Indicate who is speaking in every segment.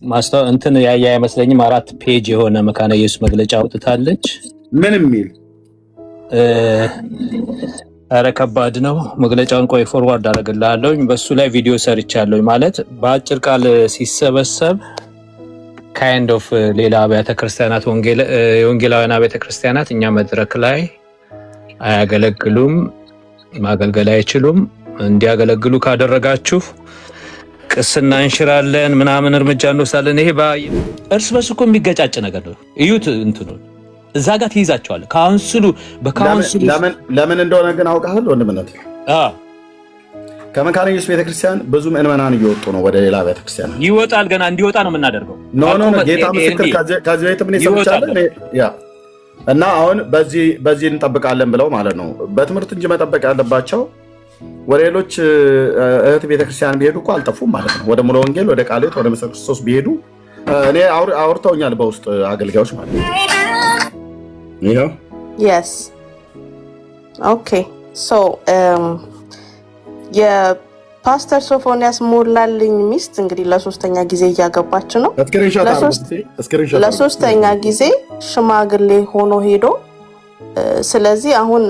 Speaker 1: ማስተው እንትን ያያ አይመስለኝም 4 ፔጅ የሆነ መካነ ኢየሱስ መግለጫ አውጥታለች።
Speaker 2: ምን የሚል
Speaker 1: አረ ከባድ ነው መግለጫውን። ቆይ ፎርዋርድ አደርግልሃለሁ። በሱ ላይ ቪዲዮ ሰርቻለሁ። ማለት በአጭር ቃል ሲሰበሰብ ካይንድ ኦፍ ሌላ አብያተ ክርስቲያናት የወንጌላውያን አብያተ ክርስቲያናት እኛ መድረክ ላይ አያገለግሉም፣ ማገልገል አይችሉም። እንዲያገለግሉ ካደረጋችሁ ቅስና እንሽራለን ምናምን እርምጃ እንወስዳለን። ይሄ እርስ በርስ እኮ የሚገጫጭ ነገር ነው። እዩት እንትኑ እዛ ጋር ትይዛቸዋለህ። ካውንስሉ በካውንስሉ
Speaker 2: ለምን እንደሆነ ግን አውቃለሁ። ወንድምነት ከመካነ ኢየሱስ ቤተክርስቲያን ብዙ ምዕመናን እየወጡ ነው ወደ ሌላ ቤተክርስቲያን።
Speaker 1: ይወጣል፣ ገና እንዲወጣ ነው የምናደርገው።
Speaker 2: ኖ ጌታ ምስክር ከዚህ ቤት ምን ይሰምቻለን እና አሁን በዚህ እንጠብቃለን ብለው ማለት ነው። በትምህርት እንጂ መጠበቅ ያለባቸው ወደ ሌሎች እህት ቤተክርስቲያን ቢሄዱ እኮ አልጠፉም ማለት ነው። ወደ ሙሉ ወንጌል፣ ወደ ቃልዮት፣ ወደ መሰረት ክርስቶስ ቢሄዱ እኔ አውርተውኛል በውስጥ አገልጋዮች ማለት ነው። ይሄው
Speaker 3: yes okay so የፓስተር ሶፎንያስ ሞላልኝ ሚስት እንግዲህ ለሶስተኛ ጊዜ እያገባች ነው። ለሶስተኛ ጊዜ ሽማግሌ ሆኖ ሄዶ ስለዚህ አሁን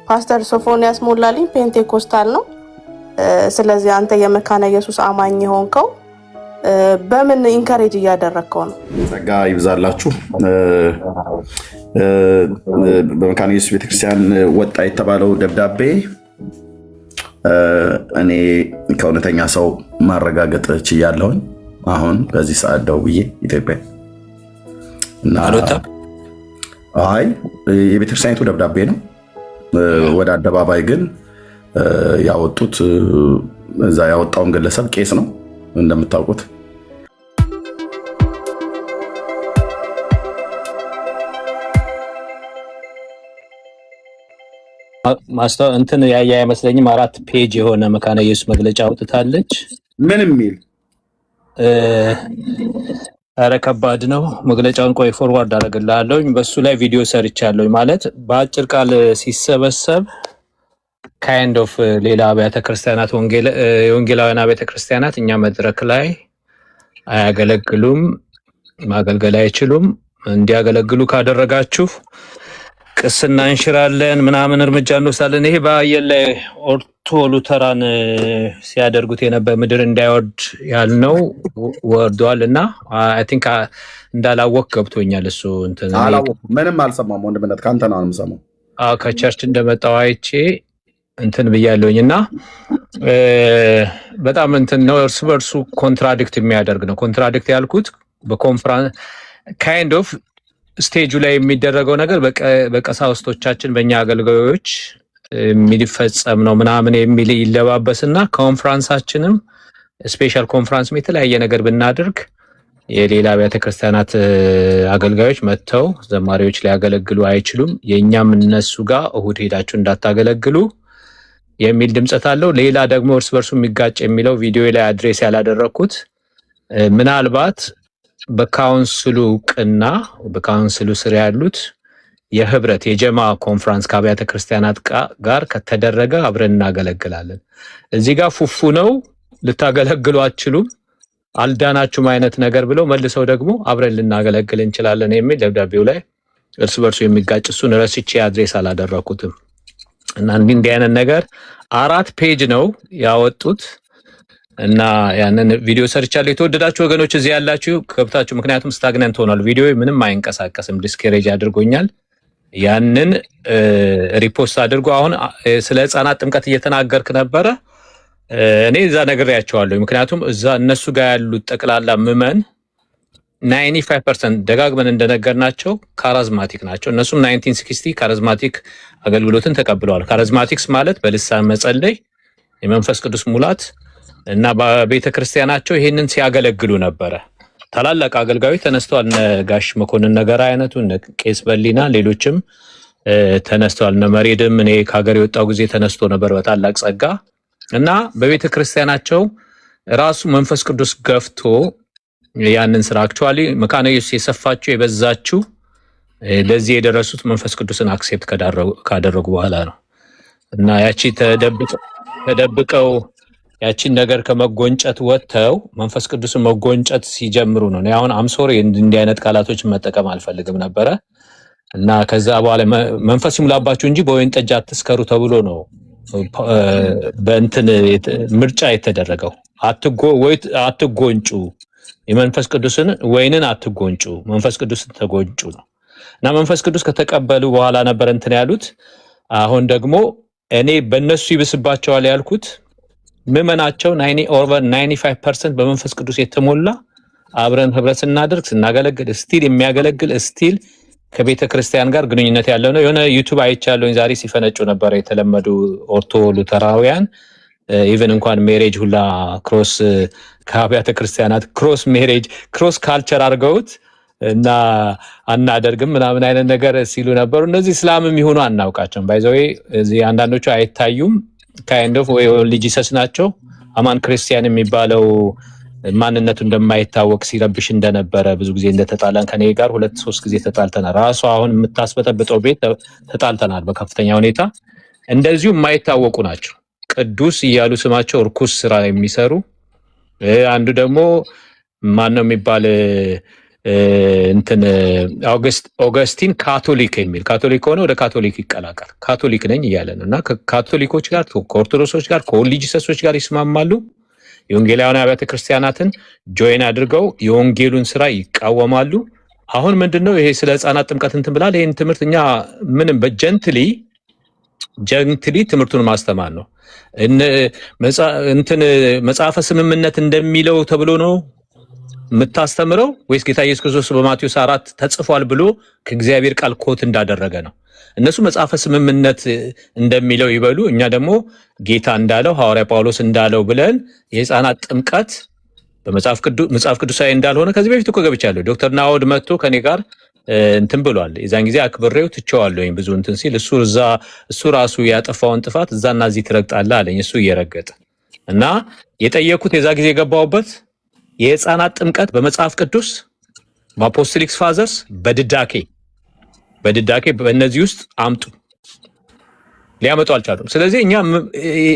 Speaker 3: ፓስተር ሶፎንያስ ሞላልኝ ፔንቴኮስታል ነው። ስለዚህ አንተ የመካነ ኢየሱስ አማኝ ሆንከው በምን ኢንካሬጅ እያደረግከው ነው?
Speaker 2: ጸጋ ይብዛላችሁ። በመካነ ኢየሱስ ቤተክርስቲያን ወጣ የተባለው ደብዳቤ እኔ ከእውነተኛ ሰው ማረጋገጥ ችያለሁኝ። አሁን በዚህ ሰዓት ደውዬ ኢትዮጵያ እና አይ የቤተክርስቲያኒቱ ደብዳቤ ነው። ወደ አደባባይ ግን ያወጡት እዛ ያወጣውን ግለሰብ ቄስ ነው እንደምታውቁት።
Speaker 1: ማስተው እንትን ያያ አይመስለኝም 4 ፔጅ የሆነ መካነ ኢየሱስ መግለጫ አውጥታለች።
Speaker 2: ምን የሚል
Speaker 1: አረ ከባድ ነው መግለጫውን። ቆይ ፎርዋርድ አደርግልሃለሁ። በሱ ላይ ቪዲዮ ሰርቻለሁ። ማለት በአጭር ቃል ሲሰበሰብ ካይንድ ኦፍ ሌላ አብያተ ክርስቲያናት የወንጌላውያን አብያተ ክርስቲያናት እኛ መድረክ ላይ አያገለግሉም፣ ማገልገል አይችሉም። እንዲያገለግሉ ካደረጋችሁ ቅስና እንሽራለን ምናምን እርምጃ እንወስዳለን። ይሄ በአየር ላይ ኦርቶ ሉተራን ሲያደርጉት የነበረ ምድር እንዳይወርድ ያልነው ወርዷል እና አይ ቲንክ እንዳላወቅ ገብቶኛል። እሱ እንትን
Speaker 2: ምንም አልሰማም ወንድምነት፣ ካንተ ነው የምሰማው።
Speaker 1: ከቸርች እንደመጣው አይቼ እንትን ብያለሁኝ እና በጣም እንትን ነው። እርስ በርሱ ኮንትራዲክት የሚያደርግ ነው። ኮንትራዲክት ያልኩት በኮንፈረንስ ካይንድ ኦፍ ስቴጁ ላይ የሚደረገው ነገር በቀሳውስቶቻችን በእኛ አገልጋዮች የሚፈጸም ነው ምናምን የሚል ይለባበስና ኮንፈረንሳችንም ስፔሻል ኮንፈረንስም የተለያየ ነገር ብናደርግ የሌላ አብያተ ክርስቲያናት አገልጋዮች መጥተው ዘማሪዎች ሊያገለግሉ አይችሉም፣ የእኛም እነሱ ጋር እሁድ ሄዳችሁ እንዳታገለግሉ የሚል ድምጸት አለው። ሌላ ደግሞ እርስ በርሱ የሚጋጭ የሚለው ቪዲዮ ላይ አድሬስ ያላደረኩት ምናልባት በካውንስሉ እውቅና በካውንስሉ ስር ያሉት የህብረት የጀማ ኮንፈረንስ ከአብያተ ክርስቲያናት ጋር ከተደረገ አብረን እናገለግላለን። እዚህ ጋር ፉፉ ነው ልታገለግሉ አትችሉም፣ አልዳናችሁም አይነት ነገር ብለው መልሰው ደግሞ አብረን ልናገለግል እንችላለን የሚል ደብዳቤው ላይ እርስ በርሱ የሚጋጭ እሱን ረስቼ አድሬስ አላደረኩትም። እና እንዲህ አይነት ነገር 4 ፔጅ ነው ያወጡት እና ያንን ቪዲዮ ሰርቻለሁ። የተወደዳችሁ ወገኖች እዚህ ያላችሁ ከብታችሁ፣ ምክንያቱም ስታግናንት ሆኗል ቪዲዮ ምንም አይንቀሳቀስም፣ ዲስከሬጅ አድርጎኛል። ያንን ሪፖስት አድርጎ አሁን ስለ ህፃናት ጥምቀት እየተናገርክ ነበረ። እኔ እዛ ነግሬያቸዋለሁ። ምክንያቱም እዛ እነሱ ጋር ያሉት ጠቅላላ ምዕመን 95% ደጋግመን እንደነገርናቸው ካሪዝማቲክ ናቸው። እነሱም 1960 ካሪዝማቲክ አገልግሎትን ተቀብለዋል። ካሪዝማቲክስ ማለት በልሳን መጸለይ፣ የመንፈስ ቅዱስ ሙላት እና በቤተ ክርስቲያናቸው ይሄንን ሲያገለግሉ ነበረ። ታላላቅ አገልጋዮች ተነስተዋል። ጋሽ መኮንን ነገር አይነቱ ቄስ በሊና ሌሎችም ተነስተዋል። መሬድም እኔ ከሀገር የወጣው ጊዜ ተነስቶ ነበር በታላቅ ጸጋ እና በቤተ ክርስቲያናቸው ራሱ መንፈስ ቅዱስ ገፍቶ ያንን ስራ አክቹአሊ መካነ ኢየሱስ የሰፋችሁ የበዛችሁ ለዚህ የደረሱት መንፈስ ቅዱስን አክሴፕት ካደረጉ በኋላ ነው እና ያቺ ተደብቀው ያቺን ነገር ከመጎንጨት ወጥተው መንፈስ ቅዱስን መጎንጨት ሲጀምሩ ነው። አሁን አምሶሪ እንዲህ አይነት ቃላቶችን መጠቀም አልፈልግም ነበረ እና ከዛ በኋላ መንፈስ ይሙላባችሁ እንጂ በወይን ጠጅ አትስከሩ ተብሎ ነው በእንትን ምርጫ የተደረገው። አትጎንጩ፣ የመንፈስ ቅዱስን ወይንን አትጎንጩ፣ መንፈስ ቅዱስን ተጎንጩ ነው እና መንፈስ ቅዱስ ከተቀበሉ በኋላ ነበር እንትን ያሉት። አሁን ደግሞ እኔ በእነሱ ይብስባቸዋል ያልኩት ምዕመናቸው 95% በመንፈስ ቅዱስ የተሞላ አብረን ህብረት ስናደርግ ስናገለግል ስቲል የሚያገለግል ስቲል ከቤተ ክርስቲያን ጋር ግንኙነት ያለው ነው። የሆነ ዩቲዩብ አይቻለሁኝ ዛሬ ሲፈነጩ ነበር የተለመዱ ኦርቶ ሉተራውያን ኢቨን እንኳን ሜሬጅ ሁላ ክሮስ ከአብያተ ክርስቲያናት ክሮስ ሜሬጅ ክሮስ ካልቸር አድርገውት እና አናደርግም ምናምን አይነት ነገር ሲሉ ነበሩ። እነዚህ እስላምም ይሆኑ አናውቃቸውም። ባይዘዌ እዚህ አንዳንዶቹ አይታዩም ካይንድ ኦፍ ወይ ሪሊጂየስ ናቸው። አማን ክርስቲያን የሚባለው ማንነቱ እንደማይታወቅ ሲረብሽ እንደነበረ ብዙ ጊዜ እንደተጣላን ከኔ ጋር 2-3 ጊዜ ተጣልተናል። ራሱ አሁን የምታስበጠብጠው ቤት ተጣልተናል በከፍተኛ ሁኔታ። እንደዚሁ የማይታወቁ ናቸው። ቅዱስ እያሉ ስማቸው እርኩስ ስራ የሚሰሩ አንዱ ደግሞ ማን ነው የሚባል እንትን ኦገስቲን ካቶሊክ የሚል ካቶሊክ ሆነ ወደ ካቶሊክ ይቀላቀል ካቶሊክ ነኝ እያለ ነው እና ከካቶሊኮች ጋር ከኦርቶዶክሶች ጋር ከሪሊጂየሶች ጋር ይስማማሉ። የወንጌላውያን አብያተ ክርስቲያናትን ጆይን አድርገው የወንጌሉን ስራ ይቃወማሉ። አሁን ምንድነው ይሄ ስለ ህፃናት ጥምቀት እንትን ብላል። ይሄን ትምህርት እኛ ምንም በጀንትሊ ትምህርቱን ማስተማር ነው። እንትን መጽሐፈ ስምምነት እንደሚለው ተብሎ ነው የምታስተምረው ወይስ ጌታ ኢየሱስ ክርስቶስ በማቴዎስ 4 ተጽፏል ብሎ ከእግዚአብሔር ቃል ኮት እንዳደረገ ነው? እነሱ መጽሐፈ ስምምነት እንደሚለው ይበሉ፣ እኛ ደግሞ ጌታ እንዳለው ሐዋርያ ጳውሎስ እንዳለው ብለን የህፃናት ጥምቀት በመጽሐፍ ቅዱሳዊ እንዳልሆነ ከዚህ በፊት እኮ ገብቻለሁ። ዶክተር ናውድ መጥቶ ከኔ ጋር እንትን ብሏል። የዛን ጊዜ አክብሬው ትቼዋለሁኝ ብዙ እንትን ሲል እሱ ራሱ ያጠፋውን ጥፋት እዛና እዚህ ትረግጣለህ አለኝ። እሱ እየረገጠ እና የጠየኩት የዛ ጊዜ የገባውበት የህፃናት ጥምቀት በመጽሐፍ ቅዱስ በአፖስቶሊክስ ፋዘርስ በድዳኬ በእነዚህ ውስጥ አምጡ ሊያመጡ አልቻሉም። ስለዚህ እኛ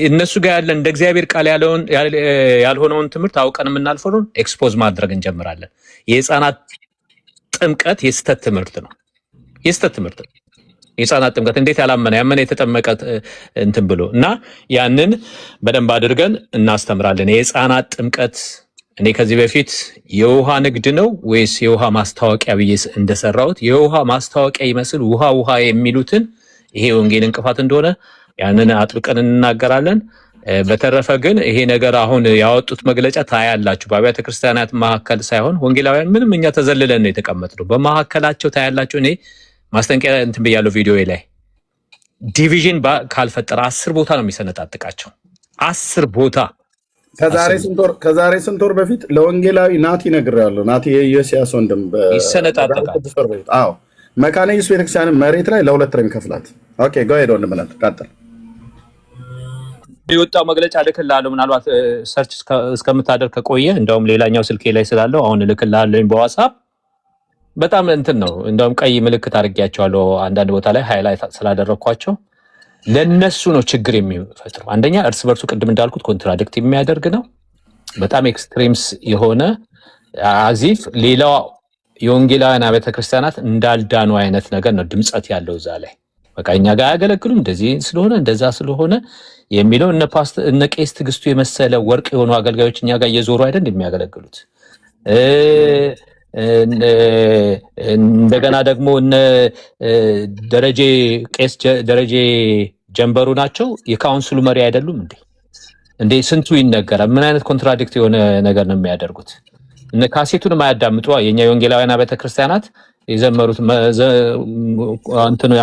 Speaker 1: እነሱ ጋር ያለን እንደ እግዚአብሔር ቃል ያልሆነውን ትምህርት አውቀን የምናልፈውን ኤክስፖዝ ማድረግ እንጀምራለን። የህፃናት ጥምቀት የስተት ትምህርት ነው። የህፃናት ጥምቀት እንዴት ያመነ የተጠመቀ እንትን ብሎ እና ያንን በደንብ አድርገን እናስተምራለን። የህፃናት ጥምቀት እኔ ከዚህ በፊት የውሃ ንግድ ነው ወይስ የውሃ ማስታወቂያ ብዬ እንደሰራሁት የውሃ ማስታወቂያ ይመስል ውሃ የሚሉትን ይሄ ወንጌል እንቅፋት እንደሆነ ያንን አጥብቀን እንናገራለን። በተረፈ ግን ይሄ ነገር አሁን ያወጡት መግለጫ ታያላችሁ። በአብያተ ክርስቲያናት መካከል ሳይሆን ወንጌላውያን ምንም እኛ ተዘልለን ነው የተቀመጥነው። በመካከላቸው ታያላችሁ። እኔ ማስጠንቀቂያ እንትን ብያለሁ ቪዲዮ ላይ ዲቪዥን ካልፈጠረ 10 ቦታ ነው የሚሰነጣጥቃቸው 10 ቦታ።
Speaker 2: ከዛሬ ስንት ወር በፊት ለወንጌላዊ ናቲ ነግሬያለሁ። ናቲ የኢዮስያስ ወንድም
Speaker 1: ይሰነጣጥቃል።
Speaker 2: አዎ መካነ ኢየሱስ ቤተክርስቲያንን መሬት ላይ ለሁለት ነው የሚከፍላት። ኦኬ ጎ ሄድ ወንድም ብለን ቀጥል።
Speaker 1: የወጣው መግለጫ ልክልሃለሁ። ምናልባት ሰርች እስከምታደርግ ከቆየ እንደውም ሌላኛው ስልኬ ላይ ስላለው አሁን ልክልሃለሁ በዋትስአፕ። በጣም እንትን ነው እንደውም ቀይ ምልክት አድርጌያቸዋለሁ አንዳንድ ቦታ ላይ ሃይላይት ስላደረኳቸው። ለነሱ ነው ችግር የሚፈጥረው። አንደኛ እርስ በርሱ ቅድም እንዳልኩት ኮንትራዲክት የሚያደርግ ነው። በጣም ኤክስትሪምስ የሆነ አዚፍ ሌላው የወንጌላውያን አብያተ ክርስቲያናት እንዳልዳኑ አይነት ነገር ነው ድምጸት ያለው እዛ ላይ። በቃ እኛ ጋር አያገለግሉም እንደዚህ ስለሆነ እንደዛ ስለሆነ የሚለው እነ ቄስ ትዕግስቱ የመሰለ ወርቅ የሆኑ አገልጋዮች እኛ ጋር እየዞሩ አይደል የሚያገለግሉት። እንደገና ደግሞ እነ ቄስ ደረጀ ጀንበሩ ናቸው የካውንስሉ መሪ አይደሉም እንዴ? ስንቱ ይነገራል። ምን አይነት ኮንትራዲክት የሆነ ነገር ነው የሚያደርጉት? እነ ካሴቱን የማያዳምጡ የኛ የወንጌላውያን ቤተ ክርስቲያናት የዘመሩት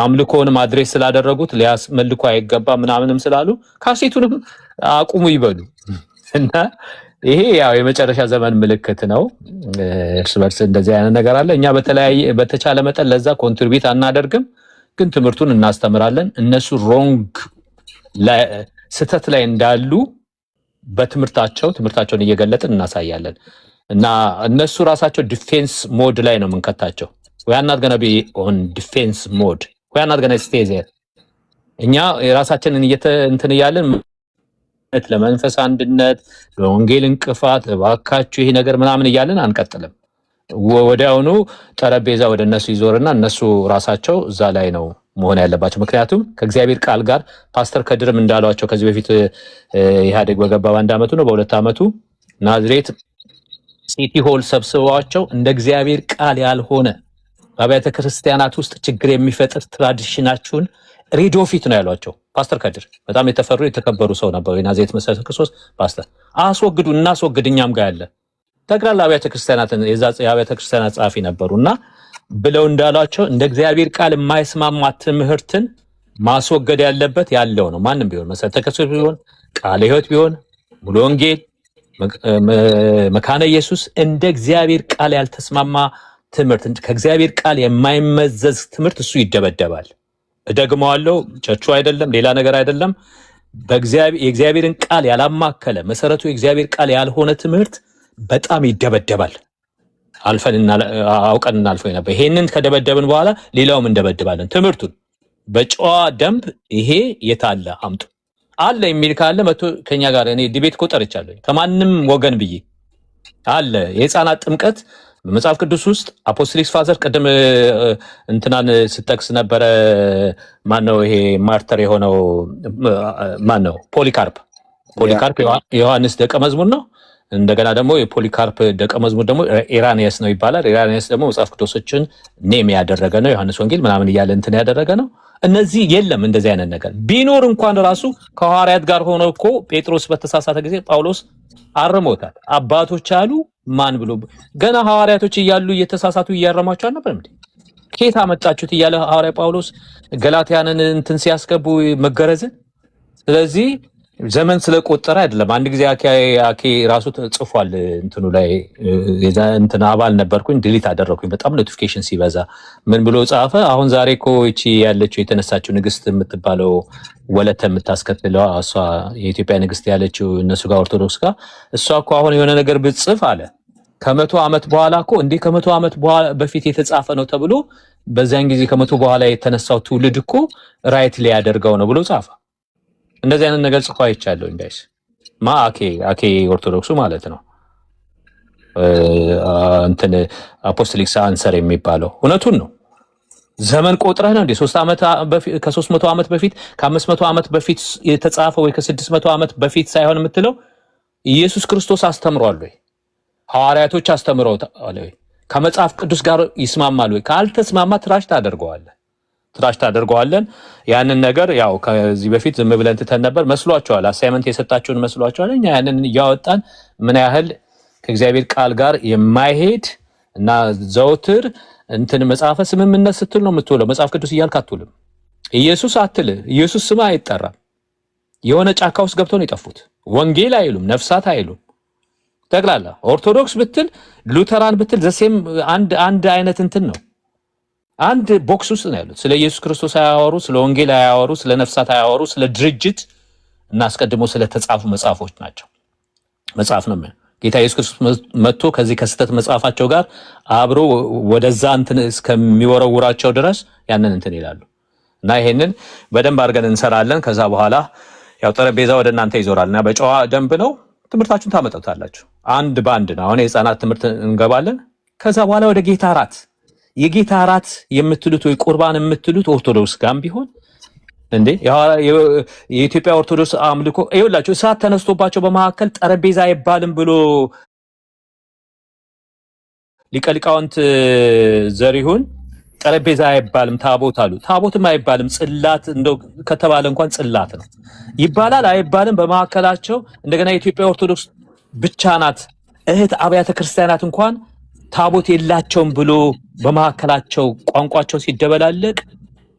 Speaker 1: አምልኮንም አድሬስ ስላደረጉት ሊያስመልኩ አይገባ ምናምንም ስላሉ ካሴቱንም አቁሙ ይበሉ እና ይሄ ያው የመጨረሻ ዘመን ምልክት ነው። እርስ በርስ እንደዚህ አይነት ነገር አለ። እኛ በተቻለ መጠን ለዛ ኮንትሪቢዩት አናደርግም፣ ግን ትምህርቱን እናስተምራለን። እነሱ ሮንግ ስህተት ላይ እንዳሉ ትምህርታቸውን እየገለጥን እናሳያለን እና እነሱ ራሳቸው ዲፌንስ ሞድ ላይ ነው የምንከታቸው። we are not going to be on defense mode, we are not going to stay there። እኛ የራሳችንን እንትን እያለን ለመንፈስ አንድነት፣ ለወንጌል እንቅፋት እባካችሁ ይሄ ነገር ምናምን እያልን አንቀጥልም። ወዲያውኑ ጠረጴዛ ወደ እነሱ ይዞርና እነሱ ራሳቸው እዛ ላይ ነው መሆን ያለባቸው። ምክንያቱም ከእግዚአብሔር ቃል ጋር ፓስተር ከድርም እንዳሏቸው ከዚህ በፊት ኢህአዴግ በገባ በ1 ዓመቱ ነው በ2 ዓመቱ ናዝሬት ሲቲ ሆል ሰብስበዋቸው እንደ እግዚአብሔር ቃል ያልሆነ በአብያተ ክርስቲያናት ውስጥ ችግር የሚፈጥር ትራዲሽናችሁን ሬዲዮ ፊት ነው ያሏቸው። ፓስተር ከድር በጣም የተፈሩ የተከበሩ ሰው ነበሩ። የናዝሬት መሰረተ ክርስቶስ ፓስተር አስወግዱ እናስወግድ እኛም ጋር ያለ ጠቅላላ አብያተ ክርስቲያናትን የአብያተ ክርስቲያናት ጸሐፊ ነበሩና ብለው እንዳሏቸው እንደ እግዚአብሔር ቃል የማይስማማ ትምህርትን ማስወገድ ያለበት ያለው ነው። ማንም ቢሆን መሰረተ ክርስቶስ ቢሆን ቃለ ሕይወት ቢሆን ሙሉ ወንጌል መካነ ኢየሱስ እንደ እግዚአብሔር ቃል ያልተስማማ ትምህርት ከእግዚአብሔር ቃል የማይመዘዝ ትምህርት እሱ ይደበደባል። እደግመዋለሁ፣ ቸቹ አይደለም ሌላ ነገር አይደለም። የእግዚአብሔርን ቃል ያላማከለ መሰረቱ የእግዚአብሔር ቃል ያልሆነ ትምህርት በጣም ይደበደባል። አውቀን እናልፈው ነበር። ይሄንን ከደበደብን በኋላ ሌላውም እንደበድባለን። ትምህርቱን በጨዋ ደንብ ይሄ የታለ አምጡ አለ የሚል ካለ መቶ ከኛ ጋር እኔ ዲቤት እኮ ጠርቻለሁ ከማንም ወገን ብዬ አለ። የህፃናት ጥምቀት በመጽሐፍ ቅዱስ ውስጥ አፖስቶሊክ ፋዘር ቀደም እንትናን ስጠቅስ ነበረ። ማነው ይሄ ማርተር የሆነው ማነው? ፖሊካርፕ የዮሐንስ ደቀ መዝሙር ነው። እንደገና ደግሞ የፖሊካርፕ ደቀ መዝሙር ደግሞ ኢራኒያስ ነው ይባላል። ኢራኒያስ ደግሞ መጽሐፍ ቅዱሶችን ኔም ያደረገ ነው። ዮሐንስ ወንጌል ምናምን እያለ እንትን ያደረገ ነው። እነዚህ የለም እንደዚህ አይነት ነገር ቢኖር እንኳን ራሱ ከሐዋርያት ጋር ሆኖ እኮ ጴጥሮስ በተሳሳተ ጊዜ ጳውሎስ አርሞታል። አባቶች አሉ ማን ብሎ ገና ሐዋርያቶች እያሉ እየተሳሳቱ እያረሟቸው አልነበር እንዴ? ከየት አመጣችሁት እያለ ሐዋርያ ጳውሎስ ገላትያንን እንትን ሲያስገቡ መገረዝን። ስለዚህ ዘመን ስለቆጠረ አይደለም። አንድ ጊዜ አኬ ራሱ ጽፏል እንትኑ ላይ እንትን አባል ነበርኩኝ ዲሊት አደረኩኝ። በጣም ኖቲፊኬሽን ሲበዛ ምን ብሎ ጻፈ? አሁን ዛሬ እኮ እቺ ያለችው የተነሳችው ንግስት የምትባለው ወለተ የምታስከትለው እሷ የኢትዮጵያ ንግስት ያለችው እነሱ ጋር ኦርቶዶክስ ጋር እሷ እኮ አሁን የሆነ ነገር ብትጽፍ አለ ከ100 ዓመት በኋላ እኮ እንዴ ከ100 ዓመት በፊት የተጻፈ ነው ተብሎ በዛን ጊዜ ከ100 በኋላ የተነሳው ትውልድ እኮ ራይት ሊያደርገው ነው ብሎ ጻፈ። እንደዚህ አይነት ነገር ጽፎ አይቻለሁ። ጋይስ አኬ ኦርቶዶክሱ ማለት ነው እንትን አፖስቶሊክ አንሰር የሚባለው እውነቱን ነው። ዘመን ቆጥረህ ነው እንዴ 3 ዓመት በፊት ከ300 ዓመት በፊት ከ500 ዓመት በፊት የተጻፈው ወይ ከ600 ዓመት በፊት ሳይሆን የምትለው ኢየሱስ ክርስቶስ አስተምሯል ወይ ሐዋርያቶች አስተምረዋል ወይ ከመጽሐፍ ቅዱስ ጋር ይስማማል ወይ? ካልተስማማ ትራሽ ታደርገዋለን። ያንን ነገር ያው ከዚህ በፊት ዝም ብለን ትተን ነበር መስሏቸዋል። አሳይመንት የሰጣችሁን መስሏቸዋል። እኛ ያንን እያወጣን ምን ያህል ከእግዚአብሔር ቃል ጋር የማይሄድ እና ዘውትር እንትን መጽሐፈ ስምምነት ስትል ነው የምትውለው። መጽሐፍ ቅዱስ እያልክ አትውልም። ኢየሱስ አትል። ኢየሱስ ስም አይጠራም። የሆነ ጫካ ውስጥ ገብተው ነው የጠፉት። ወንጌል አይሉም፣ ነፍሳት አይሉም። ጠቅላላ ኦርቶዶክስ ብትል ሉተራን ብትል ዘሴም አንድ አይነት እንትን ነው። አንድ ቦክስ ውስጥ ነው ያሉት። ስለ ኢየሱስ ክርስቶስ አያወሩ፣ ስለ ወንጌል አያወሩ፣ ስለ ነፍሳት አያወሩ፣ ስለ ድርጅት እና አስቀድሞ ስለ ተጻፉ መጽሐፎች ናቸው። መጽሐፍ ነው ጌታ ኢየሱስ ክርስቶስ መጥቶ ከዚህ ከስተት መጽሐፋቸው ጋር አብሮ ወደዛ እንትን እስከሚወረውራቸው ድረስ ያንን እንትን ይላሉ። እና ይሄንን በደንብ አድርገን እንሰራለን። ከዛ በኋላ ያው ጠረጴዛ ወደ እናንተ ይዞራልና በጨዋ ደንብ ነው ትምህርታችሁን ታመጣታላችሁ። አንድ ባንድ ነው። አሁን የህፃናት ትምህርት እንገባለን። ከዛ በኋላ ወደ ጌታ እራት የጌታ እራት የምትሉት ወይ ቁርባን የምትሉት ኦርቶዶክስ ጋርም ቢሆን እንዴ የኢትዮጵያ ኦርቶዶክስ አምልኮ ይኸውላችሁ እሳት ተነስቶባቸው በመካከል ጠረጴዛ አይባልም ብሎ ሊቀ ሊቃውንት ዘሪሁን ጠረጴዛ አይባልም ታቦት አሉ። ታቦትም አይባልም ጽላት እንደው ከተባለ እንኳን ጽላት ነው ይባላል አይባልም። በመካከላቸው እንደገና የኢትዮጵያ ኦርቶዶክስ ብቻ ናት እህት አብያተ ክርስቲያናት እንኳን ታቦት የላቸውም ብሎ በመካከላቸው ቋንቋቸው ሲደበላለቅ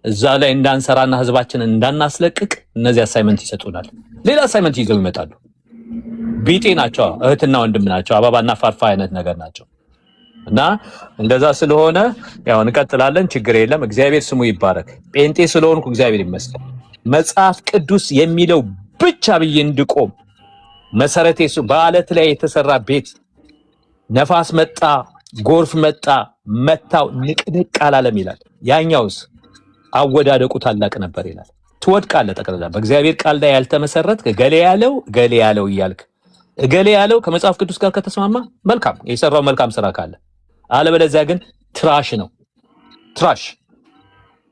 Speaker 1: እዛ ላይ እንዳንሰራና ህዝባችንን እንዳናስለቅቅ እነዚህ አሳይመንት ይሰጡናል። ሌላ አሳይመንት ይዘው ይመጣሉ። ቢጤ ናቸው፣ እህትና ወንድም ናቸው፣ አባባና ፋርፋ አይነት ነገር ናቸው። እና እንደዛ ስለሆነ ያው እንቀጥላለን። ችግር የለም። እግዚአብሔር ስሙ ይባረክ። ጴንጤ ስለሆንኩ እግዚአብሔር ይመስገን። መጽሐፍ ቅዱስ የሚለው ብቻ ብዬ እንድቆም መሰረቴ እሱ በአለት ላይ የተሰራ ቤት ነፋስ መጣ ጎርፍ መጣ መታው ንቅንቅ አላለም ይላል። ያኛውስ አወዳደቁ ታላቅ ነበር ይላል። ትወድቃለህ። ጠቅላላ በእግዚአብሔር ቃል ላይ ያልተመሰረትክ ገሌ ያለው እያልክ ገሌ ያለው ከመጽሐፍ ቅዱስ ጋር ከተስማማ መልካም የሰራው መልካም ስራ ካለ፣ አለበለዚያ ግን ትራሽ ነው። ትራሽ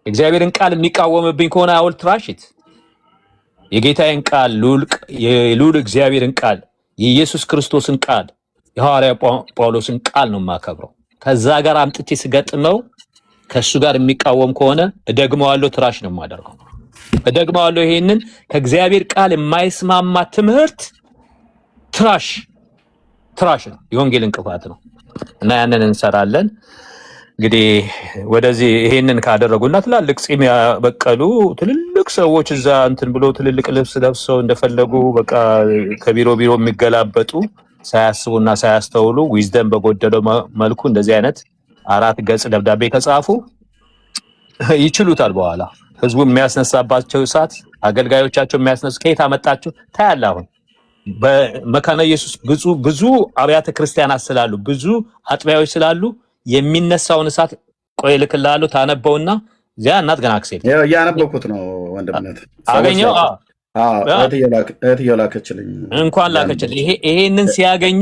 Speaker 1: እግዚአብሔርን ቃል የሚቃወምብኝ ከሆነ አውል ትራሽት የጌታዬን ቃል የልዑል እግዚአብሔርን ቃል የኢየሱስ ክርስቶስን ቃል የሐዋርያ ጳውሎስን ቃል ነው የማከብረው። ከዛ ጋር አምጥቼ ስገጥመው ከሱ ጋር የሚቃወም ከሆነ እደግመዋለሁ፣ ትራሽ ነው የማደርገው። እደግመዋለሁ። ይሄንን ከእግዚአብሔር ቃል የማይስማማ ትምህርት ትራሽ ነው፣ የወንጌል እንቅፋት ነው እና ያንን እንሰራለን። እንግዲህ ወደዚህ ይሄንን ካደረጉና ትላልቅ ጺም ያበቀሉ ትልልቅ ሰዎች እዛ እንትን ብሎ ትልልቅ ልብስ ለብሰው እንደፈለጉ በቃ ከቢሮ የሚገላበጡ ሳያስቡና ሳያስተውሉ ዊዝደም በጎደለው መልኩ እንደዚህ አይነት 4 ገጽ ደብዳቤ ከጻፉ ይችሉታል። በኋላ ህዝቡ የሚያስነሳባቸው እሳት፣ አገልጋዮቻቸው የሚያስነሱ ከየት አመጣችሁ ታያለህ። አሁን በመካነ ኢየሱስ ብዙ አብያተ ክርስቲያናት ስላሉ ብዙ አጥቢያዎች ስላሉ የሚነሳውን እሳት ቆይ ልክልሃለሁ፣ ታነበውና እዚያ እናት ገና አክሴል
Speaker 2: ያነበብኩት ነው ወንድምነት
Speaker 1: አገኘው።
Speaker 2: እህት እየላከችልኝ
Speaker 1: እንኳን ላከችልኝ። ይሄንን ሲያገኙ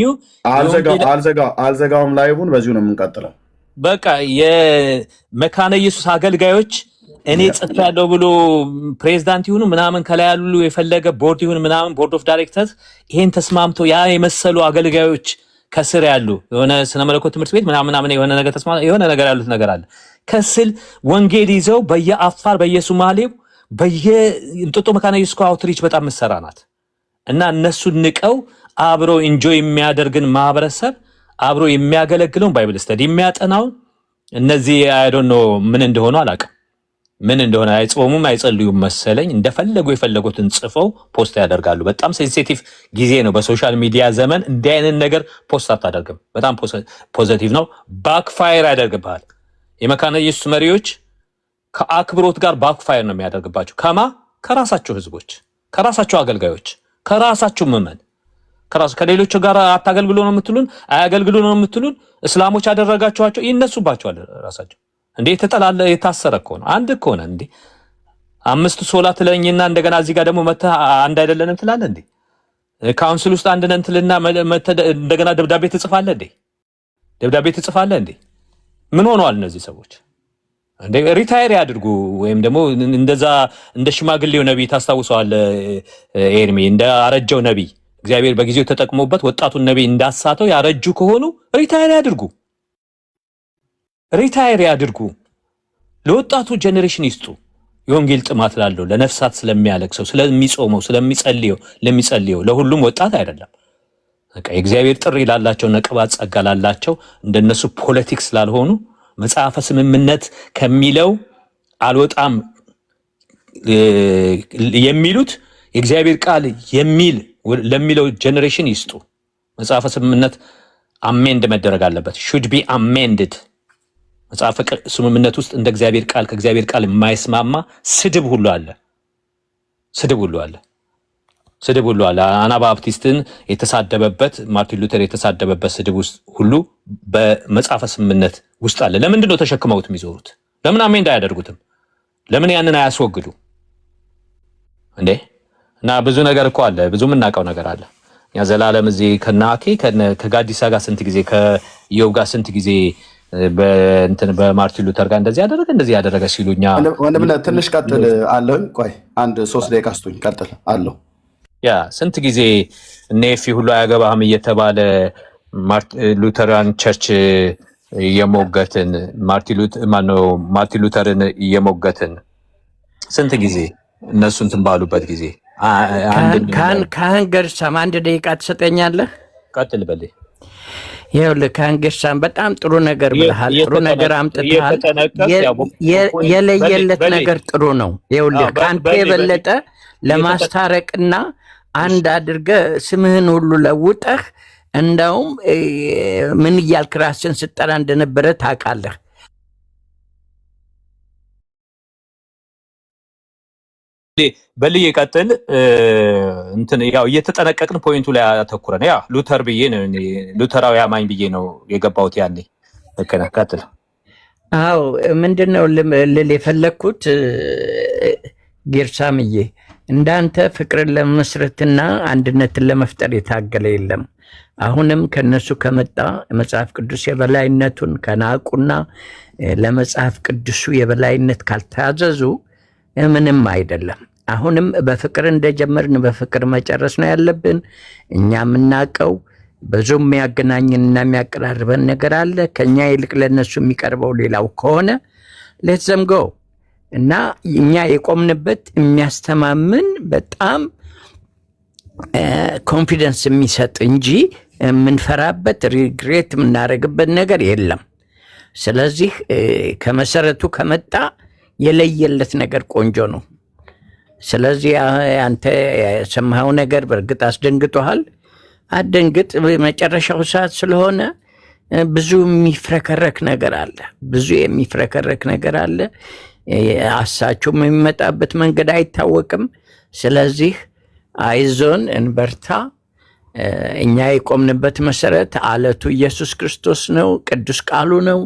Speaker 2: አልዘጋውም፣ ላይቡን በዚሁ ነው የምንቀጥለው።
Speaker 1: በቃ የመካነ ኢየሱስ አገልጋዮች እኔ ጽፍ ያለው ብሎ ፕሬዝዳንት ይሁኑ ምናምን ከላይ ያሉ የፈለገ ቦርድ ይሁን ምናምን ቦርድ ኦፍ ዳይሬክተርስ ይሄን ተስማምቶ ያ የመሰሉ አገልጋዮች ከስር ያሉ የሆነ ስነ መለኮት ትምህርት ቤት ምናምን የሆነ ነገር የሆነ ነገር ያሉት ነገር አለ ከስል ወንጌል ይዘው በየአፋር በየሶማሌው በየእንጦጦ መካነ ኢየሱስ አውትሪች በጣም መሰራ ናት እና እነሱን ንቀው አብሮ ኢንጆይ የሚያደርግን ማህበረሰብ አብሮ የሚያገለግለውን ባይብል ስተዲ የሚያጠናው እነዚህ አይ ዶንት ኖ ምን እንደሆነ አላውቅም። ምን እንደሆነ አይጾሙም አይጸልዩም መሰለኝ። እንደፈለጉ የፈለጉትን ጽፈው ፖስት ያደርጋሉ። በጣም ሴንሲቲቭ ጊዜ ነው በሶሻል ሚዲያ ዘመን። እንዲህ አይነት ነገር ፖስት አታደርግም። በጣም ፖዚቲቭ ነው። ባክፋየር ያደርግብሃል። የመካነ ኢየሱስ መሪዎች ከአክብሮት ጋር ባክፋየር ነው የሚያደርግባቸው። ከራሳቸው ህዝቦች፣ ከራሳቸው አገልጋዮች፣ ከራሳቸው ምዕመን ከሌሎች ጋር አታገልግሎ ነው የምትሉን፣ አያገልግሎ ነው የምትሉን። እስላሞች ያደረጋቸዋቸው ይነሱባቸዋል ራሳቸው። እንዴ ተጠላለ የታሰረ እኮ ነው። አንድ እኮ ነው እንዴ 5 ሶላት ለኝና እንደገና እዚህ ጋር ደግሞ መተህ አንድ አይደለንም ትላለህ እንዴ? ካውንስል ውስጥ አንድ ነን ትልና እንደገና ደብዳቤ ትጽፋለህ እንዴ? ደብዳቤ ትጽፋለህ እንዴ? ምን ሆነዋል እነዚህ ሰዎች? እንዴ ሪታየር ያድርጉ ወይም ደግሞ እንደዛ እንደ ሽማግሌው ነብይ ታስታውሰዋለህ ኤርሚ፣ እንደ አረጀው ነብይ እግዚአብሔር በጊዜው ተጠቅሞበት ወጣቱን ነብይ እንዳሳተው ያረጁ ከሆኑ ሪታየር ያድርጉ። ሪታየር ያድርጉ። ለወጣቱ ጄኔሬሽን ይስጡ። የወንጌል ጥማት ላለው ለነፍሳት ስለሚያለቅሰው ስለሚጾመው ለሚጸልየው ለሁሉም ወጣት አይደለም። በቃ የእግዚአብሔር ጥሪ ላላቸው ነቅባት ጸጋ ላላቸው እንደነሱ ፖለቲክስ ላልሆኑ መጽሐፈ ስምምነት ከሚለው አልወጣም የሚሉት የእግዚአብሔር ቃል ለሚለው ጄኔሬሽን ይስጡ። መጽሐፈ ስምምነት አሜንድ መደረግ አለበት። should be amended። መጽሐፈ ስምምነት ውስጥ እንደ እግዚአብሔር ቃል ከእግዚአብሔር ቃል የማይስማማ ስድብ ሁሉ አለ። አናባፕቲስትን የተሳደበበት ማርቲን ሉተር የተሳደበበት ስድብ ውስጥ ሁሉ በመጽሐፈ ስምምነት ውስጥ አለ። ለምንድን ነው ተሸክመውት የሚዞሩት? ለምን አሜንድ አያደርጉትም? ለምን ያንን አያስወግዱ እንዴ? እና ብዙ ነገር እኮ አለ፣ ብዙ የምናውቀው ነገር አለ። ያ ዘላለም እዚህ ከናኬ ከጋዲሳ ጋር ስንት ጊዜ ከኢዮብ ጋር ስንት ጊዜ በማርቲን ሉተር ጋር እንደዚህ ያደረገ ሲሉኛ
Speaker 2: ወንድምነት ትንሽ ቀጥል አለኝ። ቆይ አንድ 3 ደቂቃ ስጡኝ፣ ቀጥል አለው።
Speaker 1: ያ ስንት ጊዜ ኔፊ ሁሉ አያገባህም እየተባለ ሉተራን ቸርች እየሞገትን ማርቲን ሉተርን እየሞገትን ስንት ጊዜ እነሱ እንትን ባሉበት ጊዜ
Speaker 4: ካህን ገርሳም 1 ደቂቃ ትሰጠኛለህ?
Speaker 1: ቀጥል በል።
Speaker 4: ይኸውልህ ካህን ገርሳም በጣም ጥሩ ነገር ብለሃል። ጥሩ ነገር አምጥተሃል። የለየለት ነገር ጥሩ ነው። ይኸውልህ ከአንተ የበለጠ ለማስታረቅና አንድ አድርገህ ስምህን ሁሉ ለውጠህ እንደውም ምን እያልክ ራስን ስጠራ እንደነበረ ታውቃለህ።
Speaker 1: በልዬ ቀጥል። እንትን ያው እየተጠነቀቅን ፖይንቱ ላይ አተኩረን ያ ሉተር ብዬ ነው ሉተራዊ አማኝ ብዬ ነው የገባሁት ያኔ። ልክ ነህ፣ ቀጥል።
Speaker 4: አዎ ምንድነው ልል የፈለግኩት ጌርሳምዬ እንዳንተ ፍቅርን ለመመስረትና አንድነትን ለመፍጠር የታገለ የለም። አሁንም ከነሱ ከመጣ መጽሐፍ ቅዱስ የበላይነቱን ከናቁና ለመጽሐፍ ቅዱሱ የበላይነት ካልታዘዙ ምንም አይደለም። አሁንም በፍቅር እንደጀመርን በፍቅር መጨረስ ነው ያለብን። እኛ የምናውቀው ብዙ የሚያገናኝንና የሚያቀራርበን ነገር አለ። ከኛ ይልቅ ለነሱ የሚቀርበው ሌላው ከሆነ ሌትስ ዘም ጎ እና እኛ የቆምንበት የሚያስተማምን በጣም ኮንፊደንስ የሚሰጥ እንጂ የምንፈራበት ሪግሬት የምናደርግበት ነገር የለም። ስለዚህ ከመሰረቱ ከመጣ የለየለት ነገር ቆንጆ ነው። ስለዚህ አንተ የሰማኸው ነገር በእርግጥ አስደንግጦሃል። አደንግጥ። መጨረሻው ሰዓት ስለሆነ ብዙ የሚፍረከረክ ነገር አለ። ብዙ የሚፍረከረክ ነገር አለ። አሳቸውም የሚመጣበት መንገድ አይታወቅም። ስለዚህ አይዞን፣ እንበርታ። እኛ የቆምንበት መሰረት አለቱ ኢየሱስ ክርስቶስ ነው፣ ቅዱስ ቃሉ ነው።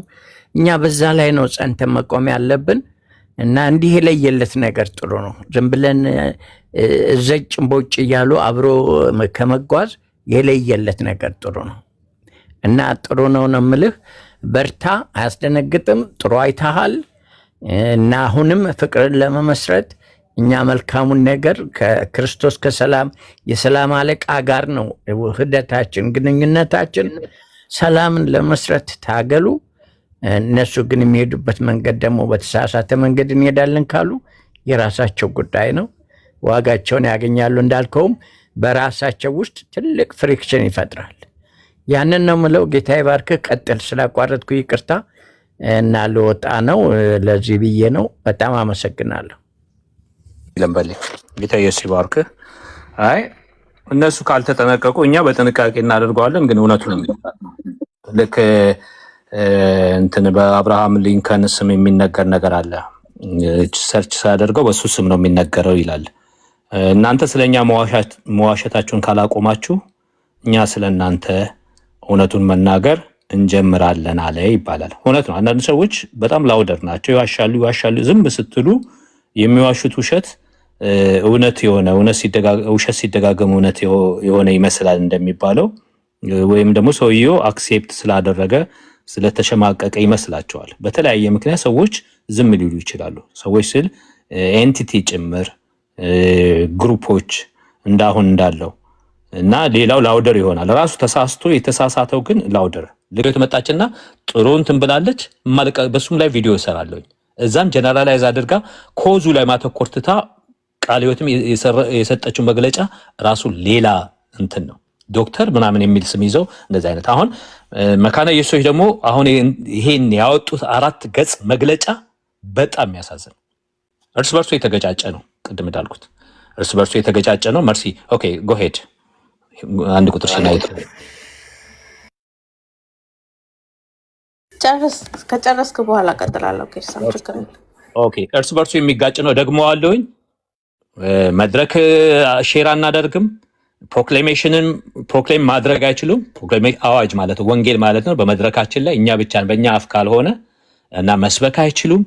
Speaker 4: እኛ በዛ ላይ ነው ጸንተን መቆም ያለብን እና እንዲህ የለየለት ነገር ጥሩ ነው። ዝም ብለን ዘጭ ቦጭ እያሉ አብሮ ከመጓዝ የለየለት ነገር ጥሩ ነው እና ጥሩ ነው ነው የምልህ። በርታ፣ አያስደነግጥም። ጥሩ አይተሃል እና አሁንም ፍቅርን ለመመስረት እኛ መልካሙን ነገር ከክርስቶስ ከሰላም የሰላም አለቃ ጋር ነው ውህደታችን፣ ግንኙነታችን። ሰላምን ለመስረት ታገሉ። እነሱ ግን የሚሄዱበት መንገድ ደግሞ በተሳሳተ መንገድ እንሄዳለን ካሉ የራሳቸው ጉዳይ ነው፣ ዋጋቸውን ያገኛሉ። እንዳልከውም በራሳቸው ውስጥ ትልቅ ፍሪክሽን ይፈጥራል። ያንን ነው ምለው። ጌታ ይባርክህ። ቀጥል። ስላቋረጥኩ ይቅርታ እና ልወጣ ነው። ለዚህ ብዬ ነው። በጣም አመሰግናለሁ።
Speaker 1: ለምበል ጌታ ኢየሱስ ይባርክህ። አይ እነሱ ካልተጠነቀቁ እኛ በጥንቃቄ እናደርገዋለን፣ ግን እውነቱ ነው። ልክ እንትን በአብርሃም ሊንከን ስም የሚነገር ነገር አለ። ሰርች ሳያደርገው በሱ ስም ነው የሚነገረው ይላል። እናንተ ስለኛ መዋሸታችሁን ካላቆማችሁ እኛ ስለእናንተ እውነቱን መናገር እንጀምራለን አለ ይባላል። እውነት ነው። አንዳንድ ሰዎች በጣም ላውደር ናቸው፣ ይዋሻሉ። ዝም ስትሉ የሚዋሹት ውሸት እውነት የሆነ ውሸት ሲደጋገም እውነት የሆነ ይመስላል እንደሚባለው፣ ወይም ደግሞ ሰውየው አክሴፕት ስላደረገ ስለተሸማቀቀ ይመስላቸዋል። በተለያየ ምክንያት ሰዎች ዝም ሊሉ ይችላሉ። ሰዎች ስል ኤንቲቲ ጭምር ግሩፖች እንዳሁን እንዳለው እና ሌላው ላውደር ይሆናል። ራሱ ተሳስቶ የተሳሳተው ግን ላውደር ልጅት መጣችና ጥሩ እንትን ብላለች። በሱም ላይ ቪዲዮ እሰራለሁ። እዛም ጀነራላይዝ አድርጋ ኮዙ ላይ ማተኮር ትታ ቃለ ሕይወትም የሰጠችው መግለጫ ራሱ ሌላ እንትን ነው። ዶክተር ምናምን የሚል ስም ይዘው እንደዚህ አይነት አሁን መካነ ኢየሱሶች ደግሞ አሁን ይሄን ያወጡት 4 ገጽ መግለጫ በጣም የሚያሳዝን እርስ በርሱ የተገጫጨ ነው። ቅድም እንዳልኩት እርስ በርሱ የተገጫጨ ነው። መርሲ ኦኬ ጎ ሄድ አንድ ቁጥር ሲናይት
Speaker 3: ከጨረስክ በኋላ ቀጥላለሁ።
Speaker 1: ኦኬ እርስ በርሱ የሚጋጭ ነው። ደግሞ አለውኝ መድረክ ሼር አናደርግም። ፕሮክሌም ማድረግ አይችሉም። አዋጅ ማለት ወንጌል ማለት ነው። በመድረካችን ላይ እኛ ብቻን በእኛ አፍ ካልሆነ እና መስበክ አይችሉም።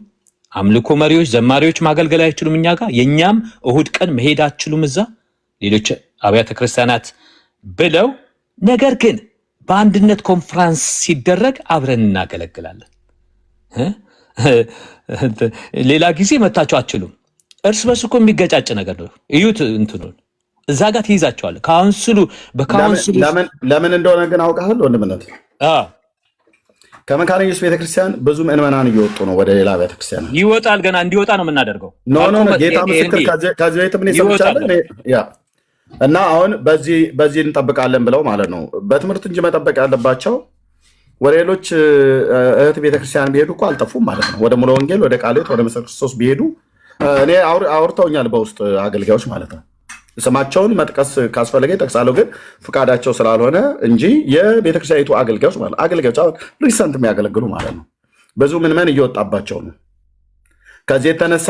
Speaker 1: አምልኮ መሪዎች፣ ዘማሪዎች ማገልገል አይችሉም እኛ ጋር። የኛም እሁድ ቀን መሄድ አይችሉም እዛ ሌሎች አብያተ ክርስቲያናት ብለው፣ ነገር ግን በአንድነት ኮንፈረንስ ሲደረግ አብረን እናገለግላለን። ሌላ ጊዜ መታችሁ አትችሉም። እርስ በርሱ እኮ የሚገጫጭ ነገር ነው። እዩት እንትኑን እዛ ጋር ትይዛቸዋለህ። ካውንስሉ በካውንስሉ
Speaker 2: ለምን እንደሆነ ግን አውቃለሁ። ወንድምነት ከመካነ ኢየሱስ ቤተክርስቲያን ብዙ ምዕመናን እየወጡ ነው ወደ ሌላ ቤተክርስቲያን።
Speaker 1: ይወጣል፣ ገና እንዲወጣ ነው የምናደርገው።
Speaker 2: ኖ ጌታ ምስክር ከዚህ ቤት ምን ይሰምቻለን እና አሁን በዚህ እንጠብቃለን ብለው ማለት ነው። በትምህርት እንጂ መጠበቅ ያለባቸው ወደ ሌሎች እህት ቤተክርስቲያን ቢሄዱ እኮ አልጠፉም ማለት ነው። ወደ ሙሉ ወንጌል፣ ወደ ቃለ ሕይወት፣ ወደ መሰረት ክርስቶስ ቢሄዱ እኔ አውርተውኛል በውስጥ አገልጋዮች ማለት ነው። ስማቸውን መጥቀስ ካስፈለገ ይጠቅሳለሁ፣ ግን ፍቃዳቸው ስላልሆነ እንጂ የቤተክርስቲያኒቱ አገልጋዮች ማለት አገልጋዮች አሁን ሪሰንት የሚያገለግሉ ማለት ነው ብዙ ምዕመን እየወጣባቸው ነው። ከዚህ የተነሳ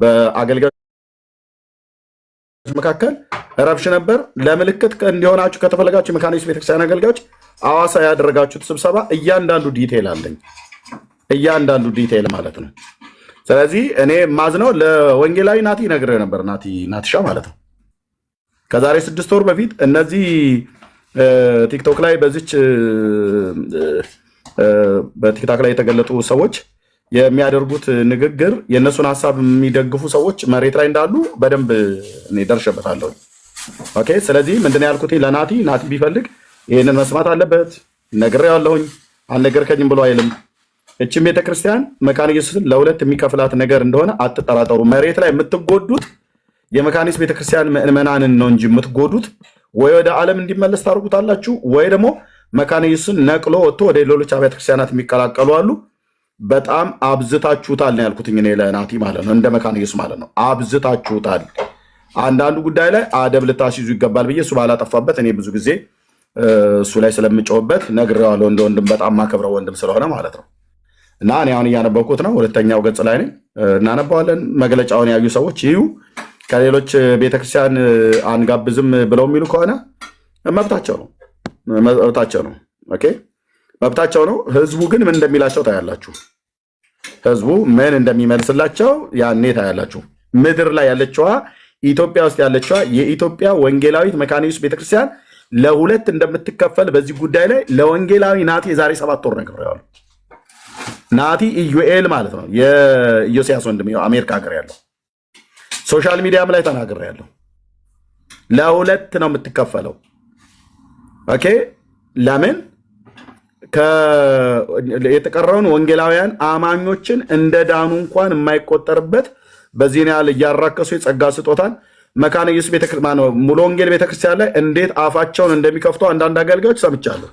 Speaker 2: በአገልጋዮች መካከል ረብሽ ነበር። ለምልክት እንዲሆናችሁ ከተፈለጋችሁ የመካነ ኢየሱስ ቤተክርስቲያን አገልጋዮች አዋሳ ያደረጋችሁት ስብሰባ እያንዳንዱ ዲቴይል አለኝ፣ እያንዳንዱ ዲቴይል ማለት ነው። ስለዚህ እኔ ማዝነው ለወንጌላዊ ናቲ ነግሬው ነበር። ናቲሻ ማለት ነው። ከዛሬ 6 ወር በፊት እነዚህ ቲክቶክ ላይ በቲክቶክ ላይ የተገለጡ ሰዎች የሚያደርጉት ንግግር የእነሱን ሀሳብ የሚደግፉ ሰዎች መሬት ላይ እንዳሉ በደንብ እኔ ደርሼበታለሁ። ኦኬ። ስለዚህ ምንድነው ያልኩት ለናቲ ቢፈልግ ይህንን መስማት አለበት። ነግሬዋለሁኝ። አልነገርከኝም ብሎ አይልም። እቺም ቤተክርስቲያን መካነ ኢየሱስን ለሁለት የሚከፍላት ነገር እንደሆነ አትጠራጠሩ። መሬት ላይ የምትጎዱት የመካኒስ ቤተክርስቲያን ምዕመናንን ነው እንጂ የምትጎዱት ወይ ወደ ዓለም እንዲመለስ ታርጉታላችሁ ወይ ደግሞ መካነ ኢየሱስን ነቅሎ ወጥቶ ወደ ሌሎች አብያተ ክርስቲያናት የሚቀላቀሉ አሉ። በጣም አብዝታችሁታል ነው ያልኩትኝ እኔ ለናቲ ማለት ነው። እንደ መካነ ኢየሱስ ማለት ነው። አብዝታችሁታል። አንዳንዱ ጉዳይ ላይ አደብ ልታስይዙ ይገባል ብዬ እሱ ባላጠፋበት እኔ ብዙ ጊዜ እሱ ላይ ስለምጮህበት ነግሬዋለሁ። እንደ ወንድም በጣም ማከብረው ወንድም ስለሆነ ማለት ነው። እና እኔ አሁን እያነበብኩት ነው። 2ኛው ገጽ ላይ ነኝ። እናነባዋለን። መግለጫውን ያዩ ሰዎች ይዩ። ከሌሎች ቤተክርስቲያን አንጋብዝም ብለው የሚሉ ከሆነ መብታቸው ነው። ኦኬ፣ መብታቸው ነው። ህዝቡ ግን ምን እንደሚላቸው ታያላችሁ። ህዝቡ ምን እንደሚመልስላቸው ያኔ ታያላችሁ። ምድር ላይ ያለችዋ ኢትዮጵያ ውስጥ ያለችዋ የኢትዮጵያ ወንጌላዊት መካነ ኢየሱስ ቤተክርስቲያን ለሁለት እንደምትከፈል በዚህ ጉዳይ ላይ ለወንጌላዊ ናቲ የዛሬ 7 ወር ነግሬዋለሁ። ናቲ ኢዩኤል ማለት ነው፣ የኢዮስያስ ወንድም አሜሪካ ሀገር ያለው ሶሻል ሚዲያም ላይ ተናግሬያለሁ። ለሁለት ነው የምትከፈለው። ኦኬ። ለምን የተቀረውን ወንጌላውያን አማኞችን እንደ ዳኑ እንኳን የማይቆጠርበት በዚህን ያህል እያራከሱ የጸጋ ስጦታን መካነ ኢየሱስ ቤተክርስቲያን ሙሉ ወንጌል ቤተክርስቲያን ላይ እንዴት አፋቸውን እንደሚከፍቱ አንዳንድ አገልጋዮች ሰምቻለሁ።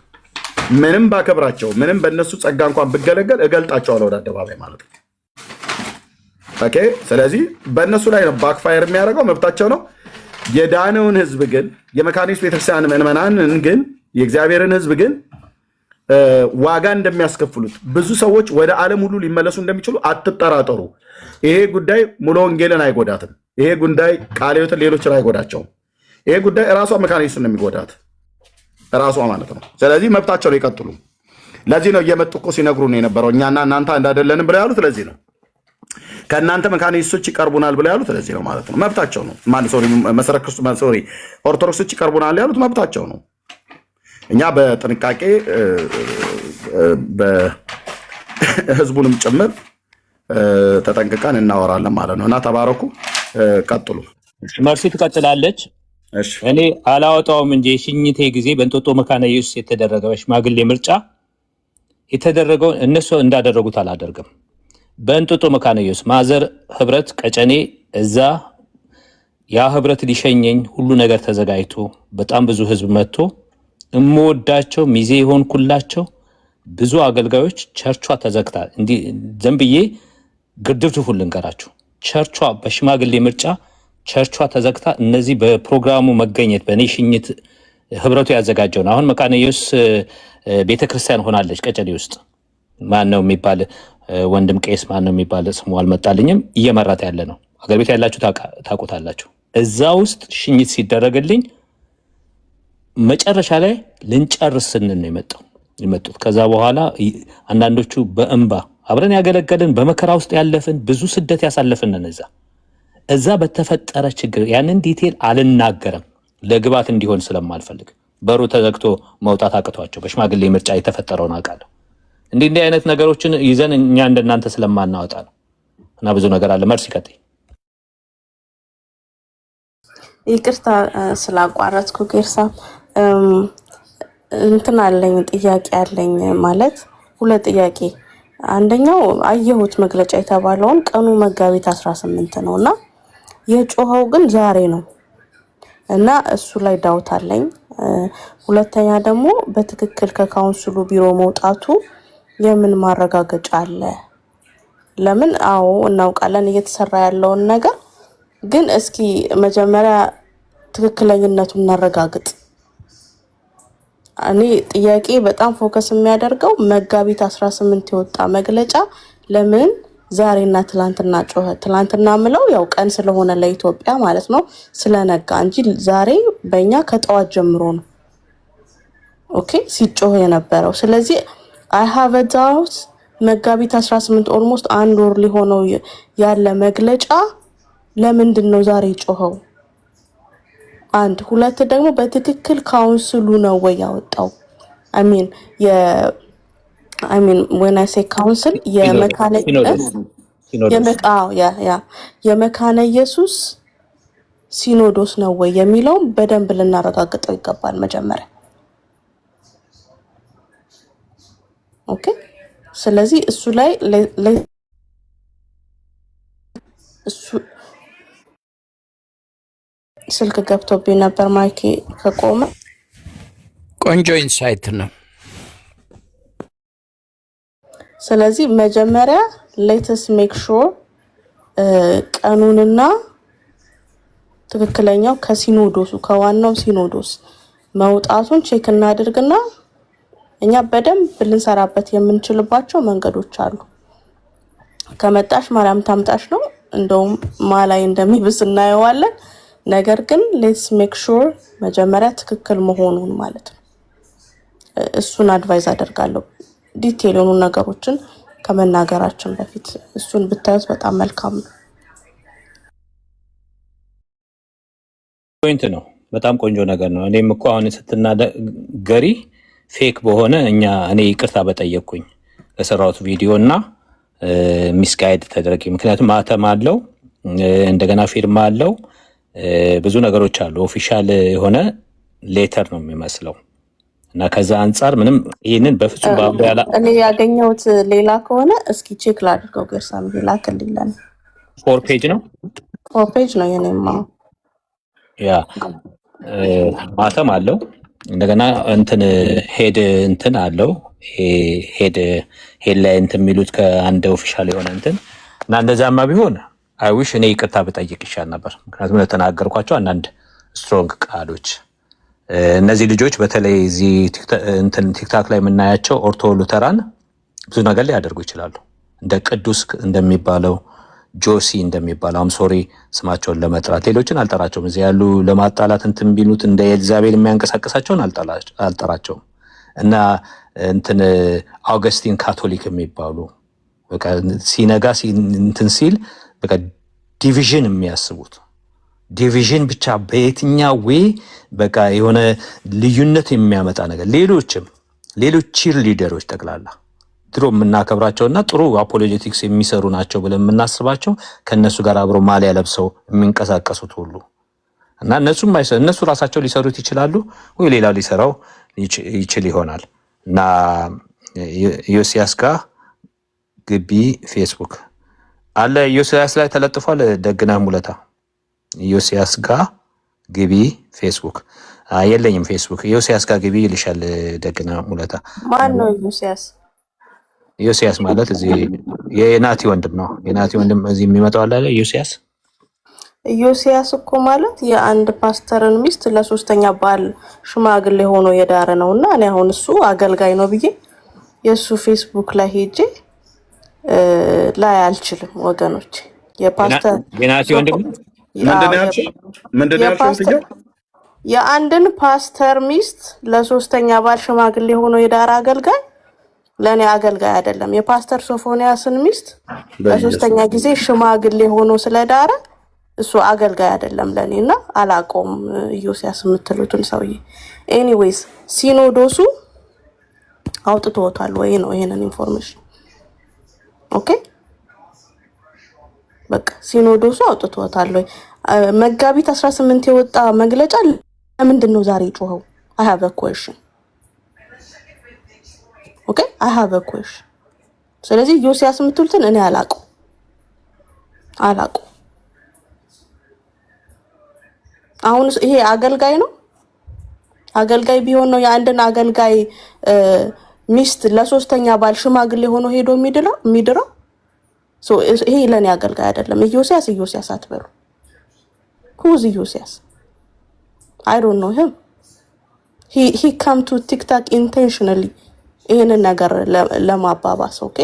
Speaker 2: ምንም ባከብራቸው ምንም በእነሱ ጸጋ እንኳን ብገለገል እገልጣቸዋለሁ ወደ አደባባይ ማለት ነው። ኦኬ። ስለዚህ በእነሱ ላይ ነው ባክፋየር የሚያደርገው፣ መብታቸው ነው። የዳነውን ህዝብ ግን የመካነ ኢየሱስ ቤተክርስቲያን ምዕመናንን ግን የእግዚአብሔርን ህዝብ ግን ዋጋ እንደሚያስከፍሉት ብዙ ሰዎች ወደ ዓለም ሁሉ ሊመለሱ እንደሚችሉ አትጠራጠሩ። ይሄ ጉዳይ ሙሉ ወንጌልን አይጎዳትም። ይሄ ጉዳይ ቃለ ሕይወትን ሌሎችን አይጎዳቸውም። ይሄ ጉዳይ እራሷ መካነ ኢየሱስን ነው የሚጎዳት፣ እራሷ ማለት ነው። ስለዚህ መብታቸው ነው፣ ይቀጥሉ። ለዚህ ነው እየመጡ እኮ ሲነግሩን የነበረው እኛና እናንተ እንዳደለንም ብለው ያሉት ለዚህ ነው። ከእናንተ መካነ ኢየሱሶች ይቀርቡናል ብለው ያሉት ለዚህ ነው ማለት ነው። መብታቸው ነው። መሰረት ክርስቶስ ኦርቶዶክሶች ይቀርቡናል ያሉት መብታቸው ነው። እኛ በጥንቃቄ በህዝቡንም ጭምር ተጠንቅቀን እናወራለን ማለት ነው። እና ተባረኩ፣ ቀጥሉ።
Speaker 1: መርሲ ትቀጥላለች። እኔ አላወጣውም እንጂ የሽኝቴ ጊዜ በእንጦጦ መካነ ኢየሱስ የተደረገ በሽማግሌ ምርጫ የተደረገው እነሱ እንዳደረጉት አላደርግም። በእንጦጦ መካነ ኢየሱስ ማዘር ህብረት ቀጨኔ እዛ ያ ህብረት ሊሸኘኝ ሁሉ ነገር ተዘጋጅቶ በጣም ብዙ ህዝብ መጥቶ እምወዳቸው ሚዜ የሆንኩላቸው ብዙ አገልጋዮች ቸርቿ ተዘግታ እንዲህ ዘንብዬ ግድፍድፉ ልንገራችሁ። ቸርቿ በሽማግሌ ምርጫ ቸርቿ ተዘግታ እነዚህ በፕሮግራሙ መገኘት በእኔ ሽኝት ህብረቱ ያዘጋጀው ነው። አሁን መካነ ኢየሱስ ቤተክርስቲያን ሆናለች። ቀጨኔ ውስጥ ማን ነው የሚባል ወንድም ቄስ ማን ነው የሚባል ስሙ አልመጣልኝም፣ እየመራት ያለ ነው። አገር ቤት ያላችሁ ታውቁታላችሁ። እዛ ውስጥ ሽኝት ሲደረግልኝ መጨረሻ ላይ ልንጨርስ ስንል ነው የመጡት። ከዛ በኋላ አንዳንዶቹ በእንባ አብረን ያገለገልን በመከራ ውስጥ ያለፍን ብዙ ስደት ያሳለፍን እዛ በተፈጠረ ችግር ያንን ዲቴል አልናገርም፣ ለግባት እንዲሆን ስለማልፈልግ። በሩ ተዘግቶ መውጣት አቅቷቸው በሽማግሌ ምርጫ የተፈጠረውን አውቃለሁ። እንዲህ አይነት ነገሮችን ይዘን እኛ እንደናንተ ስለማናወጣ ነው። እና ብዙ ነገር አለ። መርሲ ቀጥይ።
Speaker 3: ይቅርታ ስላቋረጥኩ ጌርሳ እንትን አለኝ ጥያቄ አለኝ። ማለት 2 ጥያቄ። አንደኛው አየሁት መግለጫ የተባለውን ቀኑ መጋቢት 18 ነው እና የጮኸው ግን ዛሬ ነው እና እሱ ላይ ዳውት አለኝ። ሁለተኛ ደግሞ በትክክል ከካውንስሉ ቢሮ መውጣቱ የምን ማረጋገጫ አለ? ለምን አዎ እናውቃለን እየተሰራ ያለውን ነገር፣ ግን እስኪ መጀመሪያ ትክክለኛነቱን እናረጋግጥ። እኔ ጥያቄ በጣም ፎከስ የሚያደርገው መጋቢት 18 የወጣ መግለጫ ለምን ዛሬና ትላንትና ጮኸ? ትላንትና ምለው ያው ቀን ስለሆነ ለኢትዮጵያ ማለት ነው ስለነጋ እንጂ ዛሬ በእኛ ከጠዋት ጀምሮ ነው ኦኬ ሲጮህ የነበረው። ስለዚህ I have a doubt መጋቢት 18 ኦልሞስት አንድ ወር ሊሆነው ያለ መግለጫ ለምንድን ነው ዛሬ ጮኸው? አንድ ሁለት ደግሞ በትክክል ካውንስሉ ነው ወይ ያወጣው? አሚን when I say council የመካነ ኢየሱስ ሲኖዶስ ነው ወይ የሚለው በደንብ ልናረጋግጠው ይገባል መጀመሪያ። ኦኬ ስለዚህ እሱ ላይ እሱ ስልክ ገብቶብኝ ነበር ማይክ ከቆመ።
Speaker 4: ቆንጆ ኢንሳይት ነው።
Speaker 3: ስለዚህ መጀመሪያ ሌትስ ሜክ ሹር ቀኑንና ትክክለኛው ከሲኖዶሱ ከዋናው ሲኖዶስ መውጣቱን ቼክ እናድርግና እኛ በደንብ ልንሰራበት የምንችልባቸው መንገዶች አሉ። ከመጣሽ ማርያም ታምጣሽ ነው እንደውም ማላይ እንደሚብስ እናየዋለን። ነገር ግን ሌትስ ሜክ ሹር መጀመሪያ ትክክል መሆኑን ማለት ነው። እሱን አድቫይዝ አደርጋለሁ። ዲቴል የሆኑ ነገሮችን ከመናገራችን በፊት እሱን ብታዩት በጣም መልካም ነው።
Speaker 1: ፖይንት ነው። በጣም ቆንጆ ነገር ነው። እኔም እኮ አሁን ስትናገሪ ፌክ በሆነ እኔ ይቅርታ በጠየቅኩኝ ለሰራሁት ቪዲዮ እና ሚስጋይድ ተደረገ። ምክንያቱም ማተም አለው እንደገና ፊርማ አለው ብዙ ነገሮች አሉ። ኦፊሻል የሆነ ሌተር ነው የሚመስለው እና ከዛ አንጻር ምንም ይህንን በፍጹም ባብ ያላ
Speaker 3: እኔ ያገኘሁት ሌላ ከሆነ እስኪ ቼክ ላድርገው። ገርሳም ላክልለን
Speaker 1: 4 ፔጅ ነው
Speaker 3: 4 ፔጅ ነው የኔማ።
Speaker 1: ያ ማተም አለው እንደገና ሄድ አለው ሄድ ላይ የሚሉት ከአንድ ኦፊሻል የሆነ እና እንደዛማ ቢሆን አይዊሽ እኔ ይቅርታ ብጠይቅ ይሻል ነበር። ምክንያቱም ለተናገርኳቸው አንዳንድ ስትሮንግ ቃሎች እነዚህ ልጆች በተለይ እዚህ ቲክታክ ላይ የምናያቸው ኦርቶ ሉተራን ብዙ ነገር ሊያደርጉ ይችላሉ። እንደ ቅዱስ እንደሚባለው ጆሲ እንደሚባለው ሶሪ ስማቸውን ለመጥራት ሌሎችን አልጠራቸውም። እዚህ ያሉ ለማጣላት ቢሉት እንደ ኤልዛቤል የሚያንቀሳቀሳቸውን አልጠራቸውም። እና አውገስቲን ካቶሊክ የሚባሉ በቃ ሲነጋ ሲል በቃ ዲቪዥን የሚያስቡት ዲቪዥን ብቻ በየትኛው ወይ በቃ የሆነ ልዩነት የሚያመጣ ነገር ሌሎች ቺር ሊደሮች ጠቅላላ ድሮ የምናከብራቸውና ጥሩ አፖሎጀቲክስ የሚሰሩ ናቸው ብለን የምናስባቸው ከነሱ ጋር አብሮ ማሊያ ለብሰው የሚንቀሳቀሱት ሁሉ እና እነሱ ራሳቸው ሊሰሩት ይችላሉ ወይ ሌላ ሊሰራው ይችል ይሆናል። እና ዮሲያስ ጋር ግቢ ፌስቡክ አለ። ዮሲያስ ላይ ተለጥፏል። ደግነህ ሙለታ ዮሲያስ ጋር ግቢ ፌስቡክ የለኝም ፌስቡክ። ዮሲያስ ጋር ግቢ ይልሻል ደግነህ ሙለታ።
Speaker 3: ማን ነው ዮሲያስ?
Speaker 1: ዮሲያስ ማለት እዚህ የናቲ ወንድም ነው። የናቲ ወንድም እዚህ የሚመጣው አለ
Speaker 3: ዮሲያስ እኮ ማለት የአንድ ፓስተርን ሚስት ለሶስተኛ ባል ሽማግሌ ሆኖ የዳረ ነውና እኔ አሁን እሱ አገልጋይ ነው ብዬ የሱ ፌስቡክ ላይ ሄጄ ላይ አልችልም ወገኖች። የፓስተር
Speaker 1: የናቲ ወንድም
Speaker 3: የአንድን ፓስተር ሚስት ለሶስተኛ ባል ሽማግሌ ሆኖ የዳረ አገልጋይ ለኔ አገልጋይ አይደለም። የፓስተር ሶፎንያስን ሚስት ለሶስተኛ ጊዜ ሽማግሌ ሆኖ ስለዳረ እሱ አገልጋይ አይደለም ለኔና አላቆም ዮሲያስ የምትሉትን ሰውዬ። ኤኒዌይስ ሲኖዶሱ አውጥቶታል ወይ ነው ይሄንን ኢንፎርሜሽን? ኦኬ በቃ ሲኖዶሱ አውጥቶታል ወይ? መጋቢት 18 የወጣ መግለጫ ለምንድን ነው ዛሬ ጮኸው? I have a question. ኦኬ I have a question። ስለዚህ ዮሲያስ የምትሉትን እኔ አላቁ አሁን ይሄ አገልጋይ ነው? አገልጋይ ቢሆን ነው የአንድን አገልጋይ ሚስት ለሶስተኛ ባል ሽማግሌ ሆኖ ሄዶ የሚድረው? ይሄ ለኔ አገልጋይ አይደለም። ዮሲያስ አትበሉ። who's ዮሲያስ? I don't know him. He come to TikTok intentionally ይሄንን ነገር ለማባባስ። ኦኬ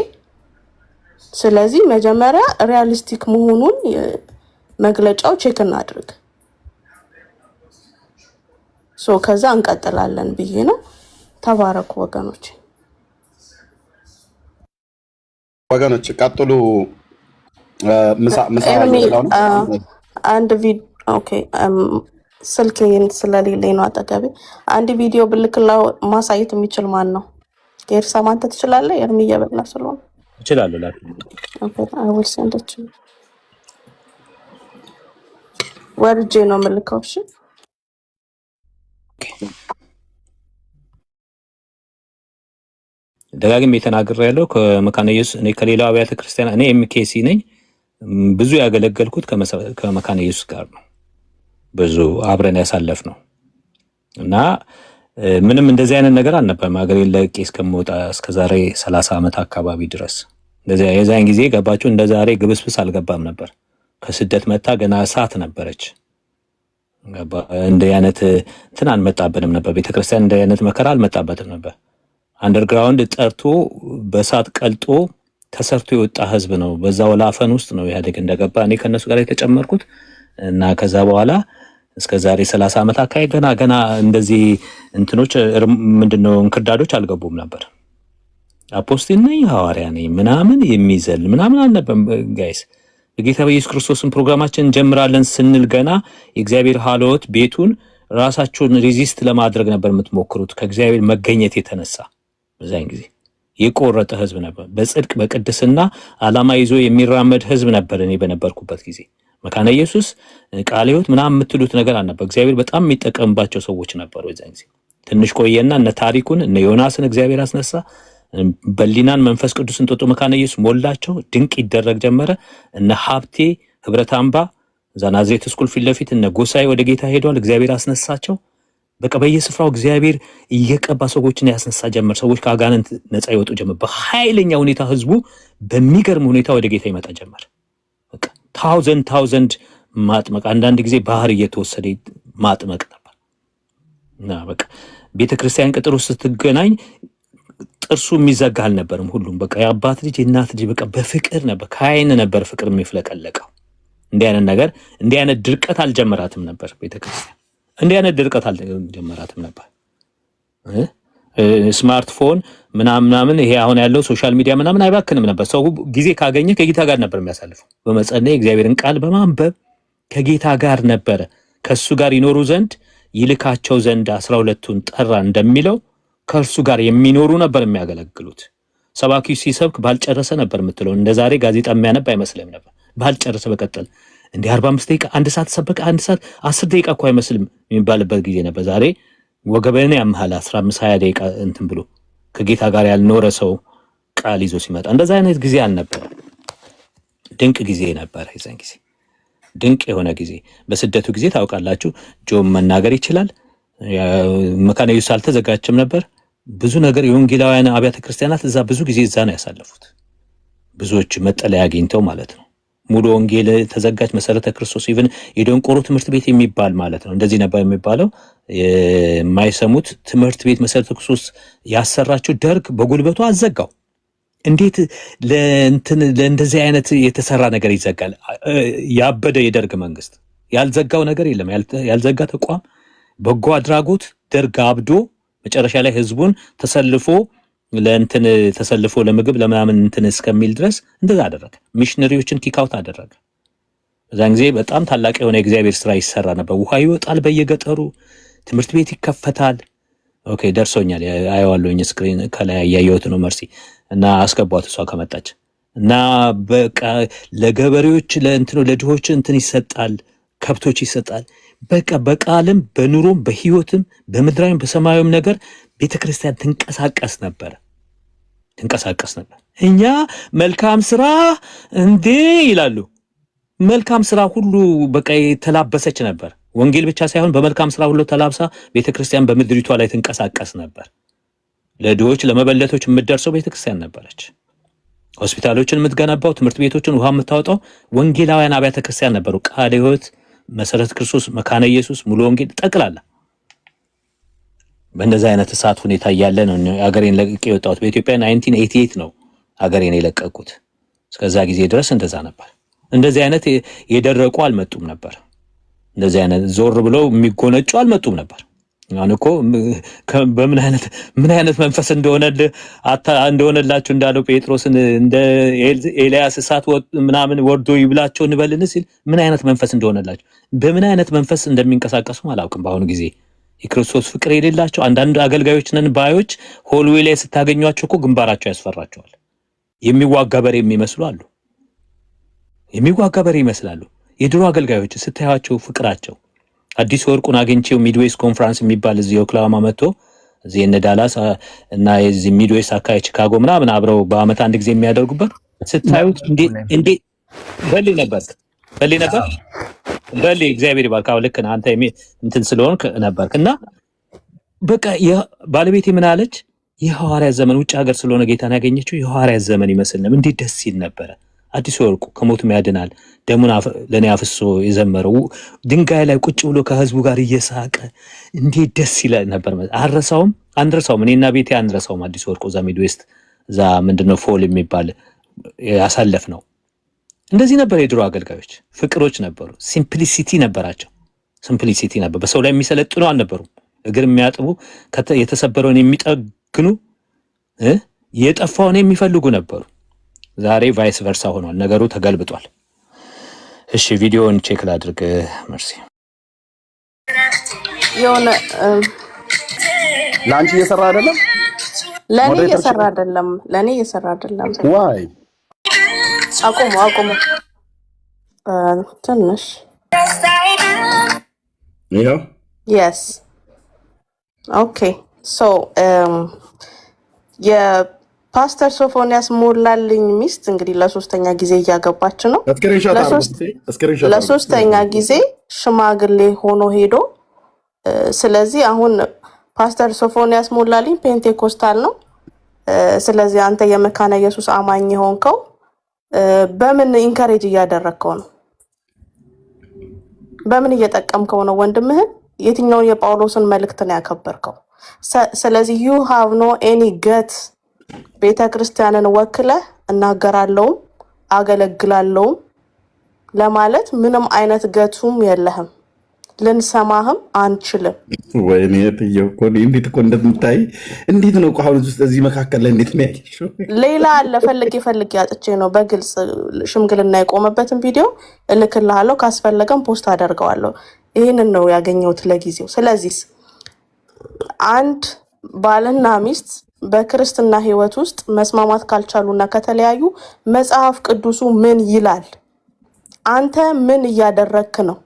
Speaker 3: ስለዚህ መጀመሪያ ሪያሊስቲክ መሆኑን መግለጫው ቼክ እናድርግ። ከዛ እንቀጥላለን ብዬ ነው። ተባረኩ ወገኖች።
Speaker 2: ወገኖች ቀጥሉ። ምሳ
Speaker 3: አንድ ቪዲዮ ኦኬ፣ ስልኬን ስለሌለኝ ነው አጠገቤ። አንድ ቪዲዮ ብልክላው ማሳየት የሚችል ማን ነው? ኤርሳማ አንተ ትችላለህ? ኤርሚ እየበላ ስለሆነ
Speaker 1: እችላለሁ። ላክ
Speaker 3: ኦኬ፣ አውል ሰንደች ወርጄ ነው የምልከው። እሺ
Speaker 1: ደጋግሜ ተናግሬያለሁ። ከመካነ ኢየሱስ እኔ ከሌላው አብያተ ክርስቲያን እኔ ኤምኬሲ ነኝ። ብዙ ያገለገልኩት ከመካነ ኢየሱስ ጋር ነው። ብዙ አብረን ያሳለፍ ነው እና ምንም እንደዚህ አይነት ነገር አልነበረም። ሀገሬን ለቄ እስከምወጣ እስከዛሬ 30 ዓመት አካባቢ ድረስ እንደዚህ የዛን ጊዜ ገባችሁ። እንደ ዛሬ ግብስብስ አልገባም ነበር። ከስደት መጣ ገና እሳት ነበረች። እንደ አይነት እንትን አልመጣብንም ነበር። ቤተክርስቲያን እንደ አይነት መከራ አልመጣበትም ነበር። አንደርግራውንድ ጠርቶ በእሳት ቀልጦ ተሰርቶ የወጣ ህዝብ ነው። በዛ ወላፈን ውስጥ ነው ኢህአዴግ እንደገባ እኔ ከነሱ ጋር የተጨመርኩት እና ከዛ በኋላ እስከ ዛሬ 30 ዓመት አካባቢ ገና እንደዚህ እንትኖች ምንድነው እንክርዳዶች አልገቡም ነበር። አፖስቶል ነኝ ሐዋርያ ነኝ ምናምን የሚዘል ምናምን አልነበረም ጋይስ። በጌታ በኢየሱስ ክርስቶስን ፕሮግራማችን እንጀምራለን ስንል ገና የእግዚአብሔር ሀሎት ቤቱን ራሳችሁን ሬዚስት ለማድረግ ነበር የምትሞክሩት ከእግዚአብሔር መገኘት የተነሳ። በዛን ጊዜ የቆረጠ ህዝብ ነበር። በጽድቅ በቅድስና ዓላማ ይዞ የሚራመድ ህዝብ ነበር። እኔ በነበርኩበት ጊዜ መካነ ኢየሱስ ቃለ ሕይወት ምናምን የምትሉት ነገር አልነበር። እግዚአብሔር በጣም የሚጠቀምባቸው ሰዎች ነበሩ። በዛን ጊዜ ትንሽ ቆየና እነ ታሪኩን እነ ዮናስን እግዚአብሔር አስነሳ። በሊናን መንፈስ ቅዱስን ጦጦ መካነ ኢየሱስ ሞላቸው። ድንቅ ይደረግ ጀመረ። እነ ሀብቴ ህብረት አምባ እዛ ናዝሬት ስኩል ፊት ለፊት እነ ጎሳዬ ወደ ጌታ ሄደዋል። እግዚአብሔር አስነሳቸው። በቃ በየስፍራው እግዚአብሔር እየቀባ ሰዎችን ያስነሳ ጀመር። ሰዎች ከአጋንንት ነፃ ይወጡ ጀመር። በኃይለኛ ሁኔታ ህዝቡ በሚገርም ሁኔታ ወደ ጌታ ይመጣ ጀመር። በቃ ታውዘንድ ማጥመቅ፣ አንዳንድ ጊዜ ባህር እየተወሰደ ማጥመቅ ነበር እና በቃ ቤተክርስቲያን ቅጥር ውስጥ ስትገናኝ ጥርሱ የሚዘጋ አልነበርም። ሁሉም በቃ የአባት ልጅ የእናት ልጅ በቃ በፍቅር ነበር። ከአይን ነበር ፍቅር የሚፍለቀለቀው። እንዲህ አይነት ነገር እንዲህ አይነት ድርቀት አልጀመራትም ነበር ቤተክርስቲያን። እንዲህ አይነት ድርቀት አልጀመራትም ነበር። ስማርትፎን ምናምን ይሄ አሁን ያለው ሶሻል ሚዲያ ምናምን አይባክንም ነበር። ሰው ጊዜ ካገኘ ከጌታ ጋር ነበር የሚያሳልፈው። በመጸለይ እግዚአብሔርን ቃል በማንበብ ከጌታ ጋር ነበረ። ከሱ ጋር ይኖሩ ዘንድ ይልካቸው ዘንድ 12ቱን ጠራ እንደሚለው ከእርሱ ጋር የሚኖሩ ነበር የሚያገለግሉት። ሰባኪው ሲሰብክ ባልጨረሰ ነበር የምትለው። እንደ ዛሬ ጋዜጣ የሚያነብ አይመስልም ነበር። ባልጨረሰ በቀጠል እንደ 45 ደቂቃ አንድ ሰዓት ሰበከ፣ አንድ ሰዓት 10 ደቂቃ እኮ አይመስልም የሚባልበት ጊዜ ነበር። ዛሬ ወገበኔ ያምሃል 15-20 ደቂቃ እንትን ብሎ ከጌታ ጋር ያልኖረ ሰው ቃል ይዞ ሲመጣ እንደዛ አይነት ጊዜ አልነበረ። ድንቅ ጊዜ ነበር። የዛን ጊዜ ድንቅ የሆነ ጊዜ። በስደቱ ጊዜ ታውቃላችሁ፣ ጆም መናገር ይችላል። መካነ ኢየሱስ አልተዘጋጀም ነበር። ብዙ ነገር የወንጌላውያን አብያተ ክርስቲያናት እዛ ብዙ ጊዜ እዛ ነው ያሳለፉት። ብዙዎች መጠለያ አግኝተው ማለት ነው። ሙሉ ወንጌል ተዘጋጅ፣ መሰረተ ክርስቶስ ኢቭን የደንቆሮ ትምህርት ቤት የሚባል ማለት ነው። እንደዚህ ነበር የሚባለው። የማይሰሙት ትምህርት ቤት መሰረተ ክርስቶስ ያሰራቸው ደርግ በጉልበቱ አዘጋው። እንዴት ለእንደዚህ አይነት የተሰራ ነገር ይዘጋል? ያበደ የደርግ መንግስት ያልዘጋው ነገር የለም። ያልዘጋ ተቋም በጎ አድራጎት ደርግ አብዶ መጨረሻ ላይ ህዝቡን ተሰልፎ ለምግብ ለምናምን እንትን እስከሚል ድረስ እንደዛ አደረገ። ሚሽነሪዎችን ኪካውት አደረገ። በዛን ጊዜ በጣም ታላቅ የሆነ የእግዚአብሔር ስራ ይሰራ ነበር። ውሃ ይወጣል በየገጠሩ፣ ትምህርት ቤት ይከፈታል። ኦኬ ደርሶኛል፣ አየዋለሁኝ ስክሪን ከላይ ያየሁት ነው። መርሲ እና አስገቧት እሷ ከመጣች እና በቃ ለገበሬዎች ለድሆች እንትን ይሰጣል፣ ከብቶች ይሰጣል። በቃ በቃልም በኑሮም በህይወትም በምድራዊም በሰማያዊም ነገር ቤተክርስቲያን ትንቀሳቀስ ነበር። እኛ መልካም ስራ እንዴ ይላሉ። መልካም ስራ ሁሉ በቃ የተላበሰች ነበር። ወንጌል ብቻ ሳይሆን በመልካም ስራ ሁሉ ተላብሳ ቤተክርስቲያን በምድሪቷ ላይ ትንቀሳቀስ ነበር። ለድሆች ለመበለቶች የምትደርሰው ቤተክርስቲያን ነበረች። ሆስፒታሎችን የምትገነባው፣ ትምህርት ቤቶችን ውሃ የምታወጣው ወንጌላውያን አብያተ ክርስቲያን ነበሩ። ቃለ ሕይወት፣ መሰረት ክርስቶስ፣ መካነ ኢየሱስ፣ ሙሉ ወንጌል ጠቅላላ። በእንደዚህ አይነት እሳት ሁኔታ እያለ ነው አገሬን ለቅቄ የወጣሁት። በኢትዮጵያ 1988 ነው አገሬን የለቀቁት። እስከዛ ጊዜ ድረስ እንደዛ ነበር። እንደዚህ አይነት የደረቁ አልመጡም ነበር። እንደዚህ አይነት ዞር ብለው የሚጎነጩ አልመጡም ነበር። አሁን እኮ ምን አይነት መንፈስ እንደሆነላችሁ እንዳለው ጴጥሮስን እንደ ኤልያስ እሳት ምናምን ወርዶ ይብላቸው እንበልን ሲል ምን አይነት መንፈስ እንደሆነላችሁ በምን አይነት መንፈስ እንደሚንቀሳቀሱ አላውቅም። በአሁኑ ጊዜ የክርስቶስ ፍቅር የሌላቸው አንዳንድ አገልጋዮች ነን ባዮች ሆልዌይ ላይ ስታገኟቸው እኮ ግንባራቸው ያስፈራቸዋል። የሚዋጋ በሬ የሚመስሉ አሉ። የሚዋጋ በሬ ይመስላሉ። የድሮ አገልጋዮች ስታያቸው ፍቅራቸው አዲስ ወርቁን አግኝቼው ሚድዌስት ኮንፈረንስ የሚባል እዚህ ኦክላሆማ መጥቶ እዚህ እነ ዳላስ እና እዚህ ሚድዌስት አካባቢ ቺካጎ ምናምን አብረው በአመት አንድ ጊዜ የሚያደርጉበት ስታዩት እንዴ በል ነበር እግዚአብሔር ይባርክ። ልክ ነህ አንተ እንትን ስለሆንክ ነበርክ እና በቃ ባለቤቴ ምን አለች? የሐዋርያ ዘመን ውጭ ሀገር ስለሆነ ጌታን ያገኘችው የሐዋርያ ዘመን ይመስል ነበር። እንዴት ደስ ይል ነበረ። አዲስ ወርቁ ከሞትም ያድናል ደሙን ለኔ አፍሶ የዘመረው ድንጋይ ላይ ቁጭ ብሎ ከህዝቡ ጋር እየሳቀ እንዴት ደስ ይል ነበር። አንረሳውም እኔና ቤቴ አንረሳውም። አዲስ ወርቁ እዛ ሚድዌስት እዛ ምንድነው ፎል የሚባል ያሳለፍ ነው። እንደዚህ ነበር። የድሮ አገልጋዮች ፍቅሮች ነበሩ። ሲምፕሊሲቲ ነበራቸው። ሲምፕሊሲቲ ነበር። በሰው ላይ የሚሰለጥኑ አልነበሩም። እግር የሚያጥቡ የተሰበረውን የሚጠግኑ የጠፋውን የሚፈልጉ ነበሩ። ዛሬ ቫይስ ቨርሳ ሆኗል። ነገሩ ተገልብጧል። እሺ ቪዲዮውን ቼክ ላድርግ። መርሲ
Speaker 3: የሆነ
Speaker 2: ለአንቺ እየሰራ አይደለም፣
Speaker 3: ለኔ እየሰራ አይደለም።
Speaker 2: ዋይ
Speaker 3: አቁሙ ትንሽ
Speaker 2: ይሄው
Speaker 3: yes okay so ፓስተር ሶፎንያስ ሞላልኝ ሚስት እንግዲህ ለሶስተኛ ጊዜ እያገባች ነው። ለሶስተኛ ጊዜ ሽማግሌ ሆኖ ሄዶ ስለዚህ አሁን ፓስተር ሶፎንያስ ሞላልኝ ፔንቴኮስታል ነው። ስለዚህ አንተ የመካነ ኢየሱስ አማኝ ሆንከው በምን ኢንካሬጅ እያደረከው ነው? በምን እየጠቀምከው ነው ወንድምህን? የትኛውን የጳውሎስን መልእክት ነው ያከበርከው? ስለዚህ you have no any gut ቤተ ክርስቲያንን ወክለ እናገራለሁ አገለግላለሁ ለማለት ምንም አይነት ገቱም የለህም። ልንሰማህም አንችልም።
Speaker 2: ወይኔ ተየኮ እንዴት እኮ እንደምታይ እንዴት ነው ቋሁን ውስጥ እዚህ መካከል ላይ እንዴት ነው ያልሽው?
Speaker 3: ሌላ አለ ፈልጌ አጥቼ ነው በግልጽ ሽምግልና የቆመበትን ቪዲዮ እልክልሃለሁ። ካስፈለገም ፖስት አደርገዋለሁ። ይሄንን ነው ያገኘሁት ለጊዜው። ስለዚህ አንድ ባልና ሚስት በክርስትና ህይወት ውስጥ መስማማት ካልቻሉና ከተለያዩ መጽሐፍ ቅዱሱ ምን ይላል? አንተ ምን እያደረክ ነው?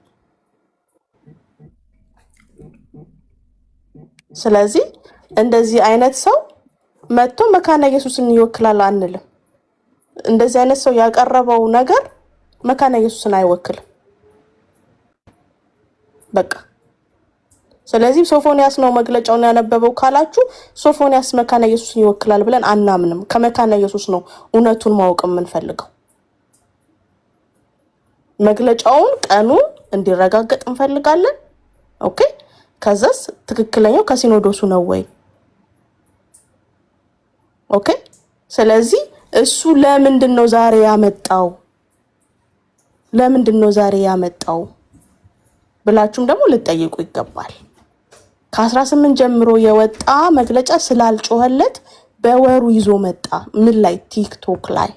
Speaker 3: ስለዚህ እንደዚህ አይነት ሰው መጥቶ መካነ ኢየሱስን ይወክላል አንልም። እንደዚህ አይነት ሰው ያቀረበው ነገር መካነ ኢየሱስን አይወክልም። በቃ ስለዚህ ሶፎንያስ ነው መግለጫውን ያነበበው ካላችሁ ሶፎንያስ መካነ ኢየሱስን ይወክላል ብለን አናምንም። ከመካነ ኢየሱስ ነው እውነቱን ማወቅ የምንፈልገው። መግለጫውን ቀኑን እንዲረጋገጥ እንፈልጋለን። ኦኬ ከዛስ ትክክለኛው ከሲኖዶሱ ነው ወይ? ኦኬ ስለዚህ እሱ ለምንድን ነው ዛሬ ያመጣው ብላችሁም ደግሞ ልጠይቁ ይገባል። ከ18 ጀምሮ የወጣ መግለጫ ስላልጮኸለት በወሩ ይዞ መጣ። ምን ላይ? ቲክቶክ ላይ።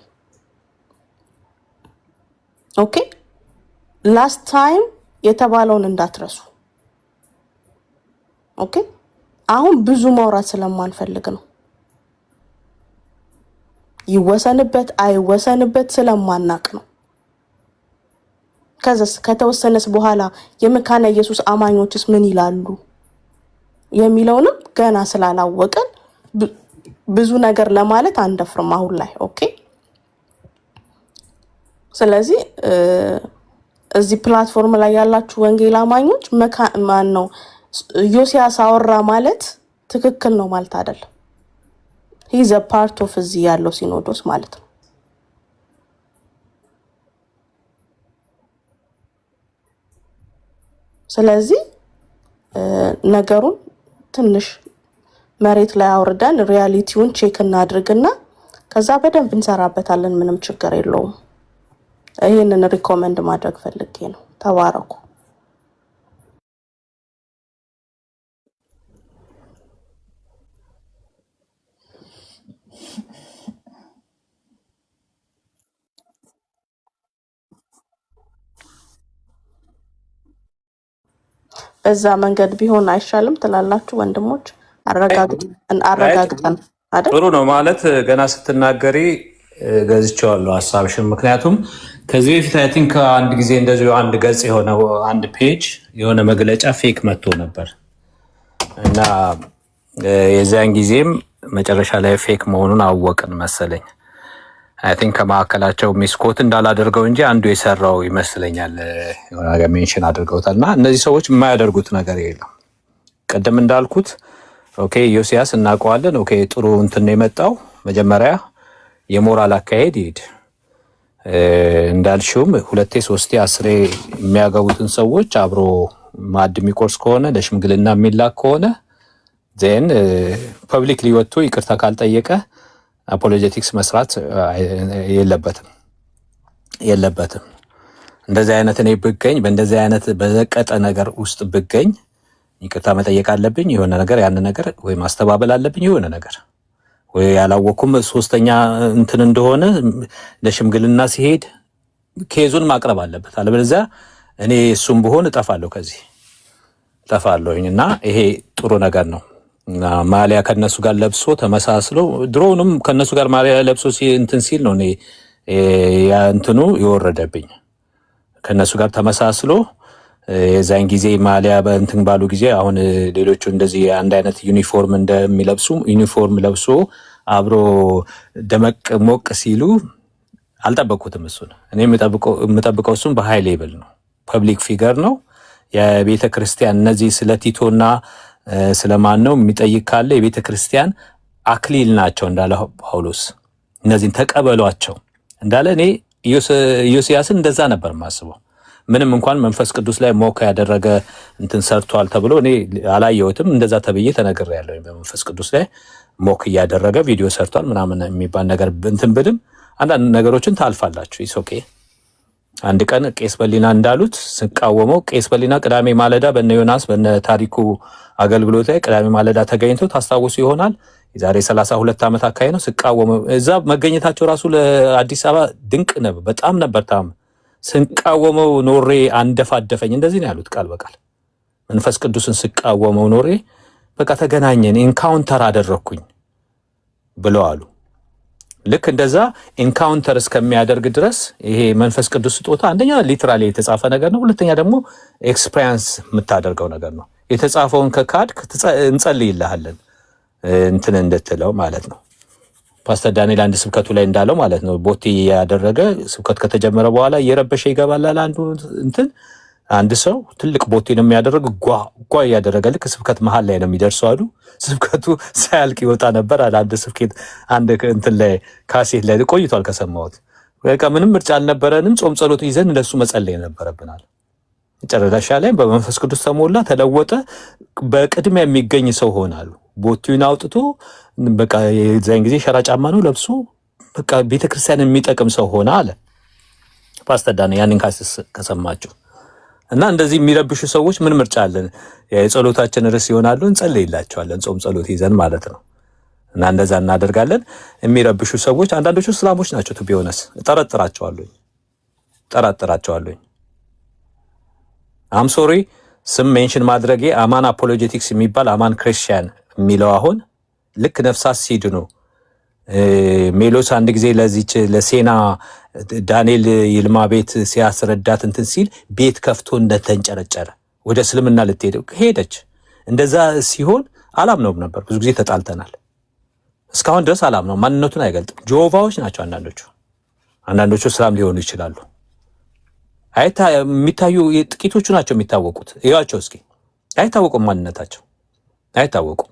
Speaker 3: ኦኬ ላስት ታይም የተባለውን እንዳትረሱ። ኦኬ አሁን ብዙ ማውራት ስለማንፈልግ ነው። ይወሰንበት አይወሰንበት ስለማናቅ ነው። ከዛስ ከተወሰነስ በኋላ የመካነ ኢየሱስ አማኞችስ ምን ይላሉ የሚለውንም ገና ስላላወቀን ብዙ ነገር ለማለት አንደፍርም አሁን ላይ። ኦኬ ስለዚህ እዚህ ፕላትፎርም ላይ ያላችሁ ወንጌል አማኞች ማን ነው ዮሲያስ አወራ ማለት ትክክል ነው ማለት አይደለም። he is a part of እዚህ ያለው ሲኖዶስ ማለት ነው። ስለዚህ ነገሩን ትንሽ መሬት ላይ አውርደን ሪያሊቲውን ቼክ እናድርግና ከዛ በደንብ እንሰራበታለን። ምንም ችግር የለውም። ይሄንን ሪኮመንድ ማድረግ ፈልጌ ነው። ተባረኩ። በዛ መንገድ ቢሆን አይሻልም ትላላችሁ ወንድሞች? አረጋግጠን አይደል?
Speaker 1: ጥሩ ነው ማለት ገና ስትናገሪ ገዝቼዋለሁ ሀሳብሽን። ምክንያቱም ከዚህ በፊት አይ ቲንክ አንድ ጊዜ እንደዚሁ አንድ ገጽ የሆነ አንድ ፔጅ የሆነ መግለጫ ፌክ መጥቶ ነበር እና የዚያን ጊዜም መጨረሻ ላይ ፌክ መሆኑን አወቅን መሰለኝ። አይ ቲንክ ከማዕከላቸው ሚስኮት እንዳላደርገው እንጂ አንዱ የሰራው ይመስለኛል የሆነ ነገር ሜንሽን አድርገውታል። እና እነዚህ ሰዎች የማያደርጉት ነገር የለም። ቅድም እንዳልኩት ኦኬ ዮሲያስ እናውቀዋለን። ኦኬ ጥሩ እንትን የመጣው መጀመሪያ የሞራል አካሄድ ይሄድ እንዳልሽውም 2 3 10 የሚያገቡትን ሰዎች አብሮ ማዕድ የሚቆርስ ከሆነ ለሽምግልና የሚላክ ከሆነ ዜን ፐብሊክሊ ወጥቶ ይቅርታ ካልጠየቀ አፖሎጀቲክስ መስራት የለበትም። እንደዚህ አይነት እኔ ብገኝ በእንደዚህ አይነት በዘቀጠ ነገር ውስጥ ብገኝ ይቅርታ መጠየቅ አለብኝ። የሆነ ነገር ያን ነገር ወይ ማስተባበል አለብኝ። የሆነ ነገር ወይ ያላወኩም ሶስተኛ እንትን እንደሆነ ለሽምግልና ሲሄድ ኬዙን ማቅረብ አለበት። አለበለዚያ እኔ እሱም ብሆን እጠፋለሁ ከዚህ እጠፋለሁኝ። እና ይሄ ጥሩ ነገር ነው። ማሊያ ከነሱ ጋር ለብሶ ተመሳስሎ ድሮውንም ከነሱ ጋር ማሊያ ለብሶ እንትን ሲል ነው እኔ ያ እንትኑ የወረደብኝ። ከነሱ ጋር ተመሳስሎ የዛን ጊዜ ማሊያ በእንትን ባሉ ጊዜ አሁን ሌሎቹ እንደዚህ አንድ አይነት ዩኒፎርም እንደሚለብሱ ዩኒፎርም ለብሶ አብሮ ደመቅ ሞቅ ሲሉ አልጠበቅኩትም። እሱን እኔ የምጠብቀው እሱን በሃይ ሌቭል ነው። ፐብሊክ ፊገር ነው። የቤተ ክርስቲያን እነዚህ ስለ ቲቶና ስለማን ነው የሚጠይቅ ካለ የቤተ ክርስቲያን አክሊል ናቸው እንዳለ ጳውሎስ። እነዚህን ተቀበሏቸው እንዳለ እኔ ኢዮስያስን እንደዛ ነበር የማስበው። ምንም እንኳን መንፈስ ቅዱስ ላይ ሞክ ያደረገ እንትን ሰርቷል ተብሎ እኔ አላየሁትም። እንደዛ ተብዬ ተነግሬያለሁ። በመንፈስ ቅዱስ ላይ ሞክ እያደረገ ቪዲዮ ሰርቷል ምናምን የሚባል ነገር እንትን ብልም አንዳንድ ነገሮችን ታልፋላችሁ። ኢስ ኦኬ። አንድ ቀን ቄስ በሊና እንዳሉት ስቃወመው ቄስ በሊና ቅዳሜ ማለዳ በነ ዮናስ በነ ታሪኩ አገልግሎት ላይ ቅዳሜ ማለዳ ተገኝተው ታስታውሱ ይሆናል። የዛሬ 32 ዓመት አካባቢ ነው። ስቃወመው እዛ መገኘታቸው ራሱ ለአዲስ አበባ ድንቅ ነበር። በጣም ነበር ታም ስንቃወመው ኖሬ አንደፋደፈኝ። እንደዚህ ነው ያሉት ቃል በቃል መንፈስ ቅዱስን ስቃወመው ኖሬ በቃ ተገናኘን ኢንካውንተር አደረኩኝ ብለው አሉ። ልክ እንደዛ ኢንካውንተር እስከሚያደርግ ድረስ ይሄ መንፈስ ቅዱስ ስጦታ አንደኛ ሊትራሊ የተጻፈ ነገር ነው። ሁለተኛ ደግሞ ኤክስፒሪየንስ የምታደርገው ነገር ነው። የተጻፈውን ከካድክ እንጸልይልሃለን እንትን እንድትለው ማለት ነው። ፓስተር ዳንኤል አንድ ስብከቱ ላይ እንዳለው ማለት ነው። ቦቴ ያደረገ ስብከት ከተጀመረ በኋላ እየረበሸ ይገባላል። አንድ ሰው ትልቅ ቦቴ ነው የሚያደርግ ጓ እያደረገ ልክ ስብከት መሀል ላይ ነው የሚደርሰው አሉ። ስብከቱ ሳያልቅ ይወጣ ነበር አለ። አንድ ስብከት አንድ እንትን ላይ ካሴት ላይ ቆይቷል ከሰማሁት። በቃ ምንም ምርጫ አልነበረንም። ጾም ጸሎት ይዘን ለሱ መጸለይ ነበረብናል። መጨረሻ ላይ በመንፈስ ቅዱስ ተሞላ፣ ተለወጠ። በቅድሚያ የሚገኝ ሰው ሆናሉ። ቦቴውን አውጥቶ በቃ የዛን ጊዜ ሸራ ጫማ ነው ለብሶ በቃ ቤተክርስቲያን የሚጠቅም ሰው ሆነ አለ ፓስተር ዳንኤል ያንን ከሰማችሁ። እና እንደዚህ የሚረብሹ ሰዎች ምን ምርጫ አለን? የጸሎታችን ርዕስ ይሆናሉ፣ እንጸልይላቸዋለን ጾም ጸሎት ይዘን ማለት ነው። እና እንደዛ እናደርጋለን። የሚረብሹ ሰዎች አንዳንዶቹ እስላሞች ናቸው። ቱ ቢሆነስ ጠረጥራቸዋለሁ። አም ሶሪ ስም ሜንሽን ማድረጌ አማን አፖሎጀቲክስ የሚባል አማን ክርስቲያን የሚለው አሁን ልክ ነፍሳት ሲድኑ ሜሎስ አንድ ጊዜ ለዚች ለሴና ዳንኤል ይልማ ቤት ሲያስረዳት እንትን ሲል ቤት ከፍቶ እንደተንጨረጨረ ወደ እስልምና ልትሄድ ሄደች። እንደዛ ሲሆን አላምነውም ነበር። ብዙ ጊዜ ተጣልተናል። እስካሁን ድረስ አላምነውም። ማንነቱን አይገልጥም። ጆቫዎች ናቸው አንዳንዶቹ እስላም ሊሆኑ ይችላሉ። የሚታዩ ጥቂቶቹ ናቸው የሚታወቁት። እያቸው እስኪ አይታወቁም፣ ማንነታቸው አይታወቁም።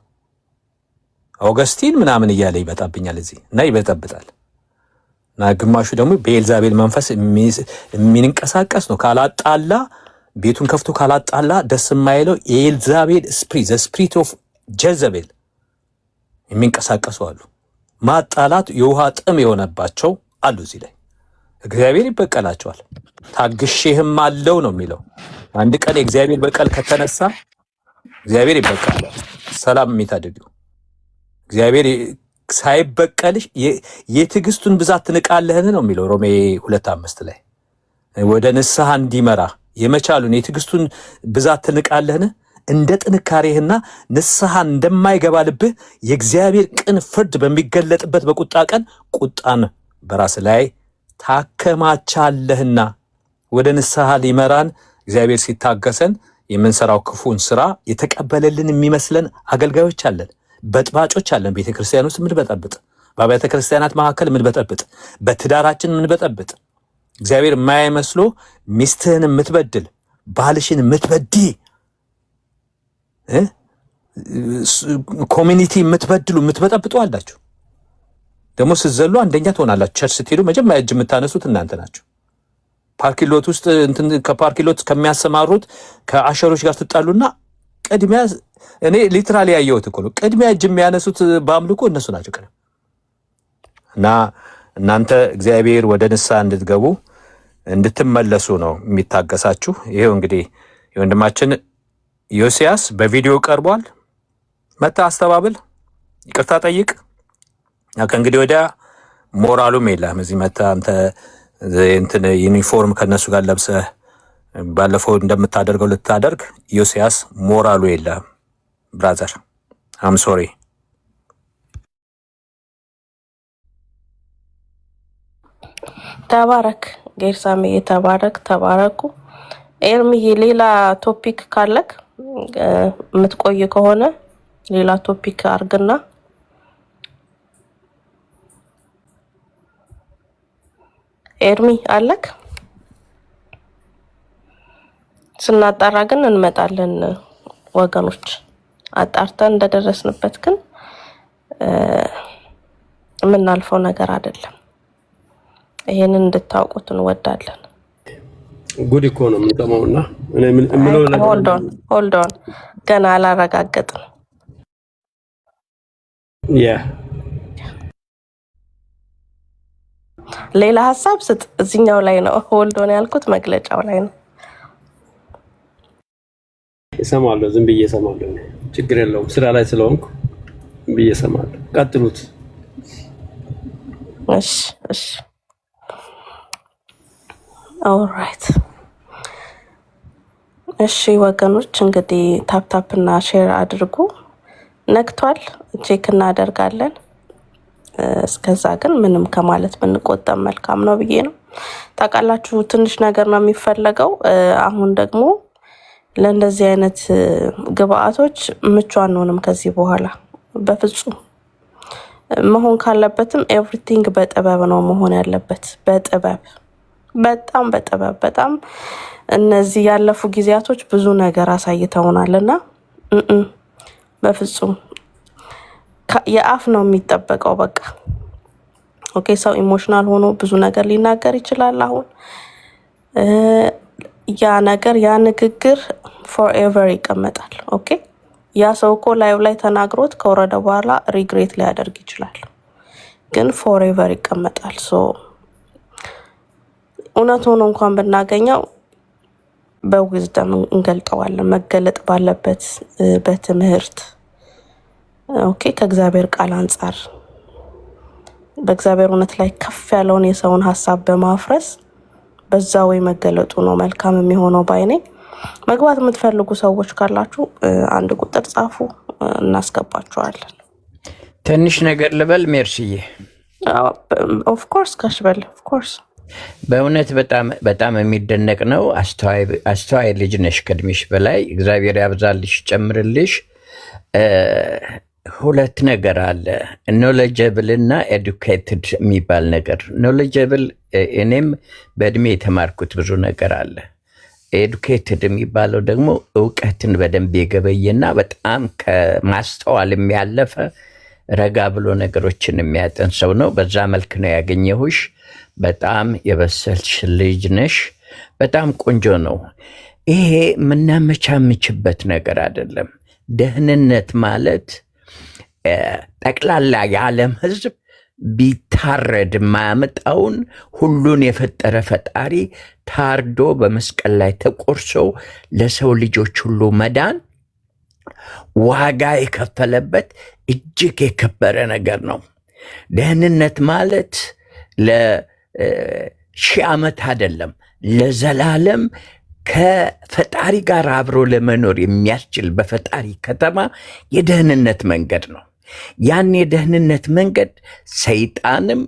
Speaker 1: ኦገስቲን ምናምን እያለ ይበጣብኛል እዚህ እና ይበጠብጣል። እና ግማሹ ደግሞ በኤልዛቤል መንፈስ የሚንቀሳቀስ ነው። ካላጣላ ቤቱን ከፍቶ ካላጣላ ደስ የማይለው የኤልዛቤል ስፒሪት ኦፍ ጀዘቤል የሚንቀሳቀሱ አሉ። ማጣላት የውሃ ጥም የሆነባቸው አሉ። እዚህ ላይ እግዚአብሔር ይበቀላቸዋል። ታግሼህም አለው ነው የሚለው። አንድ ቀን የእግዚአብሔር በቀል ከተነሳ እግዚአብሔር ይበቀላል። ሰላም የሚታደገው እግዚአብሔር ሳይበቀልሽ የትዕግስቱን ብዛት ትንቃለህን ነው የሚለው ሮሜ 2:5 ላይ ወደ ንስሐ እንዲመራ የመቻሉን የትዕግስቱን ብዛት ትንቃለህን? እንደ ጥንካሬህና ንስሐ እንደማይገባ ልብህ የእግዚአብሔር ቅን ፍርድ በሚገለጥበት በቁጣ ቀን ቁጣን በራስ ላይ ታከማቻለህና። ወደ ንስሐ ሊመራን እግዚአብሔር ሲታገሰን የምንሰራው ክፉን ስራ የተቀበለልን የሚመስለን አገልጋዮች አለን፣ በጥባጮች አለን። ቤተክርስቲያን ውስጥ ምንበጠብጥ፣ በአብያተ ክርስቲያናት መካከል ምንበጠብጥ፣ በትዳራችን ምንበጠብጥ፣ እግዚአብሔር የማይመስሎ ሚስትህን የምትበድል፣ ባልሽን የምትበዲ፣ ኮሚኒቲ የምትበድሉ የምትበጠብጡ አላችሁ። ደግሞ ስትዘሉ አንደኛ ትሆናላችሁ። ቸርች ስትሄዱ መጀመሪያ እጅ የምታነሱት እናንተ ናችሁ። ፓርኪሎት ውስጥ ከፓርኪሎት ከሚያሰማሩት ከአሸሮች ጋር ትጣሉና ቅድሚያ እኔ ሊትራሊ ያየሁት እኮ ነው። ቅድሚያ እጅ የሚያነሱት በአምልኮ እነሱ ናቸው። እና እናንተ እግዚአብሔር ወደ ንስሐ እንድትገቡ እንድትመለሱ ነው የሚታገሳችሁ። ይሄው እንግዲህ የወንድማችን ዮሲያስ በቪዲዮ ቀርቧል። መታ አስተባብል፣ ይቅርታ ጠይቅ። ከእንግዲህ ወዲያ ሞራሉም የለህም። እዚህ መታ አንተ እንትን ዩኒፎርም ከነሱ ጋር ለብሰህ ባለፈው እንደምታደርገው ልታደርግ ዮሲያስ ሞራሉ የለህም ብራዘር። አም ሶሪ።
Speaker 3: ተባረክ ጌርሳሜ፣ ተባረክ፣ ተባረኩ። ኤርሚዬ ሌላ ቶፒክ ካለክ የምትቆይ ከሆነ ሌላ ቶፒክ አርግና ኤርሚ አለክ። ስናጣራ ግን እንመጣለን ወገኖች። አጣርተን እንደደረስንበት ግን የምናልፈው ነገር አይደለም። ይሄንን እንድታውቁት እንወዳለን።
Speaker 5: ጉድ እኮ ነው የምንሰማውና እኔ ምንለው ነገር
Speaker 3: ሆልድ ኦን ገና አላረጋገጥንም። ሌላ ሀሳብ ስጥ። እዚህኛው ላይ ነው ሆልድ ኦን ያልኩት፣ መግለጫው ላይ ነው።
Speaker 5: እሰማለሁ፣ ዝም ብዬ እሰማለሁ። ችግር የለውም፣ ስራ ላይ ስለሆንኩ ዝም ብዬ እሰማለሁ። ቀጥሉት።
Speaker 3: እሺ እሺ፣ ኦልራይት። እሺ ወገኖች እንግዲህ ታፕ እና ሼር አድርጉ። ነክቷል፣ ቼክ እናደርጋለን። እስከዛ ግን ምንም ከማለት ብንቆጠብ መልካም ነው ብዬ ነው። ታውቃላችሁ ትንሽ ነገር ነው የሚፈለገው። አሁን ደግሞ ለእንደዚህ አይነት ግብአቶች ምቹ አንሆንም ከዚህ በኋላ በፍጹም። መሆን ካለበትም ኤቭሪቲንግ በጥበብ ነው መሆን ያለበት። በጥበብ በጣም በጥበብ በጣም እነዚህ ያለፉ ጊዜያቶች ብዙ ነገር አሳይተውናልና በፍጹም የአፍ ነው የሚጠበቀው። በቃ ኦኬ፣ ሰው ኢሞሽናል ሆኖ ብዙ ነገር ሊናገር ይችላል። አሁን ያ ነገር ያ ንግግር ፎርኤቨር ይቀመጣል። ኦኬ፣ ያ ሰው እኮ ላይቭ ላይ ተናግሮት ከወረደ በኋላ ሪግሬት ሊያደርግ ይችላል፣ ግን ፎርኤቨር ይቀመጣል። ሶ እውነት ሆኖ እንኳን ብናገኘው በዊዝደም እንገልጠዋለን፣ መገለጥ ባለበት በትምህርት ኦኬ፣ ከእግዚአብሔር ቃል አንጻር በእግዚአብሔር እውነት ላይ ከፍ ያለውን የሰውን ሀሳብ በማፍረስ በዛ ወይ መገለጡ ነው መልካም የሚሆነው ባይኔ። መግባት የምትፈልጉ ሰዎች ካላችሁ አንድ ቁጥር ጻፉ፣ እናስገባችኋለን።
Speaker 4: ትንሽ ነገር ልበል ሜርሲዬ?
Speaker 3: ኦፍ ኮርስ ካሽበል ኦፍ ኮርስ።
Speaker 4: በእውነት በጣም የሚደነቅ ነው። አስተዋይ ልጅ ነሽ፣ ከእድሜሽ በላይ እግዚአብሔር ያብዛልሽ፣ ጨምርልሽ። ሁለት ነገር አለ፣ ኖሌጀብል እና ኤዱኬትድ የሚባል ነገር። ኖሌጀብል እኔም በእድሜ የተማርኩት ብዙ ነገር አለ። ኤዱኬትድ የሚባለው ደግሞ እውቀትን በደንብ የገበየና በጣም ከማስተዋል የሚያለፈ ረጋ ብሎ ነገሮችን የሚያጠን ሰው ነው። በዛ መልክ ነው ያገኘሁሽ። በጣም የበሰልሽ ልጅ ነሽ። በጣም ቆንጆ ነው። ይሄ የምናመቻምችበት ነገር አይደለም። ደህንነት ማለት ጠቅላላ የዓለም ሕዝብ ቢታረድ የማያመጣውን ሁሉን የፈጠረ ፈጣሪ ታርዶ በመስቀል ላይ ተቆርሶ ለሰው ልጆች ሁሉ መዳን ዋጋ የከፈለበት እጅግ የከበረ ነገር ነው። ደህንነት ማለት ለሺህ ዓመት አይደለም፣ ለዘላለም ከፈጣሪ ጋር አብሮ ለመኖር የሚያስችል በፈጣሪ ከተማ የደህንነት መንገድ ነው። ያን የደህንነት መንገድ ሰይጣንም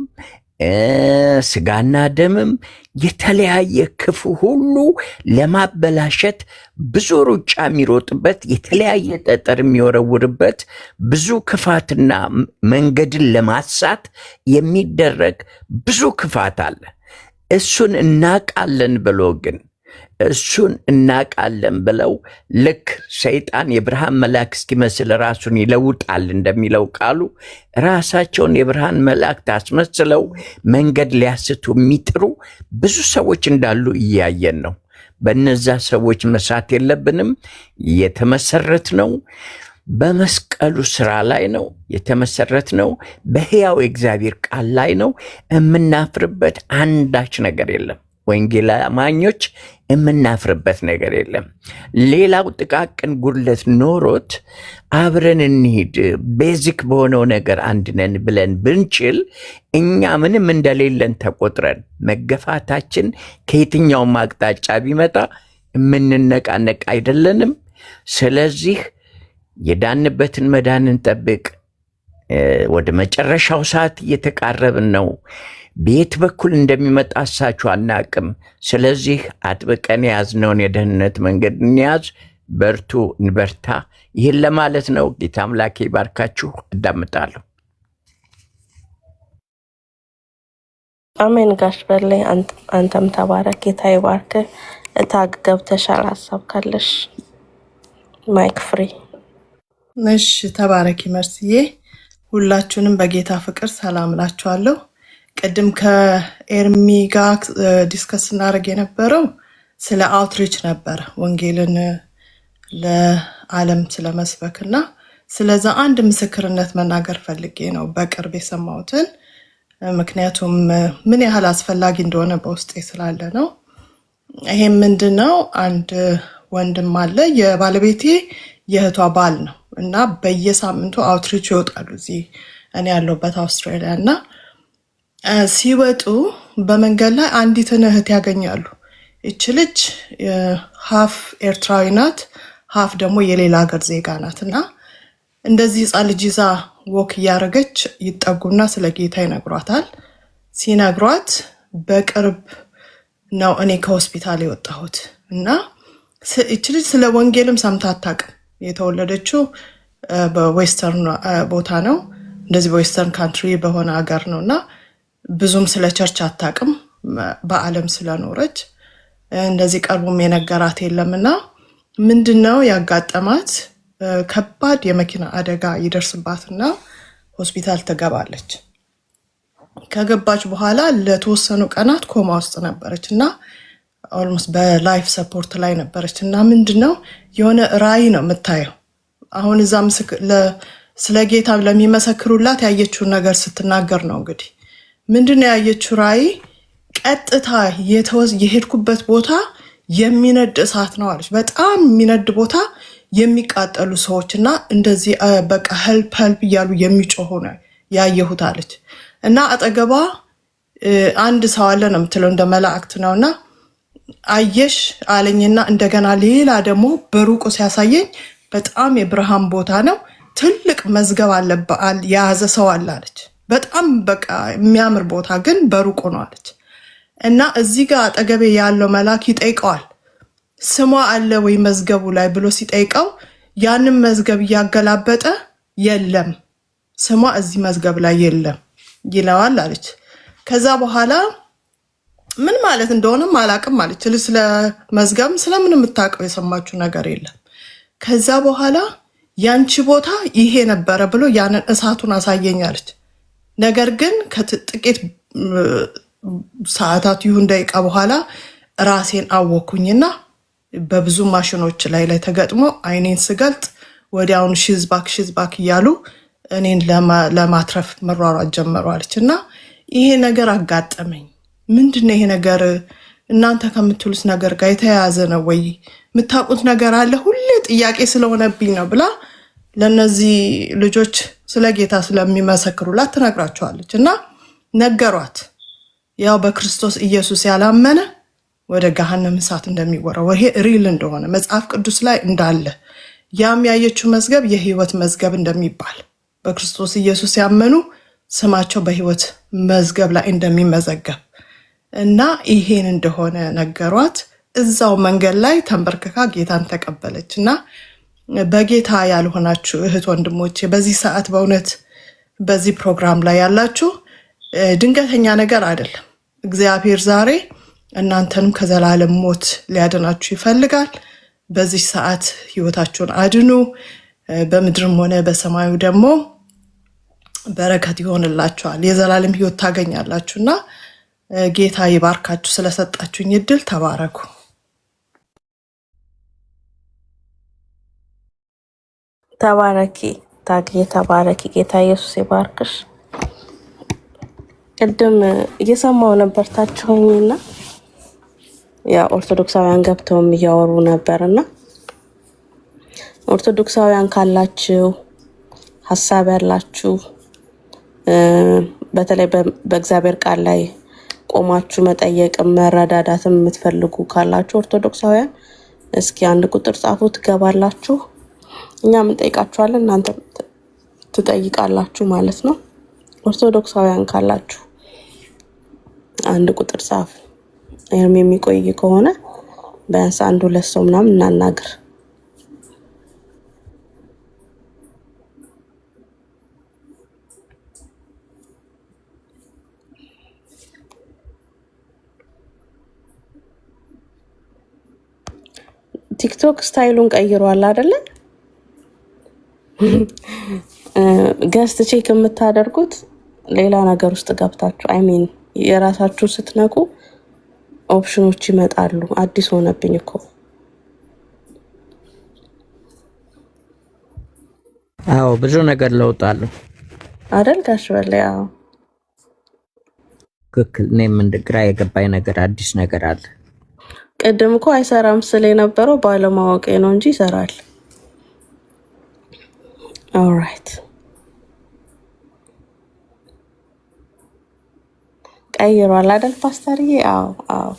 Speaker 4: ስጋና ደምም የተለያየ ክፉ ሁሉ ለማበላሸት ብዙ ሩጫ የሚሮጥበት፣ የተለያየ ጠጠር የሚወረውርበት፣ ብዙ ክፋትና መንገድን ለማሳት የሚደረግ ብዙ ክፋት አለ። እሱን እናቃለን ብለው ልክ ሰይጣን የብርሃን መልአክ እስኪመስል ራሱን ይለውጣል እንደሚለው ቃሉ ራሳቸውን የብርሃን መላእክት አስመስለው መንገድ ሊያስቱ የሚጥሩ ብዙ ሰዎች እንዳሉ እያየን ነው። በእነዛ ሰዎች መሳት የለብንም። የተመሰረት ነው በመስቀሉ ስራ ላይ ነው የተመሰረት ነው። በሕያው እግዚአብሔር ቃል ላይ ነው። የምናፍርበት አንዳች ነገር የለም። ወንጌል አማኞች የምናፍርበት ነገር የለም። ሌላው ጥቃቅን ጉድለት ኖሮት አብረን እንሂድ ቤዚክ በሆነው ነገር አንድ ነን ብለን ብንችል እኛ ምንም እንደሌለን ተቆጥረን መገፋታችን ከየትኛውም አቅጣጫ ቢመጣ የምንነቃነቅ አይደለንም። ስለዚህ የዳንበትን መዳን እንጠብቅ። ወደ መጨረሻው ሰዓት እየተቃረብን ነው። ቤት በኩል እንደሚመጣ እሳችሁ አናቅም። ስለዚህ አጥብቀን የያዝነውን የደህንነት መንገድ እንያዝ። በርቱ፣ እንበርታ። ይህን ለማለት ነው። ጌታ አምላኬ ይባርካችሁ። አዳምጣለሁ።
Speaker 3: አሜን። ጋሽ በላይ አንተም ተባረክ። ጌታ ይባርክ። እታግ ገብተሻል። ሀሳብ ካለሽ ማይክ ፍሪ።
Speaker 6: እሺ፣ ተባረኪ መርስዬ። ሁላችሁንም በጌታ ፍቅር ሰላም እላችኋለሁ። ቅድም ከኤርሚ ጋር ዲስከስ እናደርግ የነበረው ስለ አውትሪች ነበረ፣ ወንጌልን ለዓለም ስለመስበክ እና ስለዛ አንድ ምስክርነት መናገር ፈልጌ ነው በቅርብ የሰማሁትን። ምክንያቱም ምን ያህል አስፈላጊ እንደሆነ በውስጤ ስላለ ነው። ይሄም ምንድነው? አንድ ወንድም አለ፣ የባለቤቴ የእህቷ ባል ነው እና በየሳምንቱ አውትሪች ይወጣሉ እዚህ እኔ ያለሁበት አውስትራሊያ እና ሲወጡ በመንገድ ላይ አንዲትን እህት ያገኛሉ። ይች ልጅ ሀፍ ኤርትራዊ ናት፣ ሀፍ ደግሞ የሌላ ሀገር ዜጋ ናት እና እንደዚህ ሕፃን ልጅ ይዛ ወክ እያደረገች ይጠጉና ስለ ጌታ ይነግሯታል። ሲነግሯት በቅርብ ነው እኔ ከሆስፒታል የወጣሁት እና ይች ልጅ ስለ ወንጌልም ሰምታ አታውቅም። የተወለደችው በዌስተርን ቦታ ነው፣ እንደዚህ በዌስተርን ካንትሪ በሆነ ሀገር ነው እና ብዙም ስለ ቸርች አታውቅም። በዓለም ስለኖረች እንደዚህ ቀርቡም የነገራት የለምና ምንድነው ያጋጠማት? ከባድ የመኪና አደጋ ይደርስባትና ሆስፒታል ትገባለች። ከገባች በኋላ ለተወሰኑ ቀናት ኮማ ውስጥ ነበረች እና ኦልሞስት በላይፍ ሰፖርት ላይ ነበረች እና ምንድነው የሆነ ራእይ ነው የምታየው። አሁን እዛ ስለ ጌታ ለሚመሰክሩላት ያየችውን ነገር ስትናገር ነው እንግዲህ ምንድነው ያየችው ራእይ? ቀጥታ የሄድኩበት ቦታ የሚነድ እሳት ነው አለች። በጣም የሚነድ ቦታ፣ የሚቃጠሉ ሰዎች እና እንደዚህ በቃ ሄልፕ እያሉ የሚጮሁ ነው ያየሁት አለች። እና አጠገቧ አንድ ሰው አለ ነው የምትለው፣ እንደ መላእክት ነውና አየሽ አለኝና እንደገና ሌላ ደግሞ በሩቁ ሲያሳየኝ በጣም የብርሃን ቦታ ነው፣ ትልቅ መዝገብ አለበአል የያዘ ሰው አለ አለች። በጣም በቃ የሚያምር ቦታ ግን በሩቁ ነው አለች። እና እዚህ ጋር አጠገቤ ያለው መልአክ ይጠይቀዋል፣ ስሟ አለ ወይ መዝገቡ ላይ ብሎ ሲጠይቀው ያንን መዝገብ እያገላበጠ የለም ስሟ እዚህ መዝገብ ላይ የለም ይለዋል አለች። ከዛ በኋላ ምን ማለት እንደሆነም አላቅም አለች። ስለ መዝገብ ስለምን የምታውቀው የሰማችው ነገር የለም። ከዛ በኋላ ያንቺ ቦታ ይሄ ነበረ ብሎ ያንን እሳቱን አሳየኛለች። ነገር ግን ከጥቂት ሰዓታት ይሁን ደቂቃ በኋላ ራሴን አወኩኝና በብዙ ማሽኖች ላይ ተገጥሞ አይኔን ስገልጥ ወዲያውኑ ሽዝባክ እያሉ እኔን ለማትረፍ መሯሯጥ ጀመሯለች። እና ይሄ ነገር አጋጠመኝ። ምንድነው ይሄ ነገር? እናንተ ከምትሉት ነገር ጋር የተያያዘ ነው ወይ? የምታውቁት ነገር አለ? ሁሌ ጥያቄ ስለሆነብኝ ነው ብላ ለነዚህ ልጆች ስለ ጌታ ስለሚመሰክሩላት ትነግራቸዋለች። እና ነገሯት ያው በክርስቶስ ኢየሱስ ያላመነ ወደ ገሃነም እሳት እንደሚወረወር ይሄ ሪል እንደሆነ መጽሐፍ ቅዱስ ላይ እንዳለ ያም ያየችው መዝገብ የህይወት መዝገብ እንደሚባል በክርስቶስ ኢየሱስ ያመኑ ስማቸው በህይወት መዝገብ ላይ እንደሚመዘገብ እና ይሄን እንደሆነ ነገሯት። እዛው መንገድ ላይ ተንበርክካ ጌታን ተቀበለች። እና በጌታ ያልሆናችሁ እህት ወንድሞቼ በዚህ ሰዓት በእውነት በዚህ ፕሮግራም ላይ ያላችሁ ድንገተኛ ነገር አይደለም። እግዚአብሔር ዛሬ እናንተንም ከዘላለም ሞት ሊያድናችሁ ይፈልጋል። በዚህ ሰዓት ህይወታችሁን አድኑ። በምድርም ሆነ በሰማዩ ደግሞ በረከት ይሆንላችኋል፣ የዘላለም ህይወት ታገኛላችሁና ጌታ ይባርካችሁ። ስለሰጣችሁኝ እድል ተባረኩ።
Speaker 3: ተባረኪ ታግዬ፣ ተባረኪ። ጌታ ኢየሱስ ይባርክሽ። ቅድም እየሰማው ነበር ታችሁኝና ያ ኦርቶዶክሳውያን ገብተውም እያወሩ ነበርና ኦርቶዶክሳውያን ካላችሁ ሐሳብ ያላችሁ በተለይ በእግዚአብሔር ቃል ላይ ቆማችሁ መጠየቅ መረዳዳትም የምትፈልጉ ካላችሁ ኦርቶዶክሳውያን እስኪ አንድ ቁጥር ጻፉ፣ ትገባላችሁ። እኛም እንጠይቃችኋለን፣ እናንተ ትጠይቃላችሁ ማለት ነው። ኦርቶዶክሳውያን ካላችሁ አንድ ቁጥር ጻፉ። የሚቆይ ከሆነ ቢያንስ አንድ ሁለት ሰው ምናምን እናናግር። ቲክቶክ ስታይሉን ቀይሯል አይደለ? ገስት ቼክ የምታደርጉት ሌላ ነገር ውስጥ ገብታችሁ የራሳችሁ ስትነቁ ኦፕሽኖች ይመጣሉ። አዲስ ሆነብኝ እኮ
Speaker 4: አዎ፣ ብዙ ነገር ለውጣሉ
Speaker 3: አይደል ጋሽ በላይ? አዎ
Speaker 4: ትክክል። እኔም እንደ ግራ የገባኝ ነገር አዲስ ነገር አለ።
Speaker 3: ቅድም እኮ አይሰራም ስለ የነበረው ባለማወቅ ነው እንጂ ይሰራል። ኦልራይት ቀይሯል አይደል ፓስተርዬ? አዎ አዎ።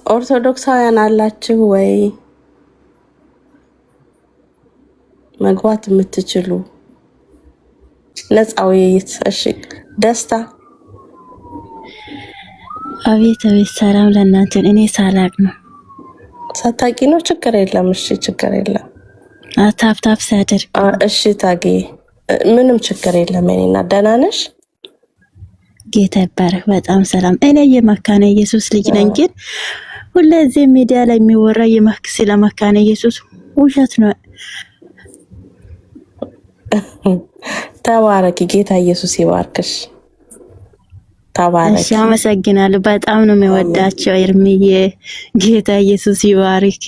Speaker 3: ኦርቶዶክሳውያን አላችሁ ወይ መግባት የምትችሉ ነፃ ውይይት? እሺ ደስታ።
Speaker 7: አቤት አቤት፣ ሰላም ለእናንተ። እኔ ሳላቅ ነው።
Speaker 3: ሳታቂ ነው? ችግር የለም። እሺ ችግር የለም።
Speaker 7: ታፕታፕ ሳደርግ
Speaker 3: እሺ ታጌ፣ ምንም ችግር የለም። እኔና ደህና ነሽ?
Speaker 7: ጌታ ይባረክ። በጣም ሰላም። እኔ የመካነ ኢየሱስ ልጅ ነኝ፣ ግን ሁለዚህ ሚዲያ ላይ የሚወራ ስለ መካነ ኢየሱስ ውሸት ነው።
Speaker 3: ተባረኪ። ጌታ ኢየሱስ ይባርክሽ። ተባረኪ።
Speaker 7: እሺ አመሰግናለሁ። በጣም ነው የሚወዳቸው እርምዬ። ጌታ ኢየሱስ ይባርክ።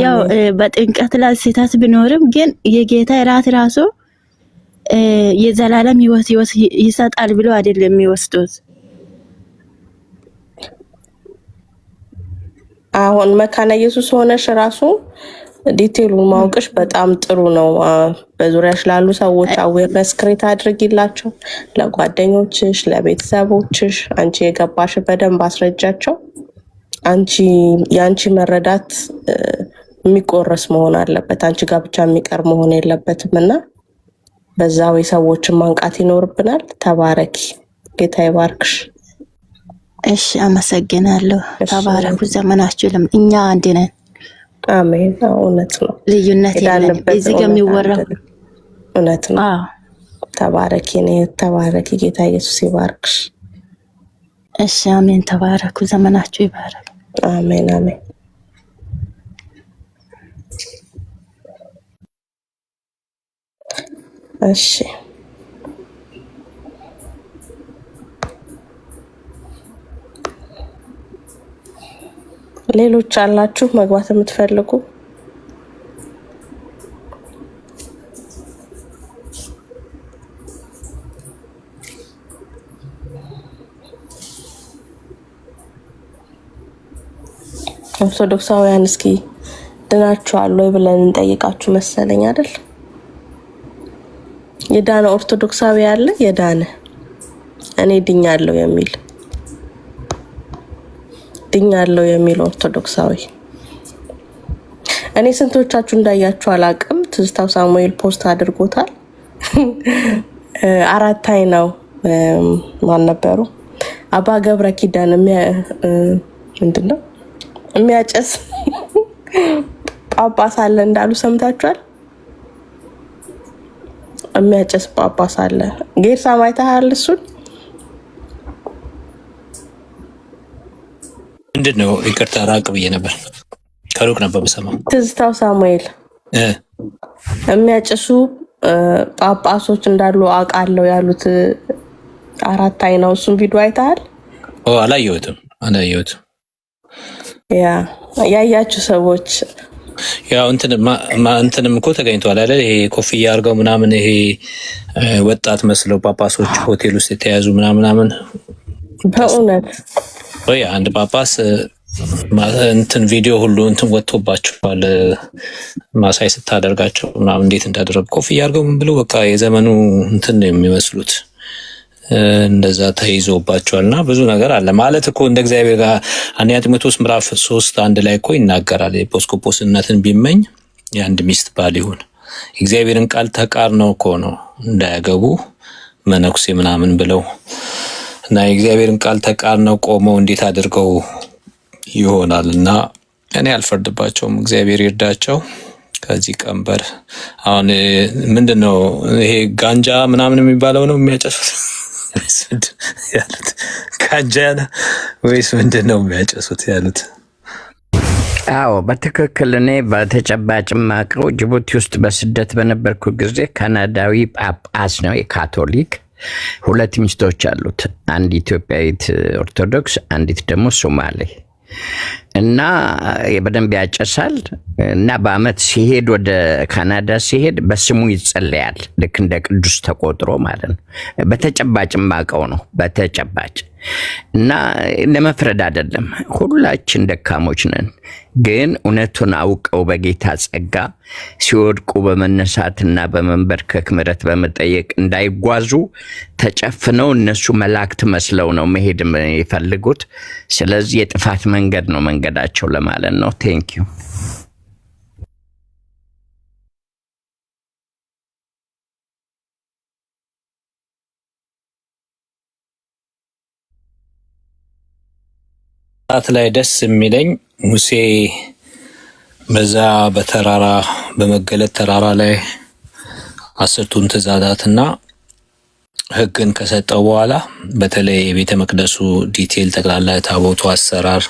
Speaker 7: ያው በጥምቀት ላይ ስህተት ቢኖርም ግን የጌታ እራት ራሱ የዘላለም ህይወት ይሰጣል ብሎ አይደለም የሚወስዱት።
Speaker 3: አሁን መካነ ኢየሱስ ሆነሽ ራሱ ዲቴሉን ማወቅሽ በጣም ጥሩ ነው። በዙሪያሽ ላሉ ሰዎች አዌርነስ ክሬት አድርጊላቸው፣ ለጓደኞችሽ፣ ለቤተሰቦችሽ። አንቺ የገባሽ በደንብ አስረጃቸው። የአንቺ መረዳት የሚቆረስ መሆን አለበት፣ አንቺ ጋር ብቻ የሚቀር መሆን የለበትም እና በዛው ሰዎችን ማንቃት ይኖርብናል። ተባረኪ። ጌታ ይባርክሽ።
Speaker 7: እሺ አመሰግናለሁ። ተባረኩ። ዘመናችሁ እኛ አንድ ነን።
Speaker 3: አሜን። እውነት ነው።
Speaker 7: ልዩነት የለም። እዚህ ጋር የሚወራው
Speaker 3: እውነት ነው። ተባረኪ። ተባረኪ። ጌታ ኢየሱስ ይባርክሽ።
Speaker 7: እሺ አሜን። ተባረኩ። ዘመናችሁ ይባረክ።
Speaker 3: አሜን አሜን። እሺ ሌሎች አላችሁ መግባት የምትፈልጉ? ኦርቶዶክሳውያን እስኪ ድናችኋል ወይ ብለን እንጠይቃችሁ መሰለኝ አይደል? የዳነ ኦርቶዶክሳዊ አለ። የዳነ እኔ ድኛለሁ የሚል ኦርቶዶክሳዊ እኔ ስንቶቻችሁ እንዳያችሁ አላቅም። ትዝታው ሳሙኤል ፖስት አድርጎታል። አራታይ ነው ማን ነበሩ? አባ ገብረ ኪዳን ምንድነው የሚያጨስ ጳጳስ አለ እንዳሉ ሰምታችኋል? የሚያጨስ ጳጳስ አለ። ጌርሳ ማይታሃል? እሱን
Speaker 1: ምንድነው? ይቅርታ ራቅ ብዬ ነበር፣ ከሩቅ ነበር በሰማው።
Speaker 3: ትዝታው ሳሙኤል የሚያጨሱ ጳጳሶች እንዳሉ አውቃለሁ ያሉት አራታይ ነው። እሱን ቪዲዮ አይተሃል?
Speaker 1: አላየሁትም።
Speaker 3: ያያችሁ ሰዎች
Speaker 1: ያው እንትንም እኮ ተገኝቷል አይደል? ይሄ ኮፍያ አድርገው ምናምን ይሄ ወጣት መስለው ጳጳሶች ሆቴል ውስጥ የተያዙ ምናምን
Speaker 3: በእውነት
Speaker 1: ወይ አንድ ጳጳስ እንትን ቪዲዮ ሁሉ እንትን ወጥቶባቸዋል። ማሳይ ስታደርጋቸው ምናምን እንዴት እንዳደረጉ ኮፍያ አድርገው ምን ብለው በቃ የዘመኑ እንትን ነው የሚመስሉት። እንደዛ ተይዞባቸዋል እና ብዙ ነገር አለ ማለት እኮ እንደ እግዚአብሔር ጋር አንደኛ ጢሞቴዎስ ምዕራፍ 3:1 ላይ እኮ ይናገራል። ኤጲስቆጶስነትን ቢመኝ የአንድ ሚስት ባል ይሁን። እግዚአብሔርን ቃል ተቃርነው እኮ ነው እንዳያገቡ መነኩሴ ምናምን ብለው እና የእግዚአብሔርን ቃል ተቃርነው ቆመው እንዴት አድርገው ይሆናል። እና እኔ አልፈርድባቸውም፣ እግዚአብሔር ይርዳቸው ከዚህ ቀንበር። አሁን ምንድነው ይሄ ጋንጃ ምናምን የሚባለው ነው የሚያጨሱት ያሉት? ጋንጃ ወይስ ምንድነው የሚያጨሱት ያሉት?
Speaker 4: አዎ በትክክል እኔ በተጨባጭ ማቀው ጅቡቲ ውስጥ በስደት በነበርኩ ጊዜ ካናዳዊ ጳጳስ ነው የካቶሊክ 2 ሚስቶች አሉት። አንድ ኢትዮጵያዊት ኦርቶዶክስ፣ አንዲት ደግሞ ሶማሌ እና በደንብ ያጨሳል እና በአመት ሲሄድ ወደ ካናዳ ሲሄድ በስሙ ይጸለያል። ልክ እንደ ቅዱስ ተቆጥሮ ማለት ነው። በተጨባጭ ማቀው ነው በተጨባጭ እና ለመፍረድ አይደለም፣ ሁላችን ደካሞች ነን። ግን እውነቱን አውቀው በጌታ ጸጋ ሲወድቁ በመነሳትና በመንበርከክ ምሕረት በመጠየቅ እንዳይጓዙ ተጨፍነው እነሱ መላእክት መስለው ነው መሄድ የሚፈልጉት። ስለዚህ የጥፋት መንገድ ነው መንገዳቸው ለማለት ነው። ቴንክ ዩ።
Speaker 1: ላይ ደስ የሚለኝ ሙሴ በዛ በተራራ በመገለጥ ተራራ ላይ 10ቱን ትእዛዛትና ሕግን ከሰጠው በኋላ በተለይ የቤተ መቅደሱ ዲቴል ጠቅላላ ታቦቱ አሰራር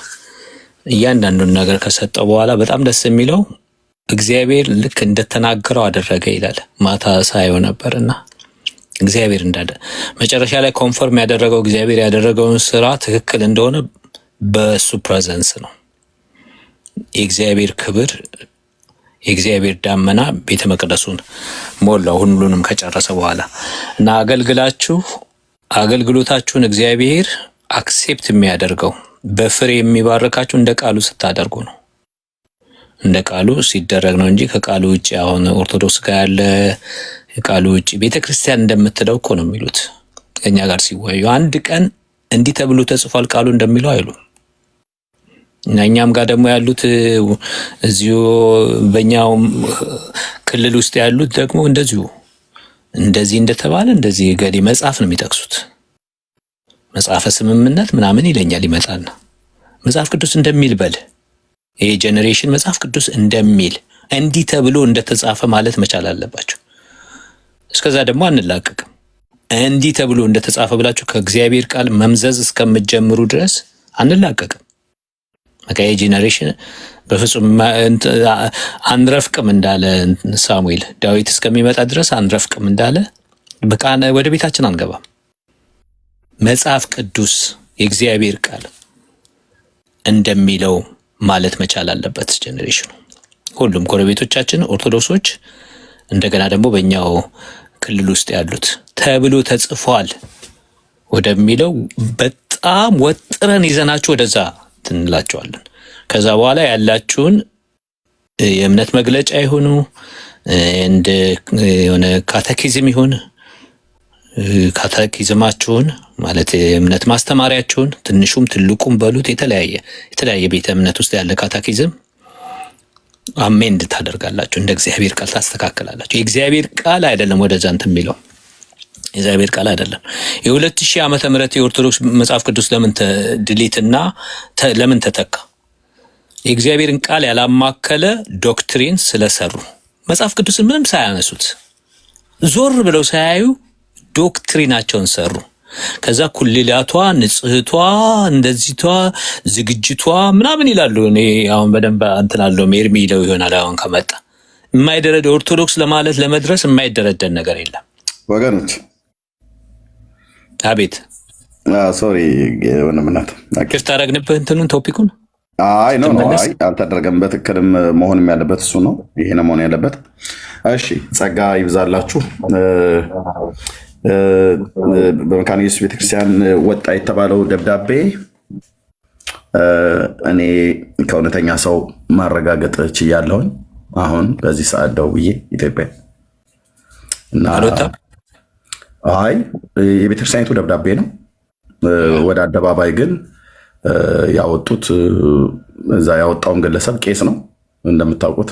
Speaker 1: እያንዳንዱን ነገር ከሰጠው በኋላ በጣም ደስ የሚለው እግዚአብሔር ልክ እንደተናገረው አደረገ ይላል። ማታ ሳየው ነበርና እግዚአብሔር እንዳደ መጨረሻ ላይ ኮንፈርም ያደረገው እግዚአብሔር ያደረገውን ስራ ትክክል እንደሆነ በሱ ፕሬዘንስ ነው። የእግዚአብሔር ክብር የእግዚአብሔር ዳመና ቤተ መቅደሱን ሞላው ሁሉንም ከጨረሰ በኋላ እና አገልግሎታችሁን እግዚአብሔር አክሴፕት የሚያደርገው በፍሬ የሚባርካችሁ እንደ ቃሉ ስታደርጉ ነው። እንደ ቃሉ ሲደረግ ነው እንጂ ከቃሉ ውጭ አሁን ኦርቶዶክስ ጋር ያለ ቃሉ ውጭ ቤተክርስቲያን እንደምትለው እኮ ነው የሚሉት። ከኛ ጋር ሲወያዩ አንድ ቀን እንዲህ ተብሎ ተጽፏል ቃሉ እንደሚለው አይሉ እና እኛም ጋር ደግሞ ያሉት እዚሁ በእኛው ክልል ውስጥ ያሉት ደግሞ እንደዚህ እንደተባለ እንደዚህ ገዲ መጽሐፍ ነው የሚጠቅሱት። መጽሐፈ ስምምነት ምናምን ይለኛል ይመጣልና መጽሐፍ ቅዱስ እንደሚል በል ይሄ ጄኔሬሽን መጽሐፍ ቅዱስ እንደሚል እንዲህ ተብሎ እንደተጻፈ ማለት መቻል አለባቸው። እስከዛ ደግሞ አንላቀቅም። እንዲህ ተብሎ እንደተጻፈ ብላችሁ ከእግዚአብሔር ቃል መምዘዝ እስከምትጀምሩ ድረስ አንላቀቅም። በቃ የጄኔሬሽን በፍጹም አንረፍቅም እንዳለ ሳሙኤል ዳዊት እስከሚመጣ ድረስ አንረፍቅም እንዳለ በቃ ወደ ቤታችን አንገባም። መጽሐፍ ቅዱስ የእግዚአብሔር ቃል እንደሚለው ማለት መቻል አለበት ጄኔሬሽኑ። ሁሉም ጎረቤቶቻችን ኦርቶዶክሶች፣ እንደገና ደግሞ በእኛው ክልል ውስጥ ያሉት ተብሎ ተጽፏል ወደሚለው በጣም ወጥረን ይዘናችሁ ወደዛ ትንላቸዋለን። ከዛ በኋላ ያላችሁን የእምነት መግለጫ ይሁኑ እንደ የሆነ ካቴኪዝም ይሁን ካታኪዝማችሁን ማለት የእምነት ማስተማሪያችሁን ትንሹም ትልቁም በሉት የተለያየ ቤተ እምነት ውስጥ ያለ ካታኪዝም አሜንድ ታደርጋላችሁ፣ እንደ እግዚአብሔር ቃል ታስተካክላላችሁ። የእግዚአብሔር ቃል አይደለም ወደዛ እንትን የሚለው የእግዚአብሔር ቃል አይደለም። የ2000 ዓመተ ምህረት የኦርቶዶክስ መጽሐፍ ቅዱስ ለምን ድሊትና ለምን ተተካ? የእግዚአብሔርን ቃል ያላማከለ ዶክትሪን ስለሰሩ መጽሐፍ ቅዱስን ምንም ሳያነሱት ዞር ብለው ሳያዩ ዶክትሪናቸውን ሰሩ። ከዛ ኩልላቷ፣ ንጽህቷ፣ እንደዚቷ፣ ዝግጅቷ ምናምን ይላሉ። እኔ አሁን በደንብ እንትናለው ሜርሚ ይለው ይሆናል። አሁን ከመጣ የማይደረድ ኦርቶዶክስ ለማለት ለመድረስ የማይደረደን ነገር የለም
Speaker 2: ወገኖች።
Speaker 1: አቤት
Speaker 2: ሶሪ ወንድምናት
Speaker 1: ክፍት አደረግንብህ እንትኑን ቶፒኩን።
Speaker 2: አይ ኖ አይ አልተደረገም። በትክክልም መሆንም ያለበት እሱ ነው። ይሄ ነው መሆን ያለበት። እሺ ጸጋ ይብዛላችሁ። በመካነ ኢየሱስ ቤተክርስቲያን ወጣ የተባለው ደብዳቤ እኔ ከእውነተኛ ሰው ማረጋገጥ ችያለሁኝ። አሁን በዚህ ሰዓት ደውዬ ኢትዮጵያ እና አይ የቤተክርስቲያኒቱ ደብዳቤ ነው። ወደ አደባባይ ግን ያወጡት እዛ ያወጣውን ግለሰብ ቄስ ነው። እንደምታውቁት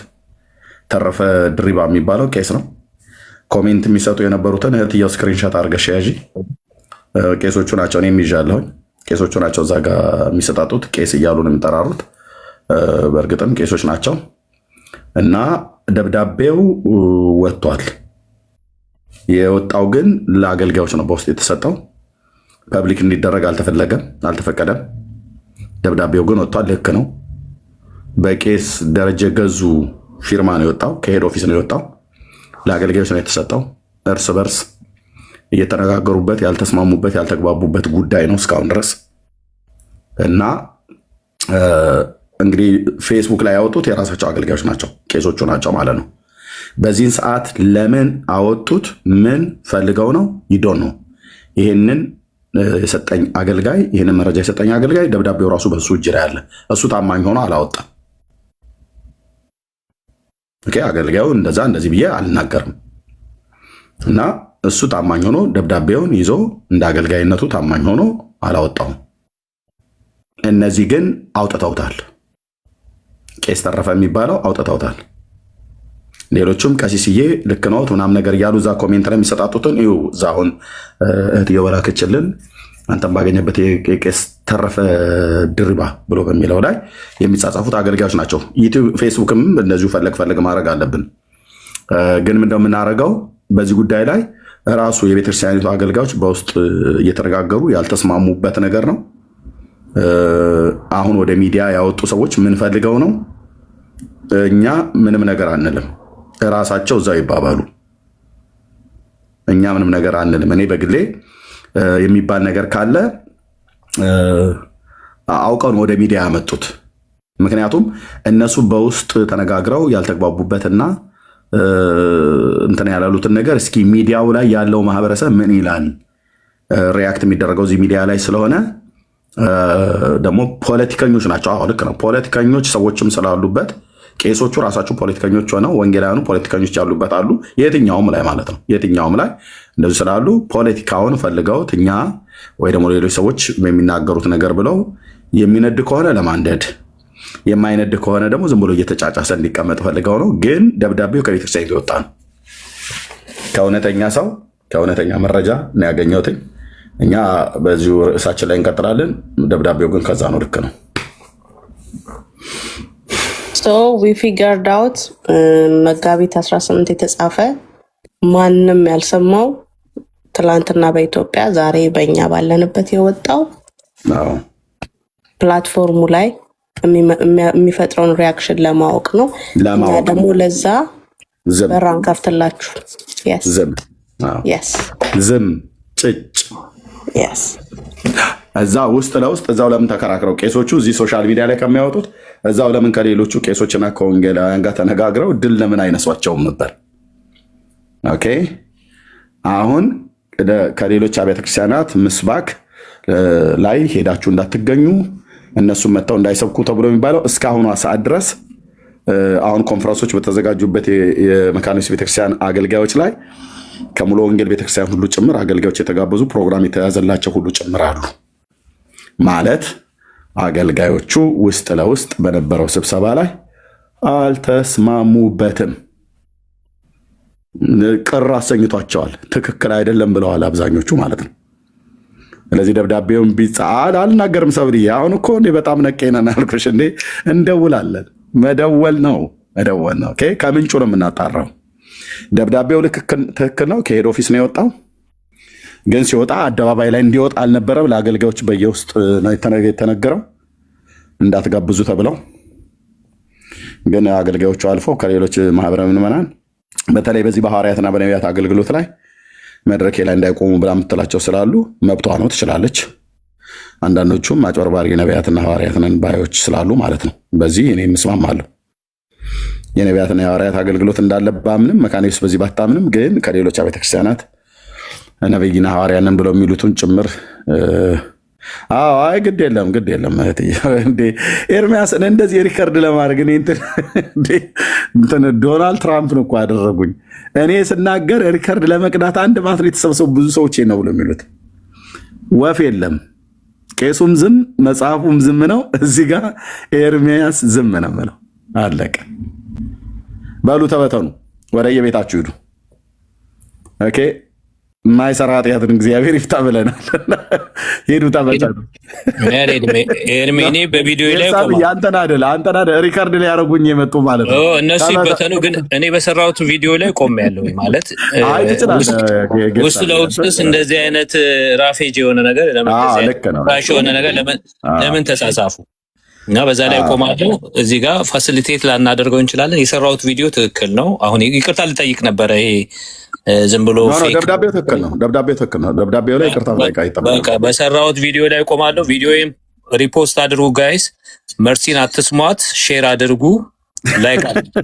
Speaker 2: ተረፈ ድሪባ የሚባለው ቄስ ነው። ኮሜንት የሚሰጡ የነበሩትን እህትየው ስክሪንሻት አድርገሽ ያዢ። ቄሶቹ ናቸው፣ እኔም ይዣለሁኝ። ቄሶቹ ናቸው እዛ ጋር የሚሰጣጡት፣ ቄስ እያሉ ነው የሚጠራሩት። በእርግጥም ቄሶች ናቸው። እና ደብዳቤው ወጥቷል። የወጣው ግን ለአገልጋዮች ነው በውስጥ የተሰጠው። ፐብሊክ እንዲደረግ አልተፈቀደም። ደብዳቤው ግን ወጥቷል። ልክ ነው። በቄስ ደረጀ ገዙ ፊርማ ነው የወጣው። ከሄድ ኦፊስ ነው የወጣው። ለአገልጋዮች ነው የተሰጠው። እርስ በርስ እየተነጋገሩበት ያልተስማሙበት ያልተግባቡበት ጉዳይ ነው እስካሁን ድረስ። እና እንግዲህ ፌስቡክ ላይ ያወጡት የራሳቸው አገልጋዮች ናቸው፣ ቄሶቹ ናቸው ማለት ነው። በዚህን ሰዓት ለምን አወጡት? ምን ፈልገው ነው? ይዶን ነው። ይህንን የሰጠኝ አገልጋይ ይህንን መረጃ የሰጠኝ አገልጋይ ደብዳቤው ራሱ በሱ እጅ ላይ ያለ፣ እሱ ታማኝ ሆኖ አላወጣም። አገልጋዩ እንደዛ እንደዚህ ብዬ አልናገርም። እና እሱ ታማኝ ሆኖ ደብዳቤውን ይዞ እንደ አገልጋይነቱ ታማኝ ሆኖ አላወጣውም። እነዚህ ግን አውጥተውታል። ቄስ ተረፈ የሚባለው አውጥተውታል። ሌሎቹም ቀሲስዬ ልክ ነው ምናምን ነገር እያሉ እዛ ኮሜንት ላይ የሚሰጣጡትን ይኸው እዛ አሁን እህት የወላክችልን አንተም ባገኘበት የቄስ ተረፈ ድሪባ ብሎ በሚለው ላይ የሚጻጻፉት አገልጋዮች ናቸው። ዩቲዩብ ፌስቡክም እንደዚሁ ፈለግ ማድረግ አለብን። ግን ምንድነው የምናደርገው በዚህ ጉዳይ ላይ ራሱ የቤተክርስቲያኒቱ አገልጋዮች በውስጥ እየተነጋገሩ ያልተስማሙበት ነገር ነው። አሁን ወደ ሚዲያ ያወጡ ሰዎች ምን ፈልገው ነው? እኛ ምንም ነገር አንልም፣ ራሳቸው እዛው ይባባሉ። እኛ ምንም ነገር አንልም። እኔ በግሌ የሚባል ነገር ካለ አውቀው ወደ ሚዲያ ያመጡት። ምክንያቱም እነሱ በውስጥ ተነጋግረው ያልተግባቡበትና እንትን ያላሉትን ነገር እስኪ ሚዲያው ላይ ያለው ማህበረሰብ ምን ይላል፣ ሪያክት የሚደረገው እዚህ ሚዲያ ላይ ስለሆነ ደግሞ ፖለቲከኞች ናቸው። አዎ ልክ ነው። ፖለቲከኞች ሰዎችም ስላሉበት ቄሶቹ ራሳቸው ፖለቲከኞች ሆነው ወንጌላውያኑ ፖለቲከኞች ያሉበት አሉ። የትኛውም ላይ ማለት ነው። የትኛውም ላይ እንደዚህ ስላሉ ፖለቲካውን ፈልገውት እኛ ወይ ደግሞ ሌሎች ሰዎች የሚናገሩት ነገር ብለው የሚነድ ከሆነ ለማንደድ የማይነድ ከሆነ ደግሞ ዝም ብሎ እየተጫጫሰ እንዲቀመጥ ፈልገው ነው። ግን ደብዳቤው ከቤተክርስቲያን የወጣ ነው። ከእውነተኛ ሰው ከእውነተኛ መረጃ ነው ያገኘሁት። እኛ በዚሁ ርዕሳችን ላይ እንቀጥላለን። ደብዳቤው ግን ከዛ ነው። ልክ ነው።
Speaker 3: ዊ ፊገርድ አውት መጋቢት 18 የተጻፈ ማንም ያልሰማው ትላንትና በኢትዮጵያ ዛሬ በእኛ ባለንበት የወጣው ፕላትፎርሙ ላይ የሚፈጥረውን ሪያክሽን ለማወቅ ነው። እኛ ደግሞ ለዛ በራን ከፍትላችሁ
Speaker 2: ዝም ጭጭ እዛ ውስጥ ለውስጥ እዛው ለምን ተከራክረው ቄሶቹ እዚህ ሶሻል ሚዲያ ላይ ከሚያወጡት እዛው ለምን ከሌሎቹ ቄሶችና ከወንጌላውያን ጋር ተነጋግረው ድል ለምን አይነሷቸውም ነበር? ኦኬ አሁን ከሌሎች አብያተ ክርስቲያናት ምስባክ ላይ ሄዳችሁ እንዳትገኙ እነሱም መጥተው እንዳይሰብኩ ተብሎ የሚባለው እስካሁኗ ሰዓት ድረስ አሁን ኮንፈረንሶች በተዘጋጁበት የመካነ ኢየሱስ ቤተክርስቲያን አገልጋዮች ላይ ከሙሉ ወንጌል ቤተክርስቲያን ሁሉ ጭምር አገልጋዮች የተጋበዙ ፕሮግራም የተያዘላቸው ሁሉ ጭምር አሉ ማለት አገልጋዮቹ ውስጥ ለውስጥ በነበረው ስብሰባ ላይ አልተስማሙበትም። ቅር አሰኝቷቸዋል። ትክክል አይደለም ብለዋል አብዛኞቹ ማለት ነው። ስለዚህ ደብዳቤውን ቢጻል አልናገርም። ሰብድዬ አሁን እኮ እንዴ በጣም ነቄነን ያልኩሽ እንዴ እንደውላለን። መደወል ነው። ኦኬ ከምንጩ ነው የምናጣራው። ደብዳቤው ትክክል ነው። ከሄድ ኦፊስ ነው የወጣው፣ ግን ሲወጣ አደባባይ ላይ እንዲወጣ አልነበረም። ለአገልጋዮች በየውስጥ ነው የተነገረው እንዳትጋብዙ ተብለው። ግን አገልጋዮቹ አልፈው ከሌሎች ማህበረ ምዕመናን በተለይ በዚህ በሐዋርያትና በነቢያት አገልግሎት ላይ መድረኬ ላይ እንዳይቆሙ ብላ የምትላቸው ስላሉ መብቷ ነው፣ ትችላለች። አንዳንዶቹም አጭበርባሪ ነቢያትና ሐዋርያትን ባዮች ስላሉ ማለት ነው። በዚህ እኔ እስማማለሁ። የነቢያትና የሐዋርያት አገልግሎት እንዳለ ባምንም፣ መካነ ኢየሱስ በዚህ ባታምንም፣ ግን ከሌሎች ቤተክርስቲያናት ነቢይና ሐዋርያንን ብለው የሚሉትን ጭምር አይ ግድ የለም ኤርሚያስ እንደዚህ ሪከርድ ለማድረግ እንትን ዶናልድ ትራምፕን እኮ ያደረጉኝ እኔ ስናገር ሪከርድ ለመቅዳት አንድ ማትር የተሰበሰቡ ብዙ ሰዎች ነው ብሎ የሚሉት። ወፍ የለም። ቄሱም ዝም መጽሐፉም ዝም ነው። እዚህ ጋር ኤርሚያስ ዝም ነው የምለው። አለቀ። በሉ ተበተኑ፣ ወደ የቤታችሁ ሂዱ። ኦኬ ማይሰራ ኃጢአትን እግዚአብሔር ይፍታ ብለናል። ሄዱ ተበተኑ።
Speaker 1: ኤርሜኔ በቪዲዮ ላይ
Speaker 2: አንተን አይደል ሪከርድ ላይ ያደረጉኝ የመጡ ማለት ነው።
Speaker 1: እነሱ ይበተኑ፣ ግን እኔ በሰራሁት ቪዲዮ ላይ ቆም ያለው ማለት ውስጥ ለውስጥስ እንደዚህ አይነት ራፌጅ የሆነ ነገር ራሽ የሆነ ነገር ለምን ተጻጻፉ? እና በዛ ላይ ቆማለሁ። እዚህ ጋር ፋሲሊቴት ላናደርገው እንችላለን። የሰራሁት ቪዲዮ ትክክል ነው። አሁን ይቅርታ ልጠይቅ ነበረ። ይሄ ዝም ብሎ
Speaker 2: ደብዳቤው ትክክል ነው። ደብዳቤው ላይ ይቅርታ
Speaker 1: በቃ በሰራሁት ቪዲዮ ላይ ቆማለሁ። ቪዲዮዬም ሪፖስት አድርጉ ጋይስ። መርሲን አትስሟት፣ ሼር አድርጉ፣ ላይክ አድርጉ።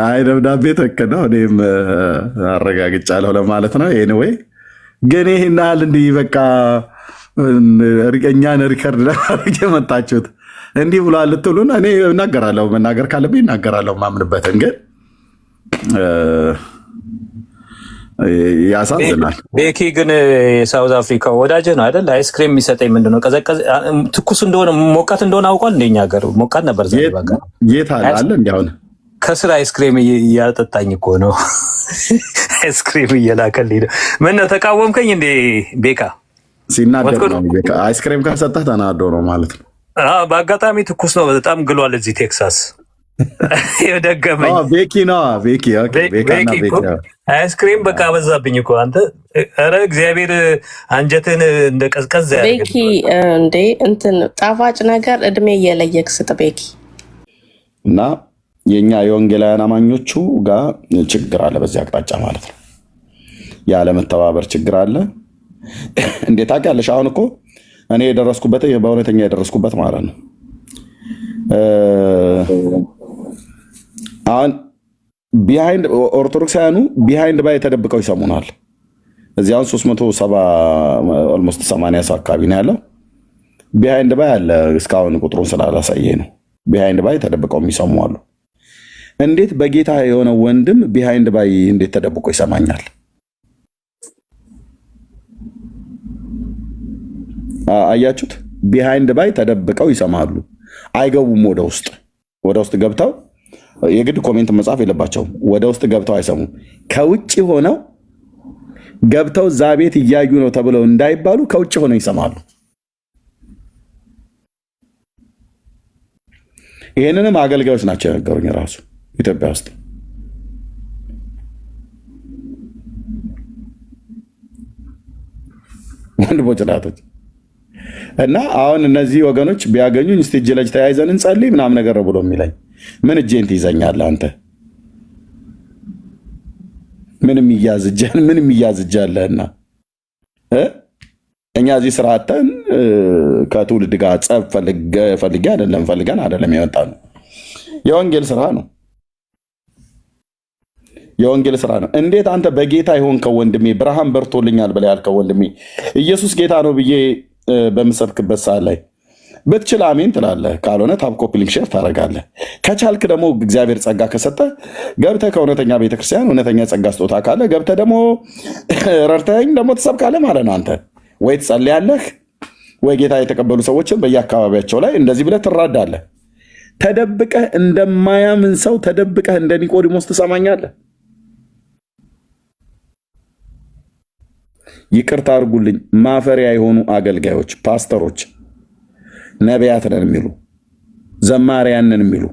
Speaker 2: አይ ደብዳቤ ትክክል ነው። እኔም አረጋግጫለሁ ለማለት ነው። ኤኒዌይ ግን ይህን ያህል እንዲህ በቃ እኛን ሪከርድ ለማድረግ የመጣችሁት እንዲህ ብሏል ልትሉን፣ እኔ እናገራለሁ፣ መናገር ካለብኝ እናገራለሁ። ማምንበትን ግን ያሳዝናል።
Speaker 1: ቤኪ ግን የሳውዝ አፍሪካ ወዳጅ ነው አይደል? አይስክሬም የሚሰጠኝ ምንድን ነው? ቀዘቀዘ ትኩስ እንደሆነ ሞቃት እንደሆነ አውቋል። እንደኛ ሀገር ሞቃት ነበር።
Speaker 2: የት አለ እንዲ አሁን
Speaker 1: ከስራ አይስክሬም እያጠጣኝ እኮ ነው። አይስክሬም እየላከልኝ ነው። ምን ነው ተቃወምከኝ እንዴ ቤካ?
Speaker 2: ሲናደድ ነው ቤካ። አይስክሬም ካልሰጠህ ተናዶ ነው ማለት ነው።
Speaker 1: በአጋጣሚ ትኩስ ነው፣ በጣም ግሏል እዚህ ቴክሳስ። የደገመኝ
Speaker 2: ቤኪ ነው። ቤኪ
Speaker 1: አይስክሬም በቃ በዛብኝ እኮ አንተ። ኧረ እግዚአብሔር አንጀትን እንደ ቀዝቀዝ ያደርግ።
Speaker 3: ቤኪ እንዴ እንትን ጣፋጭ ነገር እድሜ እየለየክ ስጥ ቤኪ።
Speaker 2: እና የኛ የወንጌላውያን አማኞቹ ጋር ችግር አለ በዚህ አቅጣጫ ማለት ነው። ያለመተባበር ችግር አለ። እንዴት ታውቂያለሽ? አሁን እኮ እኔ የደረስኩበት በእውነተኛ የደረስኩበት ማለት ነው። አሁን ቢሃይንድ ኦርቶዶክሳውያኑ ቢሃይንድ ባይ ተደብቀው ይሰሙናል። እዚህ አሁን 370 ኦልሞስት 80 ሰው አካባቢ ነው ያለው። ቢሃይንድ ባይ አለ። እስካሁን ቁጥሩን ስላላሳየ ነው። ቢሃይንድ ባይ ተደብቀው የሚሰሙ አሉ። እንዴት በጌታ የሆነ ወንድም ቢሃይንድ ባይ እንዴት ተደብቆ ይሰማኛል? አያችሁት? ቢሃይንድ ባይ ተደብቀው ይሰማሉ። አይገቡም ወደ ውስጥ ገብተው የግድ ኮሜንት መጻፍ የለባቸውም። ወደ ውስጥ ገብተው አይሰሙም። ከውጭ ሆነው ገብተው እዛ ቤት እያዩ ነው ተብለው እንዳይባሉ ከውጭ ሆነው ይሰማሉ። ይህንንም አገልጋዮች ናቸው የነገሩኝ ራሱ ኢትዮጵያ ውስጥ። ወንድሞች ናቶች እና አሁን እነዚህ ወገኖች ቢያገኙኝ እስቲ እጅ ለእጅ ተያይዘን እንጸልይ ምናምን ነገር ብሎ የሚለኝ ምን እጄን ትይዘኛለህ አንተ? ምንም ይያዝጃለህና እኛ እዚህ ስርዓተን ከትውልድ ጋር ጸብ ፈልገን አይደለም የመጣ ነው። የወንጌል ስራ ነው። እንዴት አንተ በጌታ የሆንከው ወንድሜ ብርሃን በርቶልኛል ብለህ ያልከው ወንድሜ ኢየሱስ ጌታ ነው ብዬ በምሰብክበት ሰዓት ላይ ብትችል አሜን ትላለህ፣ ካልሆነ ታፕ ኮፒ ሊንክ ሼር ታደርጋለህ። ከቻልክ ደግሞ እግዚአብሔር ጸጋ ከሰጠ ገብተህ ከእውነተኛ ቤተክርስቲያን እውነተኛ ጸጋ ስጦታ ካለ ገብተህ ደግሞ ረድተኸኝ ደግሞ ትሰብካለህ ማለት ነው። አንተ ወይ ትጸልያለህ ወይ ጌታ የተቀበሉ ሰዎችን በየአካባቢያቸው ላይ እንደዚህ ብለህ ትራዳለህ። ተደብቀህ እንደማያምን ሰው ተደብቀህ እንደ ኒቆዲሞስ ትሰማኛለህ። ይቅርታ አድርጉልኝ፣ ማፈሪያ የሆኑ አገልጋዮች፣ ፓስተሮች፣ ነቢያት ነን የሚሉ ዘማሪያን ነን የሚሉ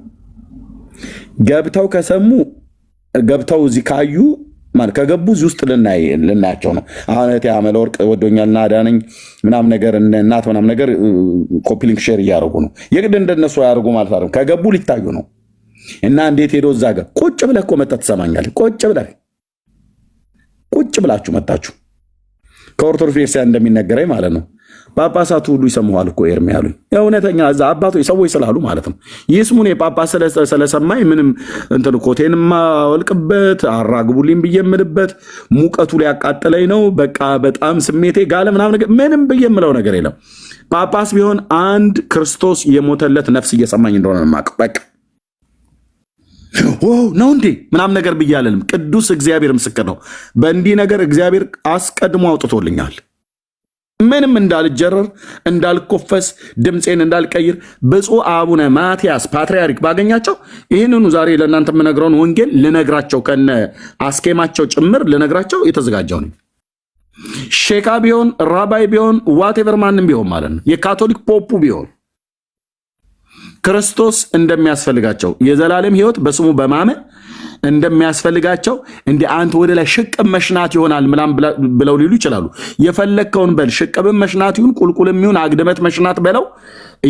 Speaker 2: ገብተው ከሰሙ ገብተው እዚህ ካዩ ማለት ከገቡ እዚህ ውስጥ ልናያቸው ነው። አሁን እህቴ አመለወርቅ ወዶኛልና አዳነኝ ምናምን ነገር እናት ምናምን ነገር ኮፒ ሊንክ ሼር እያደረጉ ነው። የግድ እንደነሱ ያደርጉ ማለት አይደለም። ከገቡ ሊታዩ ነው። እና እንዴት ሄዶ እዛ ጋር ቁጭ ብለህ እኮ መጣ ትሰማኛለህ። ቁጭ ብላችሁ መጣችሁ ከኦርቶዶክስ ቤተክርስቲያን እንደሚነገረኝ ማለት ነው። ጳጳሳቱ ሁሉ ይሰሙሃል እኮ ኤርሚ ያሉኝ እውነተኛ እዛ አባቶች ሰዎች ስላሉ ማለት ነው። ይስሙን የጳጳስ ስለሰማኝ ምንም እንትን ኮቴን ማወልቅበት አራግቡልኝ ብዬ የምልበት ሙቀቱ ሊያቃጥለኝ ነው። በቃ በጣም ስሜቴ ጋለ ምናምን ምንም ብዬ የምለው ነገር የለም። ጳጳስ ቢሆን አንድ ክርስቶስ የሞተለት ነፍስ እየሰማኝ እንደሆነ የማውቀው በቃ ነው እንዴ ምናምን ነገር ብዬ አልልም። ቅዱስ እግዚአብሔር ምስክር ነው። በእንዲህ ነገር እግዚአብሔር አስቀድሞ አውጥቶልኛል። ምንም እንዳልጀረር እንዳልኮፈስ ድምፄን እንዳልቀይር ብፁዕ አቡነ ማትያስ ፓትርያርክ ባገኛቸው ይህንኑ ዛሬ ለእናንተ የምነግረውን ወንጌል ልነግራቸው ከነ አስኬማቸው ጭምር ልነግራቸው የተዘጋጀው ነኝ። ሼካ ቢሆን ራባይ ቢሆን ዋቴቨር ማንም ቢሆን ማለት ነው የካቶሊክ ፖፑ ቢሆን ክርስቶስ እንደሚያስፈልጋቸው የዘላለም ሕይወት በስሙ በማመን እንደሚያስፈልጋቸው እንደ አንተ ወደ ላይ ሽቅብ መሽናት ይሆናል ምናምን ብለው ሊሉ ይችላሉ። የፈለግከውን በል፣ ሽቅብም መሽናት ይሁን ቁልቁልም ይሁን አግድመት መሽናት በለው፣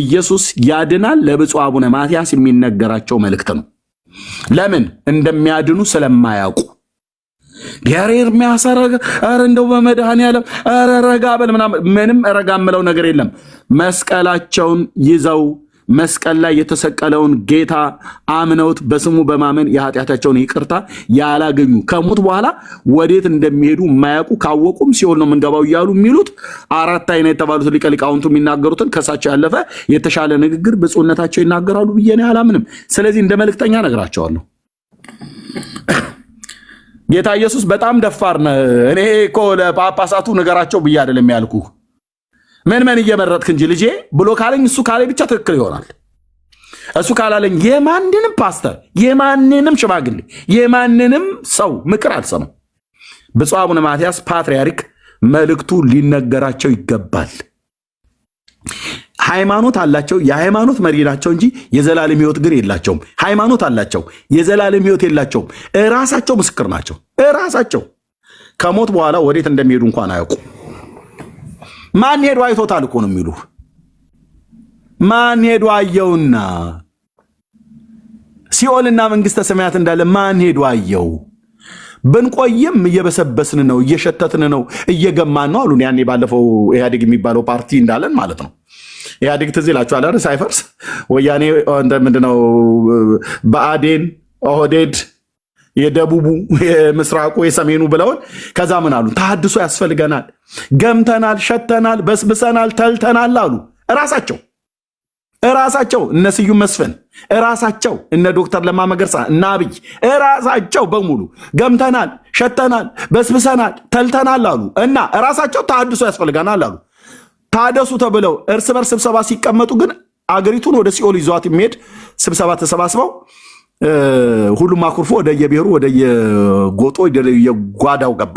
Speaker 2: ኢየሱስ ያድናል። ለብፁዕ አቡነ ማትያስ የሚነገራቸው መልእክት ነው። ለምን እንደሚያድኑ ስለማያውቁ ያሬር የሚያሰረጋ ኧረ እንደው በመድኃኔዓለም ኧረ ረጋ በል ምንም ረጋ የምለው ነገር የለም። መስቀላቸውን ይዘው መስቀል ላይ የተሰቀለውን ጌታ አምነውት በስሙ በማመን የኃጢአታቸውን ይቅርታ ያላገኙ ከሞት በኋላ ወዴት እንደሚሄዱ የማያውቁ ካወቁም ሲኦል ነው የምንገባው እያሉ የሚሉት አራት አይነት የተባሉት ሊቀ ሊቃውንቱ የሚናገሩትን ከሳቸው ያለፈ የተሻለ ንግግር ብፁዕነታቸው ይናገራሉ ብዬ እኔ አላምንም። ስለዚህ እንደ መልእክተኛ ነግራቸዋለሁ። ጌታ ኢየሱስ በጣም ደፋር ነው። እኔ እኮ ለጳጳሳቱ ነገራቸው ብዬ አይደለም ያልኩህ ምን እየመረጥክ እንጂ ልጄ ብሎ ካለኝ እሱ ካለኝ ብቻ ትክክል ይሆናል። እሱ ካላለኝ የማንንም ፓስተር የማንንም ሽማግሌ የማንንም ሰው ምክር አልሰማም። ብፁዕ አቡነ ማትያስ ፓትርያርክ መልእክቱ ሊነገራቸው ይገባል። ሃይማኖት አላቸው፣ የሃይማኖት መሪ ናቸው እንጂ የዘላለም ሕይወት ግን የላቸውም። ሃይማኖት አላቸው፣ የዘላለም ሕይወት የላቸውም። እራሳቸው ምስክር ናቸው። እራሳቸው ከሞት በኋላ ወዴት እንደሚሄዱ እንኳን አያውቁ። ማን ሄዶ አይቶታል እኮ ነው የሚሉ። ማን ሄዶ አየውና ሲኦልና መንግስተ ሰማያት እንዳለ ማን ሄዶ አየው? ብንቆይም እየበሰበስን ነው፣ እየሸተትን ነው፣ እየገማን ነው አሉን። ያኔ ባለፈው ኢህአዴግ የሚባለው ፓርቲ እንዳለን ማለት ነው። ኢህአዴግ ትዝ ይላችኋል አይደል? ሳይፈርስ ወያኔ ምንድነው ብአዴን፣ ኦህዴድ፣ የደቡቡ፣ የምስራቁ፣ የሰሜኑ ብለውን ከዛ ምን አሉ? ተሐድሶ ያስፈልገናል፣ ገምተናል፣ ሸተናል፣ በስብሰናል፣ ተልተናል አሉ። እራሳቸው እነ ስዩም መስፍን እራሳቸው እነ ዶክተር ለማ መገርሳ እና አብይ እራሳቸው በሙሉ ገምተናል፣ ሸተናል፣ በስብሰናል፣ ተልተናል አሉ እና እራሳቸው ተሐድሶ ያስፈልገናል አሉ። ታደሱ ተብለው እርስ በርስ ስብሰባ ሲቀመጡ ግን አገሪቱን ወደ ሲኦል ይዟት የሚሄድ ስብሰባ ተሰባስበው ሁሉም አኩርፎ ወደ የብሔሩ ወደ የጎጦ ወደ የጓዳው ገባ።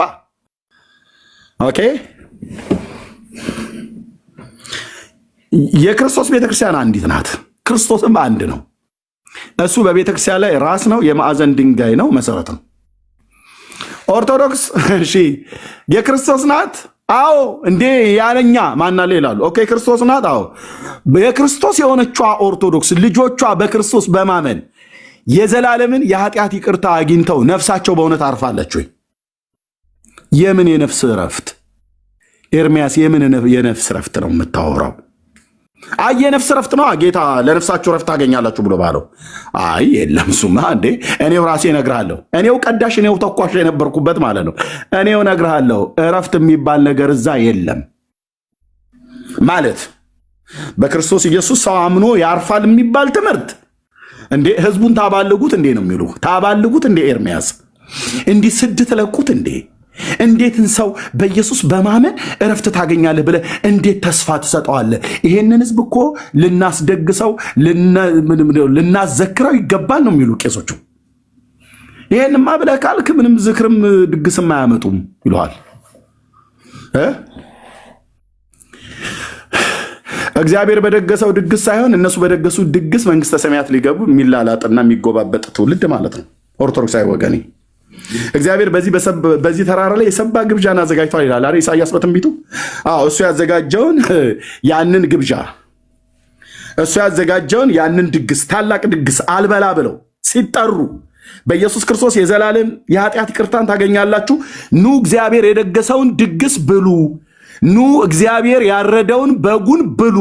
Speaker 2: ኦኬ። የክርስቶስ ቤተክርስቲያን አንዲት ናት። ክርስቶስም አንድ ነው። እሱ በቤተክርስቲያን ላይ ራስ ነው፣ የማዕዘን ድንጋይ ነው፣ መሰረት ነው። ኦርቶዶክስ እሺ የክርስቶስ ናት። አዎ እንዴ ያለኛ ማናለ ይላሉ። ኦኬ ክርስቶስ ናት። አዎ የክርስቶስ የሆነችዋ ኦርቶዶክስ ልጆቿ በክርስቶስ በማመን የዘላለምን የኃጢአት ይቅርታ አግኝተው ነፍሳቸው በእውነት አርፋለች ወይ? የምን የነፍስ ረፍት ኤርሚያስ፣ የምን የነፍስ ረፍት ነው የምታወራው? አይ የነፍስ ረፍት ነው ጌታ ለነፍሳችሁ ረፍት ታገኛላችሁ ብሎ ባለው። አይ የለም እሱማ እንዴ እኔው ራሴ እነግርሃለሁ። እኔው ቀዳሽ እኔው ተኳሽ የነበርኩበት ማለት ነው። እኔው እነግርሃለሁ ረፍት የሚባል ነገር እዛ የለም ማለት በክርስቶስ ኢየሱስ ሰው አምኖ ያርፋል የሚባል ትምህርት እንዴ? ህዝቡን ታባልጉት እንዴ ነው የሚሉ? ታባልጉት እንዴ? ኤርሚያስ እንዲህ ስድ ትለቁት እንዴ? እንዴትን ሰው በኢየሱስ በማመን እረፍት ታገኛለህ ብለህ እንዴት ተስፋ ትሰጠዋለህ? ይሄንን ህዝብ እኮ ልናስደግሰው ልናዘክረው ይገባል ነው የሚሉ ቄሶቹ። ይሄንማ ብለህ ካልክ ምንም ዝክርም ድግስም አያመጡም ይለዋል። እግዚአብሔር በደገሰው ድግስ ሳይሆን እነሱ በደገሱ ድግስ መንግስተ ሰማያት ሊገቡ የሚላላጥና የሚጎባበጥ ትውልድ ማለት ነው። ኦርቶዶክሳዊ ወገኔ እግዚአብሔር በዚህ ተራራ ላይ የሰባ ግብዣን አዘጋጅቷል ይላል አይደል ኢሳይያስ በትንቢቱ። እሱ ያዘጋጀውን ያንን ድግስ ታላቅ ድግስ አልበላ ብለው ሲጠሩ በኢየሱስ ክርስቶስ የዘላለም የኃጢአት ይቅርታን ታገኛላችሁ፣ ኑ እግዚአብሔር የደገሰውን ድግስ ብሉ፣ ኑ እግዚአብሔር ያረደውን በጉን ብሉ፣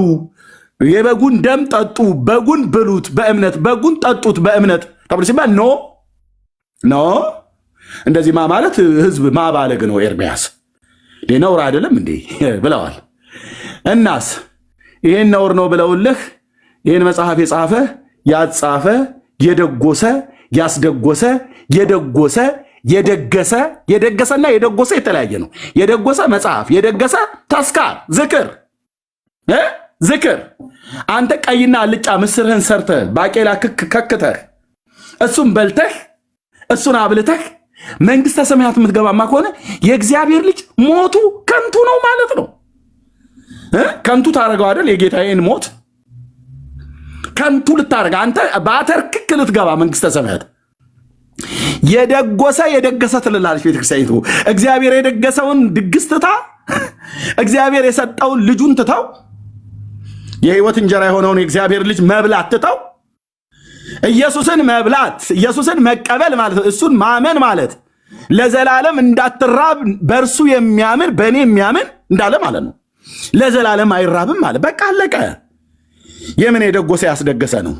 Speaker 2: የበጉን ደም ጠጡ፣ በጉን ብሉት በእምነት በጉን ጠጡት በእምነት ተብሎ ሲባል ኖ እንደዚህ ማለት ህዝብ ማባለግ ነው። ኤርሚያስ ነውር አይደለም እንዴ ብለዋል። እናስ ይሄን ነውር ነው ብለውልህ ይሄን መጽሐፍ የጻፈ ያጻፈ የደጎሰ ያስደጎሰ የደገሰና የደጎሰ የተለያየ ነው። የደጎሰ መጽሐፍ፣ የደገሰ ተስካር፣ ዝክር አንተ ቀይና አልጫ ምስርህን ሰርተህ ባቄላ ከክተህ እሱን በልተህ እሱን አብልተህ መንግስተ ሰማያት የምትገባማ ከሆነ የእግዚአብሔር ልጅ ሞቱ ከንቱ ነው ማለት ነው። ከንቱ ታረገው አይደል? የጌታዬን ሞት ከንቱ ልታረጋ አንተ በአተርክክ ልትገባ መንግስተ ሰማያት። የደገሰ ትልላለች ቤተክርስቲያኒቱ። እግዚአብሔር የደገሰውን ድግስ ትታ እግዚአብሔር የሰጠውን ልጁን ትተው የህይወት እንጀራ የሆነውን የእግዚአብሔር ልጅ መብላት ትተው ኢየሱስን መብላት ኢየሱስን መቀበል ማለት እሱን ማመን ማለት ለዘላለም እንዳትራብ በእርሱ የሚያምን በእኔ የሚያምን እንዳለ ማለት ነው። ለዘላለም አይራብም ማለት በቃ አለቀ። የምን የደጎሰ ያስደገሰ ነው?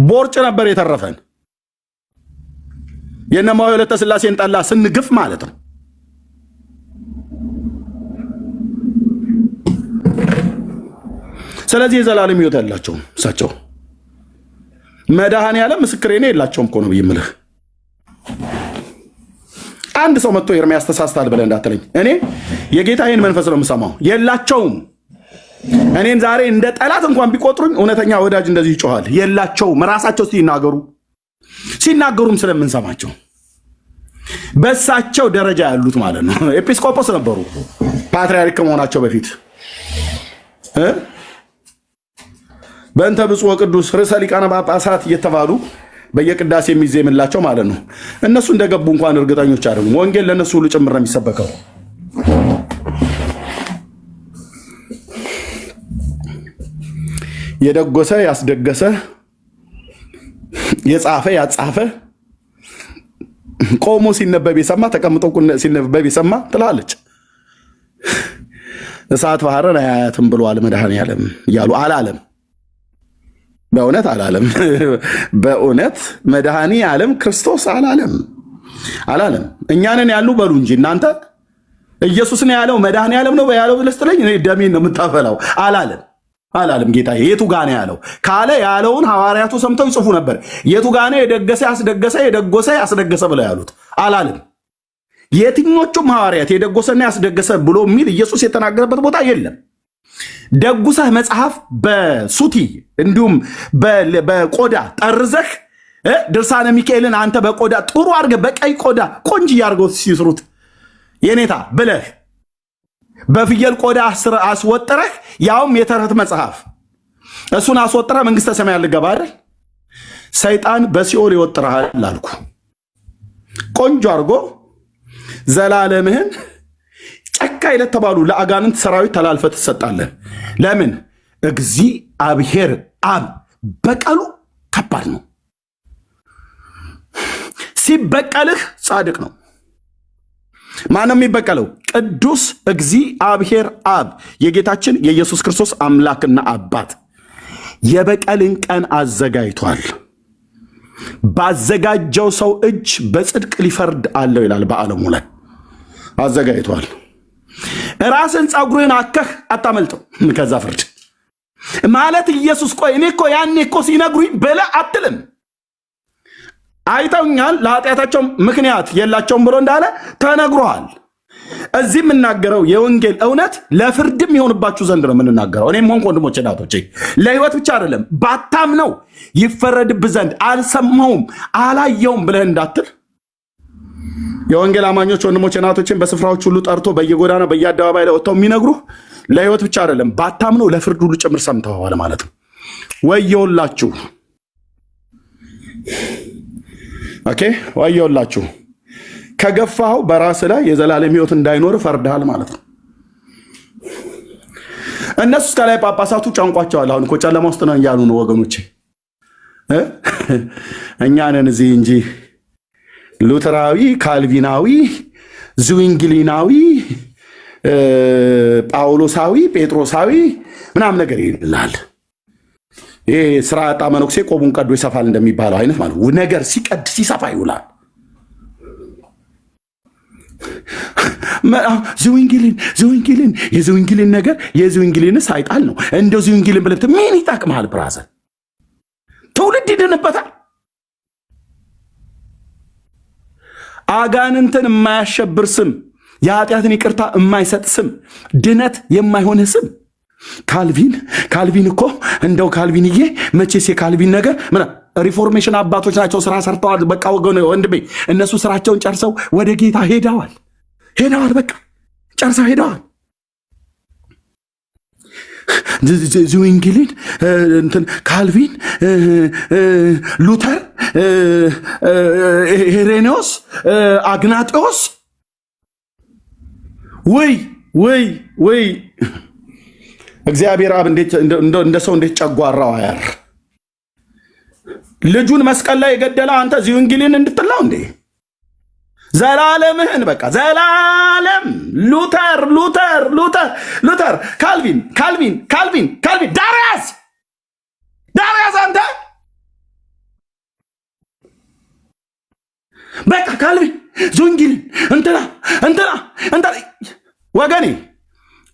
Speaker 2: ቦርጭ ነበር የተረፈን። የነማው የሁለተ ሥላሴን ጠላ ስንግፍ ማለት ነው። ስለዚህ የዘላለም ሕይወት ያላቸው እሳቸው መድኃኔዓለም ምስክሬ ነው የላቸውም እኮ ነው ብዬ አንድ ሰው መጥቶ ኤርምያስ ተሳስታል ብለህ እንዳትለኝ። እኔ የጌታዬን መንፈስ ነው የምሰማው። የላቸውም። እኔን ዛሬ እንደ ጠላት እንኳን ቢቆጥሩኝ እውነተኛ ወዳጅ እንደዚህ ይጮሃል። የላቸውም። ራሳቸው ሲናገሩም ስለምንሰማቸው በሳቸው ደረጃ ያሉት ማለት ነው። ኤጲስቆጶስ ነበሩ ፓትርያርክ ከመሆናቸው በፊት በእንተ ብፁዕ ወቅዱስ ርዕሰ ሊቃነ ጳጳሳት እየተባሉ በየቅዳሴ የሚዜምላቸው ማለት ነው። እነሱ እንደገቡ እንኳን እርግጠኞች አይደሉም። ወንጌል ለነሱ ሁሉ ጭምር ነው የሚሰበከው። የደጎሰ ያስደገሰ የጻፈ ያጻፈ ቆሞ ሲነበብ የሰማ ተቀምጦ ሲነበብ የሰማ ትላለች። እሳት ባህርን አያያትም ብሏል መድኃኔዓለም እያሉ አላለም። በእውነት አላለም። በእውነት መድኃኔዓለም ክርስቶስ አላለም። እኛንን ያሉ በሉ እንጂ እናንተ ኢየሱስን ያለው መድኃኔዓለም ነው ያለው ብለህ ስትለኝ እኔ ደሜን ነው የምታፈላው። አላለም ጌታ። የቱ ጋር ነው ያለው ካለ ያለውን ሐዋርያቱ ሰምተው ይጽፉ ነበር። የቱ ጋር ነው የደገሰ ያስደገሰ የደጎሰ ያስደገሰ ብለው ያሉት? አላለም። የትኞቹም ሐዋርያት የደጎሰና ያስደገሰ ብሎ የሚል ኢየሱስ የተናገረበት ቦታ የለም። ደጉሰህ መጽሐፍ በሱቲ እንዲሁም በቆዳ ጠርዘህ ድርሳነ ሚካኤልን አንተ በቆዳ ጥሩ አድርገህ በቀይ ቆዳ ቆንጅ ያርገው ሲስሩት የኔታ ብለህ በፍየል ቆዳ አስወጥረህ ያውም የተረት መጽሐፍ እሱን አስወጥረህ መንግስተ ሰማያት ልገባ አይደል? ሰይጣን በሲኦል ይወጥረሃል አልኩ። ቆንጆ አድርጎ ዘላለምህን ጨካኝ ለተባሉ ለአጋንንት ሰራዊት ተላልፈህ ትሰጣለህ። ለምን? እግዚአብሔር አብ በቀሉ ከባድ ነው። ሲበቀልህ ጻድቅ ነው። ማነው የሚበቀለው? ቅዱስ እግዚአብሔር አብ የጌታችን የኢየሱስ ክርስቶስ አምላክና አባት የበቀልን ቀን አዘጋጅቷል። ባዘጋጀው ሰው እጅ በጽድቅ ሊፈርድ አለው ይላል። በዓለሙ ላይ አዘጋጅቷል። ራስን ጸጉርን አከህ አታመልጠው ከዛ ፍርድ ማለት ኢየሱስ ቆይ እኔ እኮ ያኔ እኮ ሲነግሩኝ በለ አትልም። አይተውኛል ለኃጢአታቸው ምክንያት የላቸውም ብሎ እንዳለ ተነግሯል። እዚህ የምናገረው የወንጌል እውነት ለፍርድም ይሆንባችሁ ዘንድ ነው የምንናገረው። እኔም ሆንኩ ወንድሞቼ እናቶቼ ለህይወት ብቻ አይደለም ባታምነው ይፈረድብህ ዘንድ አልሰማውም አላየውም ብለህ እንዳትል የወንጌል አማኞች ወንድሞቼ እናቶችን በስፍራዎች ሁሉ ጠርቶ በየጎዳና በየአደባባይ ላይ ወጥተው የሚነግሩህ ለህይወት ብቻ አይደለም ባታምነው ለፍርድ ሁሉ ጭምር ሰምተዋል ማለት ነው። ወየውላችሁ ኦኬ ወየውላችሁ ከገፋው በራስ ላይ የዘላለም ህይወት እንዳይኖር ፈርደሃል ማለት ነው። እነሱ ከላይ ጳጳሳቱ ጫንቋቸዋል። አሁን እኮ ጨለማ ውስጥ ነው እያሉ ነው ወገኖቼ። እኛ ነን እዚህ እንጂ ሉተራዊ፣ ካልቪናዊ፣ ዝዊንግሊናዊ፣ ጳውሎሳዊ፣ ጴጥሮሳዊ ምናምን ነገር ይላል። ይሄ ስራ አጣ መነኩሴ ቆቡን ቀዶ ይሰፋል እንደሚባለው አይነት ማለት ነገር ሲቀድ ሲሰፋ ይውላል። ዝዊንግሊን የዝዊንግሊን ነገር የዝዊንግሊን ሳይጣል ነው። እንደው ዝዊንግሊን ብለህ ምን ይጠቅምሃል ብራዘር? ትውልድ ይድንበታል። አጋንንትን የማያሸብር ስም፣ የኃጢአትን ይቅርታ የማይሰጥ ስም፣ ድነት የማይሆንህ ስም ካልቪን እኮ እንደው ካልቪንዬ መቼስ የካልቪን ነገር ሪፎርሜሽን አባቶች ናቸው፣ ስራ ሰርተዋል። በቃ ወንድሜ እነሱ ስራቸውን ጨርሰው ወደ ጌታ ሄደዋል። በቃ ጨርሰው ሄደዋል። ዝዊንግሊን እንትን ካልቪን ሉተር ሄሬኔዎስ አግናጢዎስ ወይ እግዚአብሔር አብ እንደ ሰው እንዴት ጨጓራው አያር ልጁን መስቀል ላይ የገደለ አንተ ዝዊንግሊን እንድትለው እንዴ? ዘላለምህን በቃ ዘላለም ሉተር ካልቪን ዳርያስ አንተ በቃ ካልቪን ዝዊንግሊን እንትና ወገኔ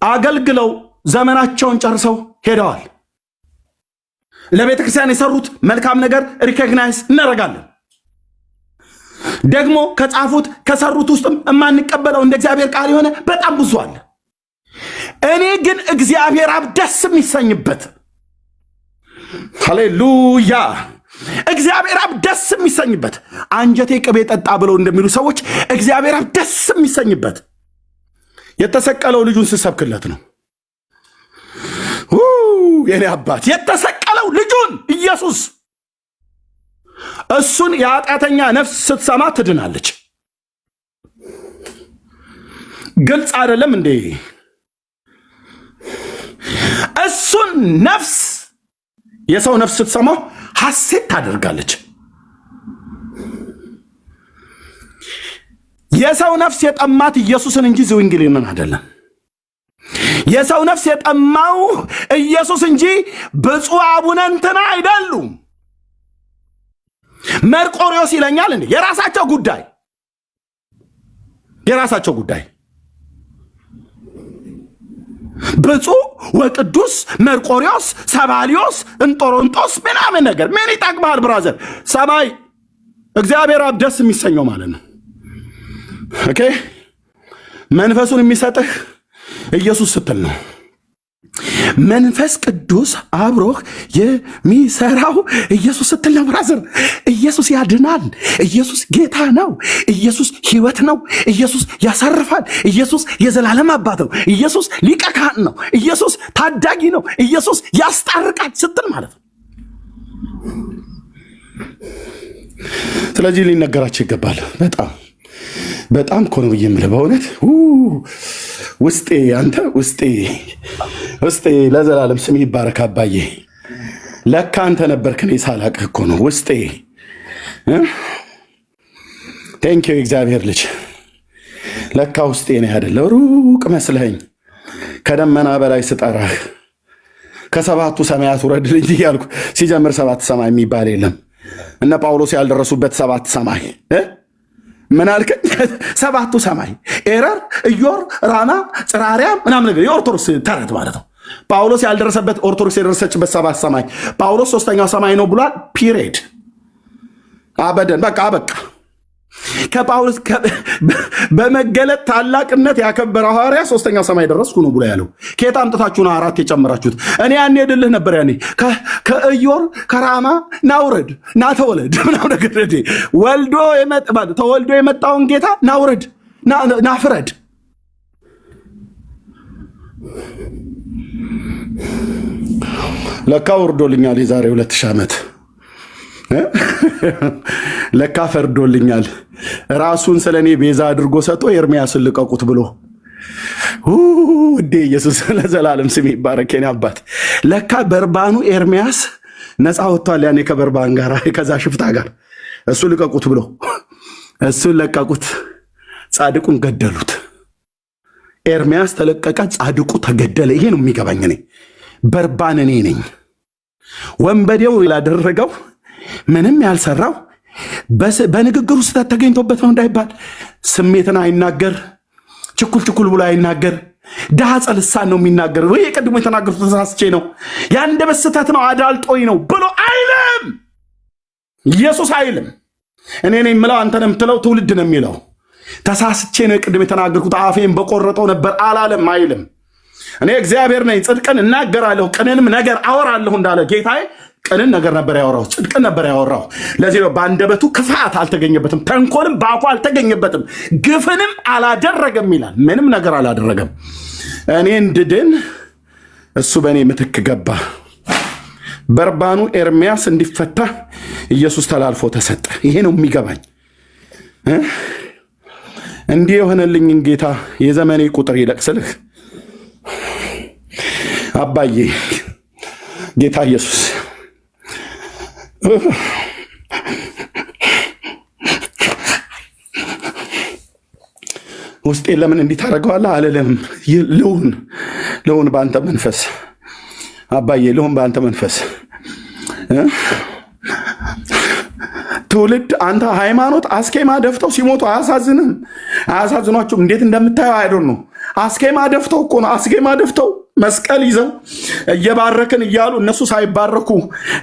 Speaker 2: አገልግለው ዘመናቸውን ጨርሰው ሄደዋል። ለቤተ ክርስቲያን የሰሩት መልካም ነገር ሪኮግናይዝ እናደርጋለን። ደግሞ ከጻፉት ከሰሩት ውስጥም የማንቀበለው እንደ እግዚአብሔር ቃል የሆነ በጣም ብዙ አለ። እኔ ግን እግዚአብሔር አብ ደስ የሚሰኝበት ሃሌሉያ፣ እግዚአብሔር አብ ደስ የሚሰኝበት አንጀቴ ቅቤ ጠጣ ብለው እንደሚሉ ሰዎች እግዚአብሔር አብ ደስ የሚሰኝበት የተሰቀለው ልጁን ስሰብክለት ነው። የኔ አባት የተሰቀለው ልጁን ኢየሱስ እሱን የኃጢአተኛ ነፍስ ስትሰማ ትድናለች። ግልጽ አይደለም እንዴ? እሱን ነፍስ የሰው ነፍስ ስትሰማው ሐሴት ታደርጋለች። የሰው ነፍስ የጠማት ኢየሱስን እንጂ ዝዊንግሊንን አይደለም። የሰው ነፍስ የጠማው ኢየሱስ እንጂ ብፁዕ አቡነ እንትና አይደሉም። መርቆሪዎስ ይለኛል እንዴ? የራሳቸው ጉዳይ ብፁዕ ወቅዱስ መርቆሪዎስ ሰባሊዮስ እንጦሮንጦስ ምናምን ነገር ምን ይጠቅማል ብራዘር? ሰማይ እግዚአብሔር አብ ደስ የሚሰኘው ማለት ነው። ኦኬ መንፈሱን የሚሰጥህ ኢየሱስ ስትል ነው። መንፈስ ቅዱስ አብሮህ የሚሰራው ኢየሱስ ስትል ነው ብራዘር። ኢየሱስ ያድናል። ኢየሱስ ጌታ ነው። ኢየሱስ ሕይወት ነው። ኢየሱስ ያሳርፋል። ኢየሱስ የዘላለም አባት ነው። ኢየሱስ ሊቀ ካህን ነው። ኢየሱስ ታዳጊ ነው። ኢየሱስ ያስታርቃል ስትል ማለት ነው። ስለዚህ ሊነገራቸው ይገባል። በጣም እኮ ነው ብዬ የምልህ በእውነት ውስጤ አንተ ውስጤ ለዘላለም ስም ይባረክ አባዬ። ለካ አንተ ነበርክ እኔ ሳላቅህ እኮ ነው ውስጤ። ቴንኪው እግዚአብሔር ልጅ። ለካ ውስጤ ነው ያደለው። ሩቅ መስለኝ ከደመና በላይ ስጠራህ ከሰባቱ ሰማያት ውረድልኝ እያልኩ ሲጀምር ሰባት ሰማይ የሚባል የለም። እነ ጳውሎስ ያልደረሱበት ሰባት ሰማይ ምን አልከኝ? ሰባቱ ሰማይ ኤረር፣ ኢዮር፣ ራማ፣ ጽራሪያም ምናምን ነገር የኦርቶዶክስ ተረት ማለት ነው። ጳውሎስ ያልደረሰበት ኦርቶዶክስ የደረሰችበት ሰባት ሰማይ ጳውሎስ ሶስተኛው ሰማይ ነው ብሏል። ፒሪየድ አበደን በቃ አበቃ። ከጳውሎስ በመገለጥ ታላቅነት ያከበረው ሐዋርያ ሶስተኛው ሰማይ ደረስኩ ነው ብሎ ያለው። ከየት አምጥታችሁ ነው አራት የጨመራችሁት? እኔ ያኔ ድልህ ነበር ያኔ ከኢዮር ከራማ ናውረድ ናተወለድ ምናምን ነገር ተወልዶ የመጣውን ጌታ ናውረድ ናፍረድ። ለካ ወርዶልኛል የዛሬ 2000 ዓመት ለካ ፈርዶልኛል። ራሱን ስለኔ ቤዛ አድርጎ ሰጥቶ ኤርሚያስን ልቀቁት ብሎ ውዴ ኢየሱስ ለዘላለም ስም ይባረክ። የኔ አባት ለካ በርባኑ ኤርሚያስ ነፃ ወጥቷል። ያኔ ከበርባን ጋር ከዛ ሽፍታ ጋር እሱ ልቀቁት ብሎ እሱን ለቀቁት። ጻድቁን ገደሉት። ኤርሚያስ ተለቀቀ፣ ጻድቁ ተገደለ። ይሄ ነው የሚገባኝ። እኔ በርባን እኔ ነኝ። ወንበዴው ላደረገው ምንም ያልሰራው በንግግሩ ስህተት ተገኝቶበት ነው እንዳይባል ስሜትን አይናገር፣ ችኩል ብሎ አይናገር። ዳጸ ልሳን ነው የሚናገር። ወይ ቀድሞ የተናገሩት ተሳስቼ ነው ያንደበት ስህተት ነው አዳልጦኝ ነው ብሎ አይልም። ኢየሱስ አይልም። እኔ ነኝ የምለው አንተ ነህ የምትለው ትውልድ ነው የሚለው። ተሳስቼ ነው ቀድሞ የተናገርኩት አፌን በቆረጠው ነበር አላለም አይልም። እኔ እግዚአብሔር ነኝ፣ ጽድቅን እናገራለሁ፣ ቅንንም ነገር አወራለሁ እንዳለ ጌታዬ ቅንን ነገር ነበር ያወራው፣ ጽድቅን ነበር ያወራው። ለዚህ ነው በአንደበቱ ክፋት አልተገኘበትም፣ ተንኮልም በአፉ አልተገኘበትም፣ ግፍንም አላደረገም ይላል። ምንም ነገር አላደረገም። እኔ እንድድን እሱ በእኔ ምትክ ገባ። በርባኑ ኤርሚያስ እንዲፈታ ኢየሱስ ተላልፎ ተሰጠ። ይሄ ነው የሚገባኝ። እንዲህ የሆነልኝን ጌታ የዘመኔ ቁጥር ይለቅስልህ አባዬ ጌታ ኢየሱስ። ውስጤ ለምን እንዲህ ታደርገዋለህ አልልም። ልሁን በአንተ መንፈስ አባዬ፣ ልሁን በአንተ መንፈስ። ትውልድ አንተ ሃይማኖት አስኬማ ደፍተው ሲሞቱ አያሳዝንም? አያሳዝኗችሁም? እንዴት እንደምታየው አይዶን ነው። አስኬማ ደፍተው እኮ ነው። አስኬማ ደፍተው መስቀል ይዘው እየባረክን እያሉ እነሱ ሳይባረኩ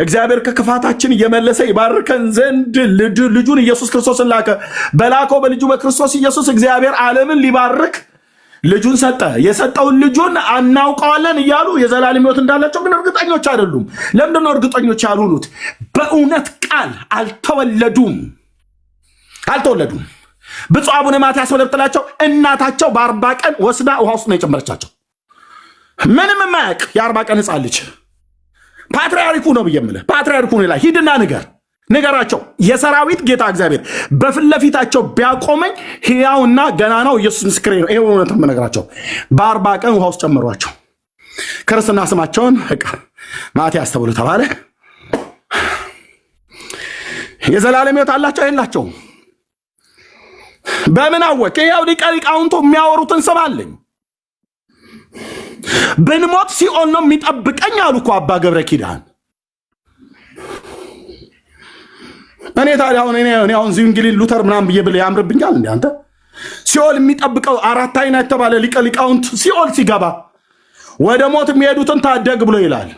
Speaker 2: እግዚአብሔር ከክፋታችን እየመለሰ ይባርከን ዘንድ ልጁን ኢየሱስ ክርስቶስን ላከ። በላከው በልጁ በክርስቶስ ኢየሱስ እግዚአብሔር ዓለምን ሊባርክ ልጁን ሰጠ። የሰጠውን ልጁን አናውቀዋለን እያሉ የዘላለም ሕይወት እንዳላቸው ግን እርግጠኞች አይደሉም። ለምንድን ነው እርግጠኞች ያልሆኑት? በእውነት ቃል አልተወለዱም። ብፁዕ አቡነ ማትያስ ወለብትላቸው እናታቸው በ40 ቀን ወስዳ ውሃ ውስጥ ነው የጨመረቻቸው። ምንም የማያውቅ የ40 ቀን ሕፃን ልጅ ፓትርያርኩ ነው ብዬ የምልህ ፓትርያርኩ ነው ላይ ሂድና ንገራቸው። የሰራዊት ጌታ እግዚአብሔር በፊት ለፊታቸው ቢያቆመኝ ሕያውና ገናናው ኢየሱስ ምስክሬ ነው። ይሄ እውነት የምነግራቸው። በ40 ቀን ውሃ ውስጥ ጨመሯቸው። ክርስትና ስማቸውን ማትያስ ተብሎ ተባለ። የዘላለም ሕይወት አላቸው የላቸውም? በምን አወቅ? ያው ሊቀ ሊቃውንቱ የሚያወሩትን ስማለኝ። ብንሞት ሲኦል ነው የሚጠብቀኝ አሉ እኮ አባ ገብረ ኪዳን። እኔ ታዲያ አሁን ዚንግሊ ሉተር ምናምን ብዬ ብለህ ያምርብኛል እንዴ? አንተ ሲኦል የሚጠብቀው አራት አይና የተባለ ሊቀ ሊቃውንት ሲኦል ሲገባ ወደ ሞት የሚሄዱትን ታደግ ብሎ ይላል።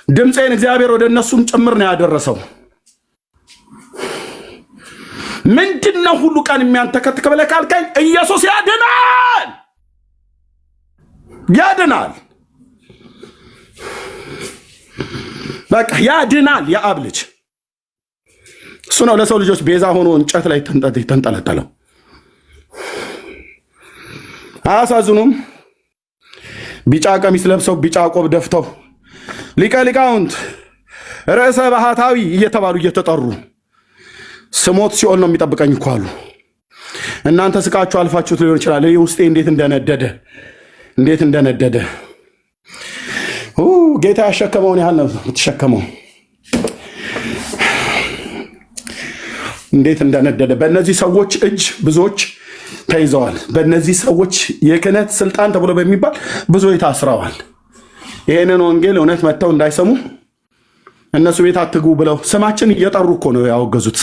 Speaker 2: ድምፄን እግዚአብሔር ወደ እነሱም ጭምር ነው ያደረሰው። ምንድነው ሁሉ ቀን የሚያንተከትክ ብለህ ካልከኝ ኢየሱስ ያድናል። በቃ ያድናል። የአብ ልጅ እሱ ነው ለሰው ልጆች ቤዛ ሆኖ እንጨት ላይ ተንጠለጠለው። አያሳዝኑም? ቢጫ ቀሚስ ለብሰው ቢጫ ቆብ ደፍተው ሊቀ ሊቃውንት ርዕሰ ባህታዊ እየተባሉ እየተጠሩ ስሞት ሲኦል ነው የሚጠብቀኝ እኮ አሉ። እናንተ ስቃችሁ አልፋችሁት ሊሆን ይችላል። ይህ ውስጤ እንዴት እንደነደደ ጌታ ያሸከመውን ያህል ነው የምትሸከመው። እንዴት እንደነደደ በእነዚህ ሰዎች እጅ ብዙዎች ተይዘዋል። በእነዚህ ሰዎች የክህነት ስልጣን ተብሎ በሚባል ብዙዎች ታስረዋል። ይህንን ወንጌል እውነት መጥተው እንዳይሰሙ እነሱ ቤት አትግቡ ብለው ስማችን እየጠሩ እኮ ነው ያወገዙት።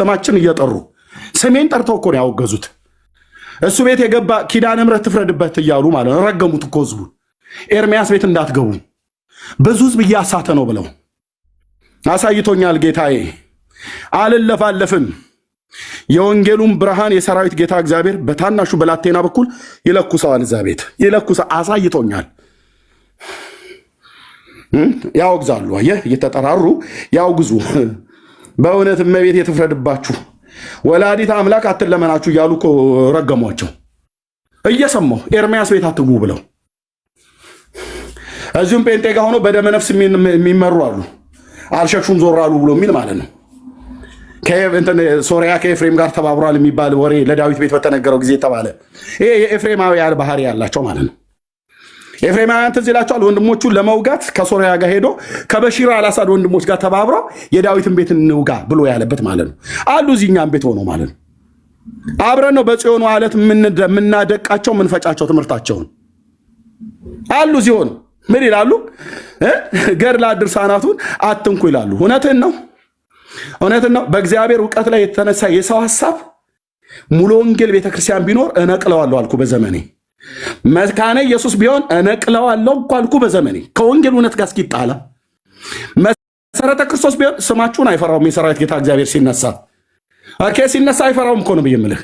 Speaker 2: ስሜን ጠርተው እኮ ነው ያወገዙት። እሱ ቤት የገባ ኪዳነ ምሕረት ትፍረድበት እያሉ ማለት ነው። ረገሙት እኮ ህዝቡ። ኤርሚያስ ቤት እንዳትገቡ ብዙ ህዝብ እያሳተ ነው ብለው አሳይቶኛል ጌታዬ። አልለፋለፍም። የወንጌሉን ብርሃን የሰራዊት ጌታ እግዚአብሔር በታናሹ ብላቴና በኩል ይለኩሰዋል። እዛ ቤት አሳይቶኛል። ያወግዛሉ። አየህ፣ እየተጠራሩ ያውግዙ። በእውነት እመቤት የተፍረድባችሁ ወላዲት አምላክ አትለመናችሁ እያሉ እኮ ረገሟቸው። እየሰማሁ ኤርሚያስ ቤት አትግቡ ብለው እዚሁም ጴንጤ ጋር ሆኖ በደመ ነፍስ የሚመሩ አሉ። አልሸሹም ዞር አሉ ብሎ የሚል ማለት ነው። ሶሪያ ከኤፍሬም ጋር ተባብሯል የሚባል ወሬ ለዳዊት ቤት በተነገረው ጊዜ ተባለ። ይሄ የኤፍሬማውያን ባህሪ ያላቸው ማለት ነው። ኤፍሬማውያን ትዝ ይላቸዋል። ወንድሞቹን ለመውጋት ከሶሪያ ጋር ሄዶ ከበሺር አልአሳድ ወንድሞች ጋር ተባብረው የዳዊትን ቤት እንውጋ ብሎ ያለበት ማለት ነው። አሉ እዚህኛም ቤት ሆኖ ማለት ነው። አብረን ነው በጽዮኑ ዓለት የምናደቃቸው የምንፈጫቸው ትምህርታቸውን አሉ። ሲሆን ምን ይላሉ? ገድለ ድርሳናቱን አትንኩ ይላሉ። እውነትን ነው። በእግዚአብሔር እውቀት ላይ የተነሳ የሰው ሐሳብ ሙሉ ወንጌል ቤተክርስቲያን ቢኖር እነቅለዋለሁ አልኩ በዘመኔ። መካነ ኢየሱስ ቢሆን እነቅለዋለሁ አልኩ በዘመኔ። ከወንጌል እውነት ጋር እስኪጣላ መሰረተ ክርስቶስ ቢሆን ስማችሁን አይፈራውም። የሰራዊት ጌታ እግዚአብሔር ሲነሳ አይፈራውም እኮ ነው ብዬ የምልህ።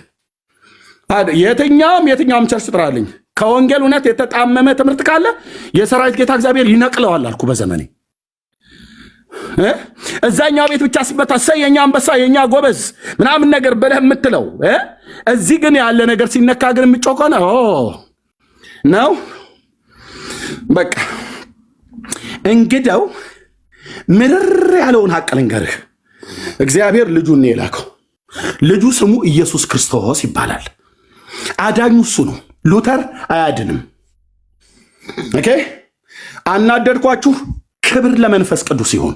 Speaker 2: የትኛውም ቸርች ጥራልኝ ከወንጌል እውነት የተጣመመ ትምህርት ካለ የሰራዊት ጌታ እግዚአብሔር ይነቅለዋል አልኩ በዘመኔ። እዛኛው ቤት ብቻ ሲመታ የኛ አንበሳ የኛ ጎበዝ ምናምን ነገር ብለህ የምትለው እዚህ ግን ያለ ነገር ሲነካ ግን የምጮቀው ነው። በቃ እንግዲያው ምርር ያለውን ሀቅ ልንገርህ። እግዚአብሔር ልጁን ነው የላከው። ልጁ ስሙ ኢየሱስ ክርስቶስ ይባላል። አዳኙ እሱ ነው። ሉተር አያድንም። ኦኬ፣ አናደድኳችሁ። ክብር ለመንፈስ ቅዱስ ይሁን።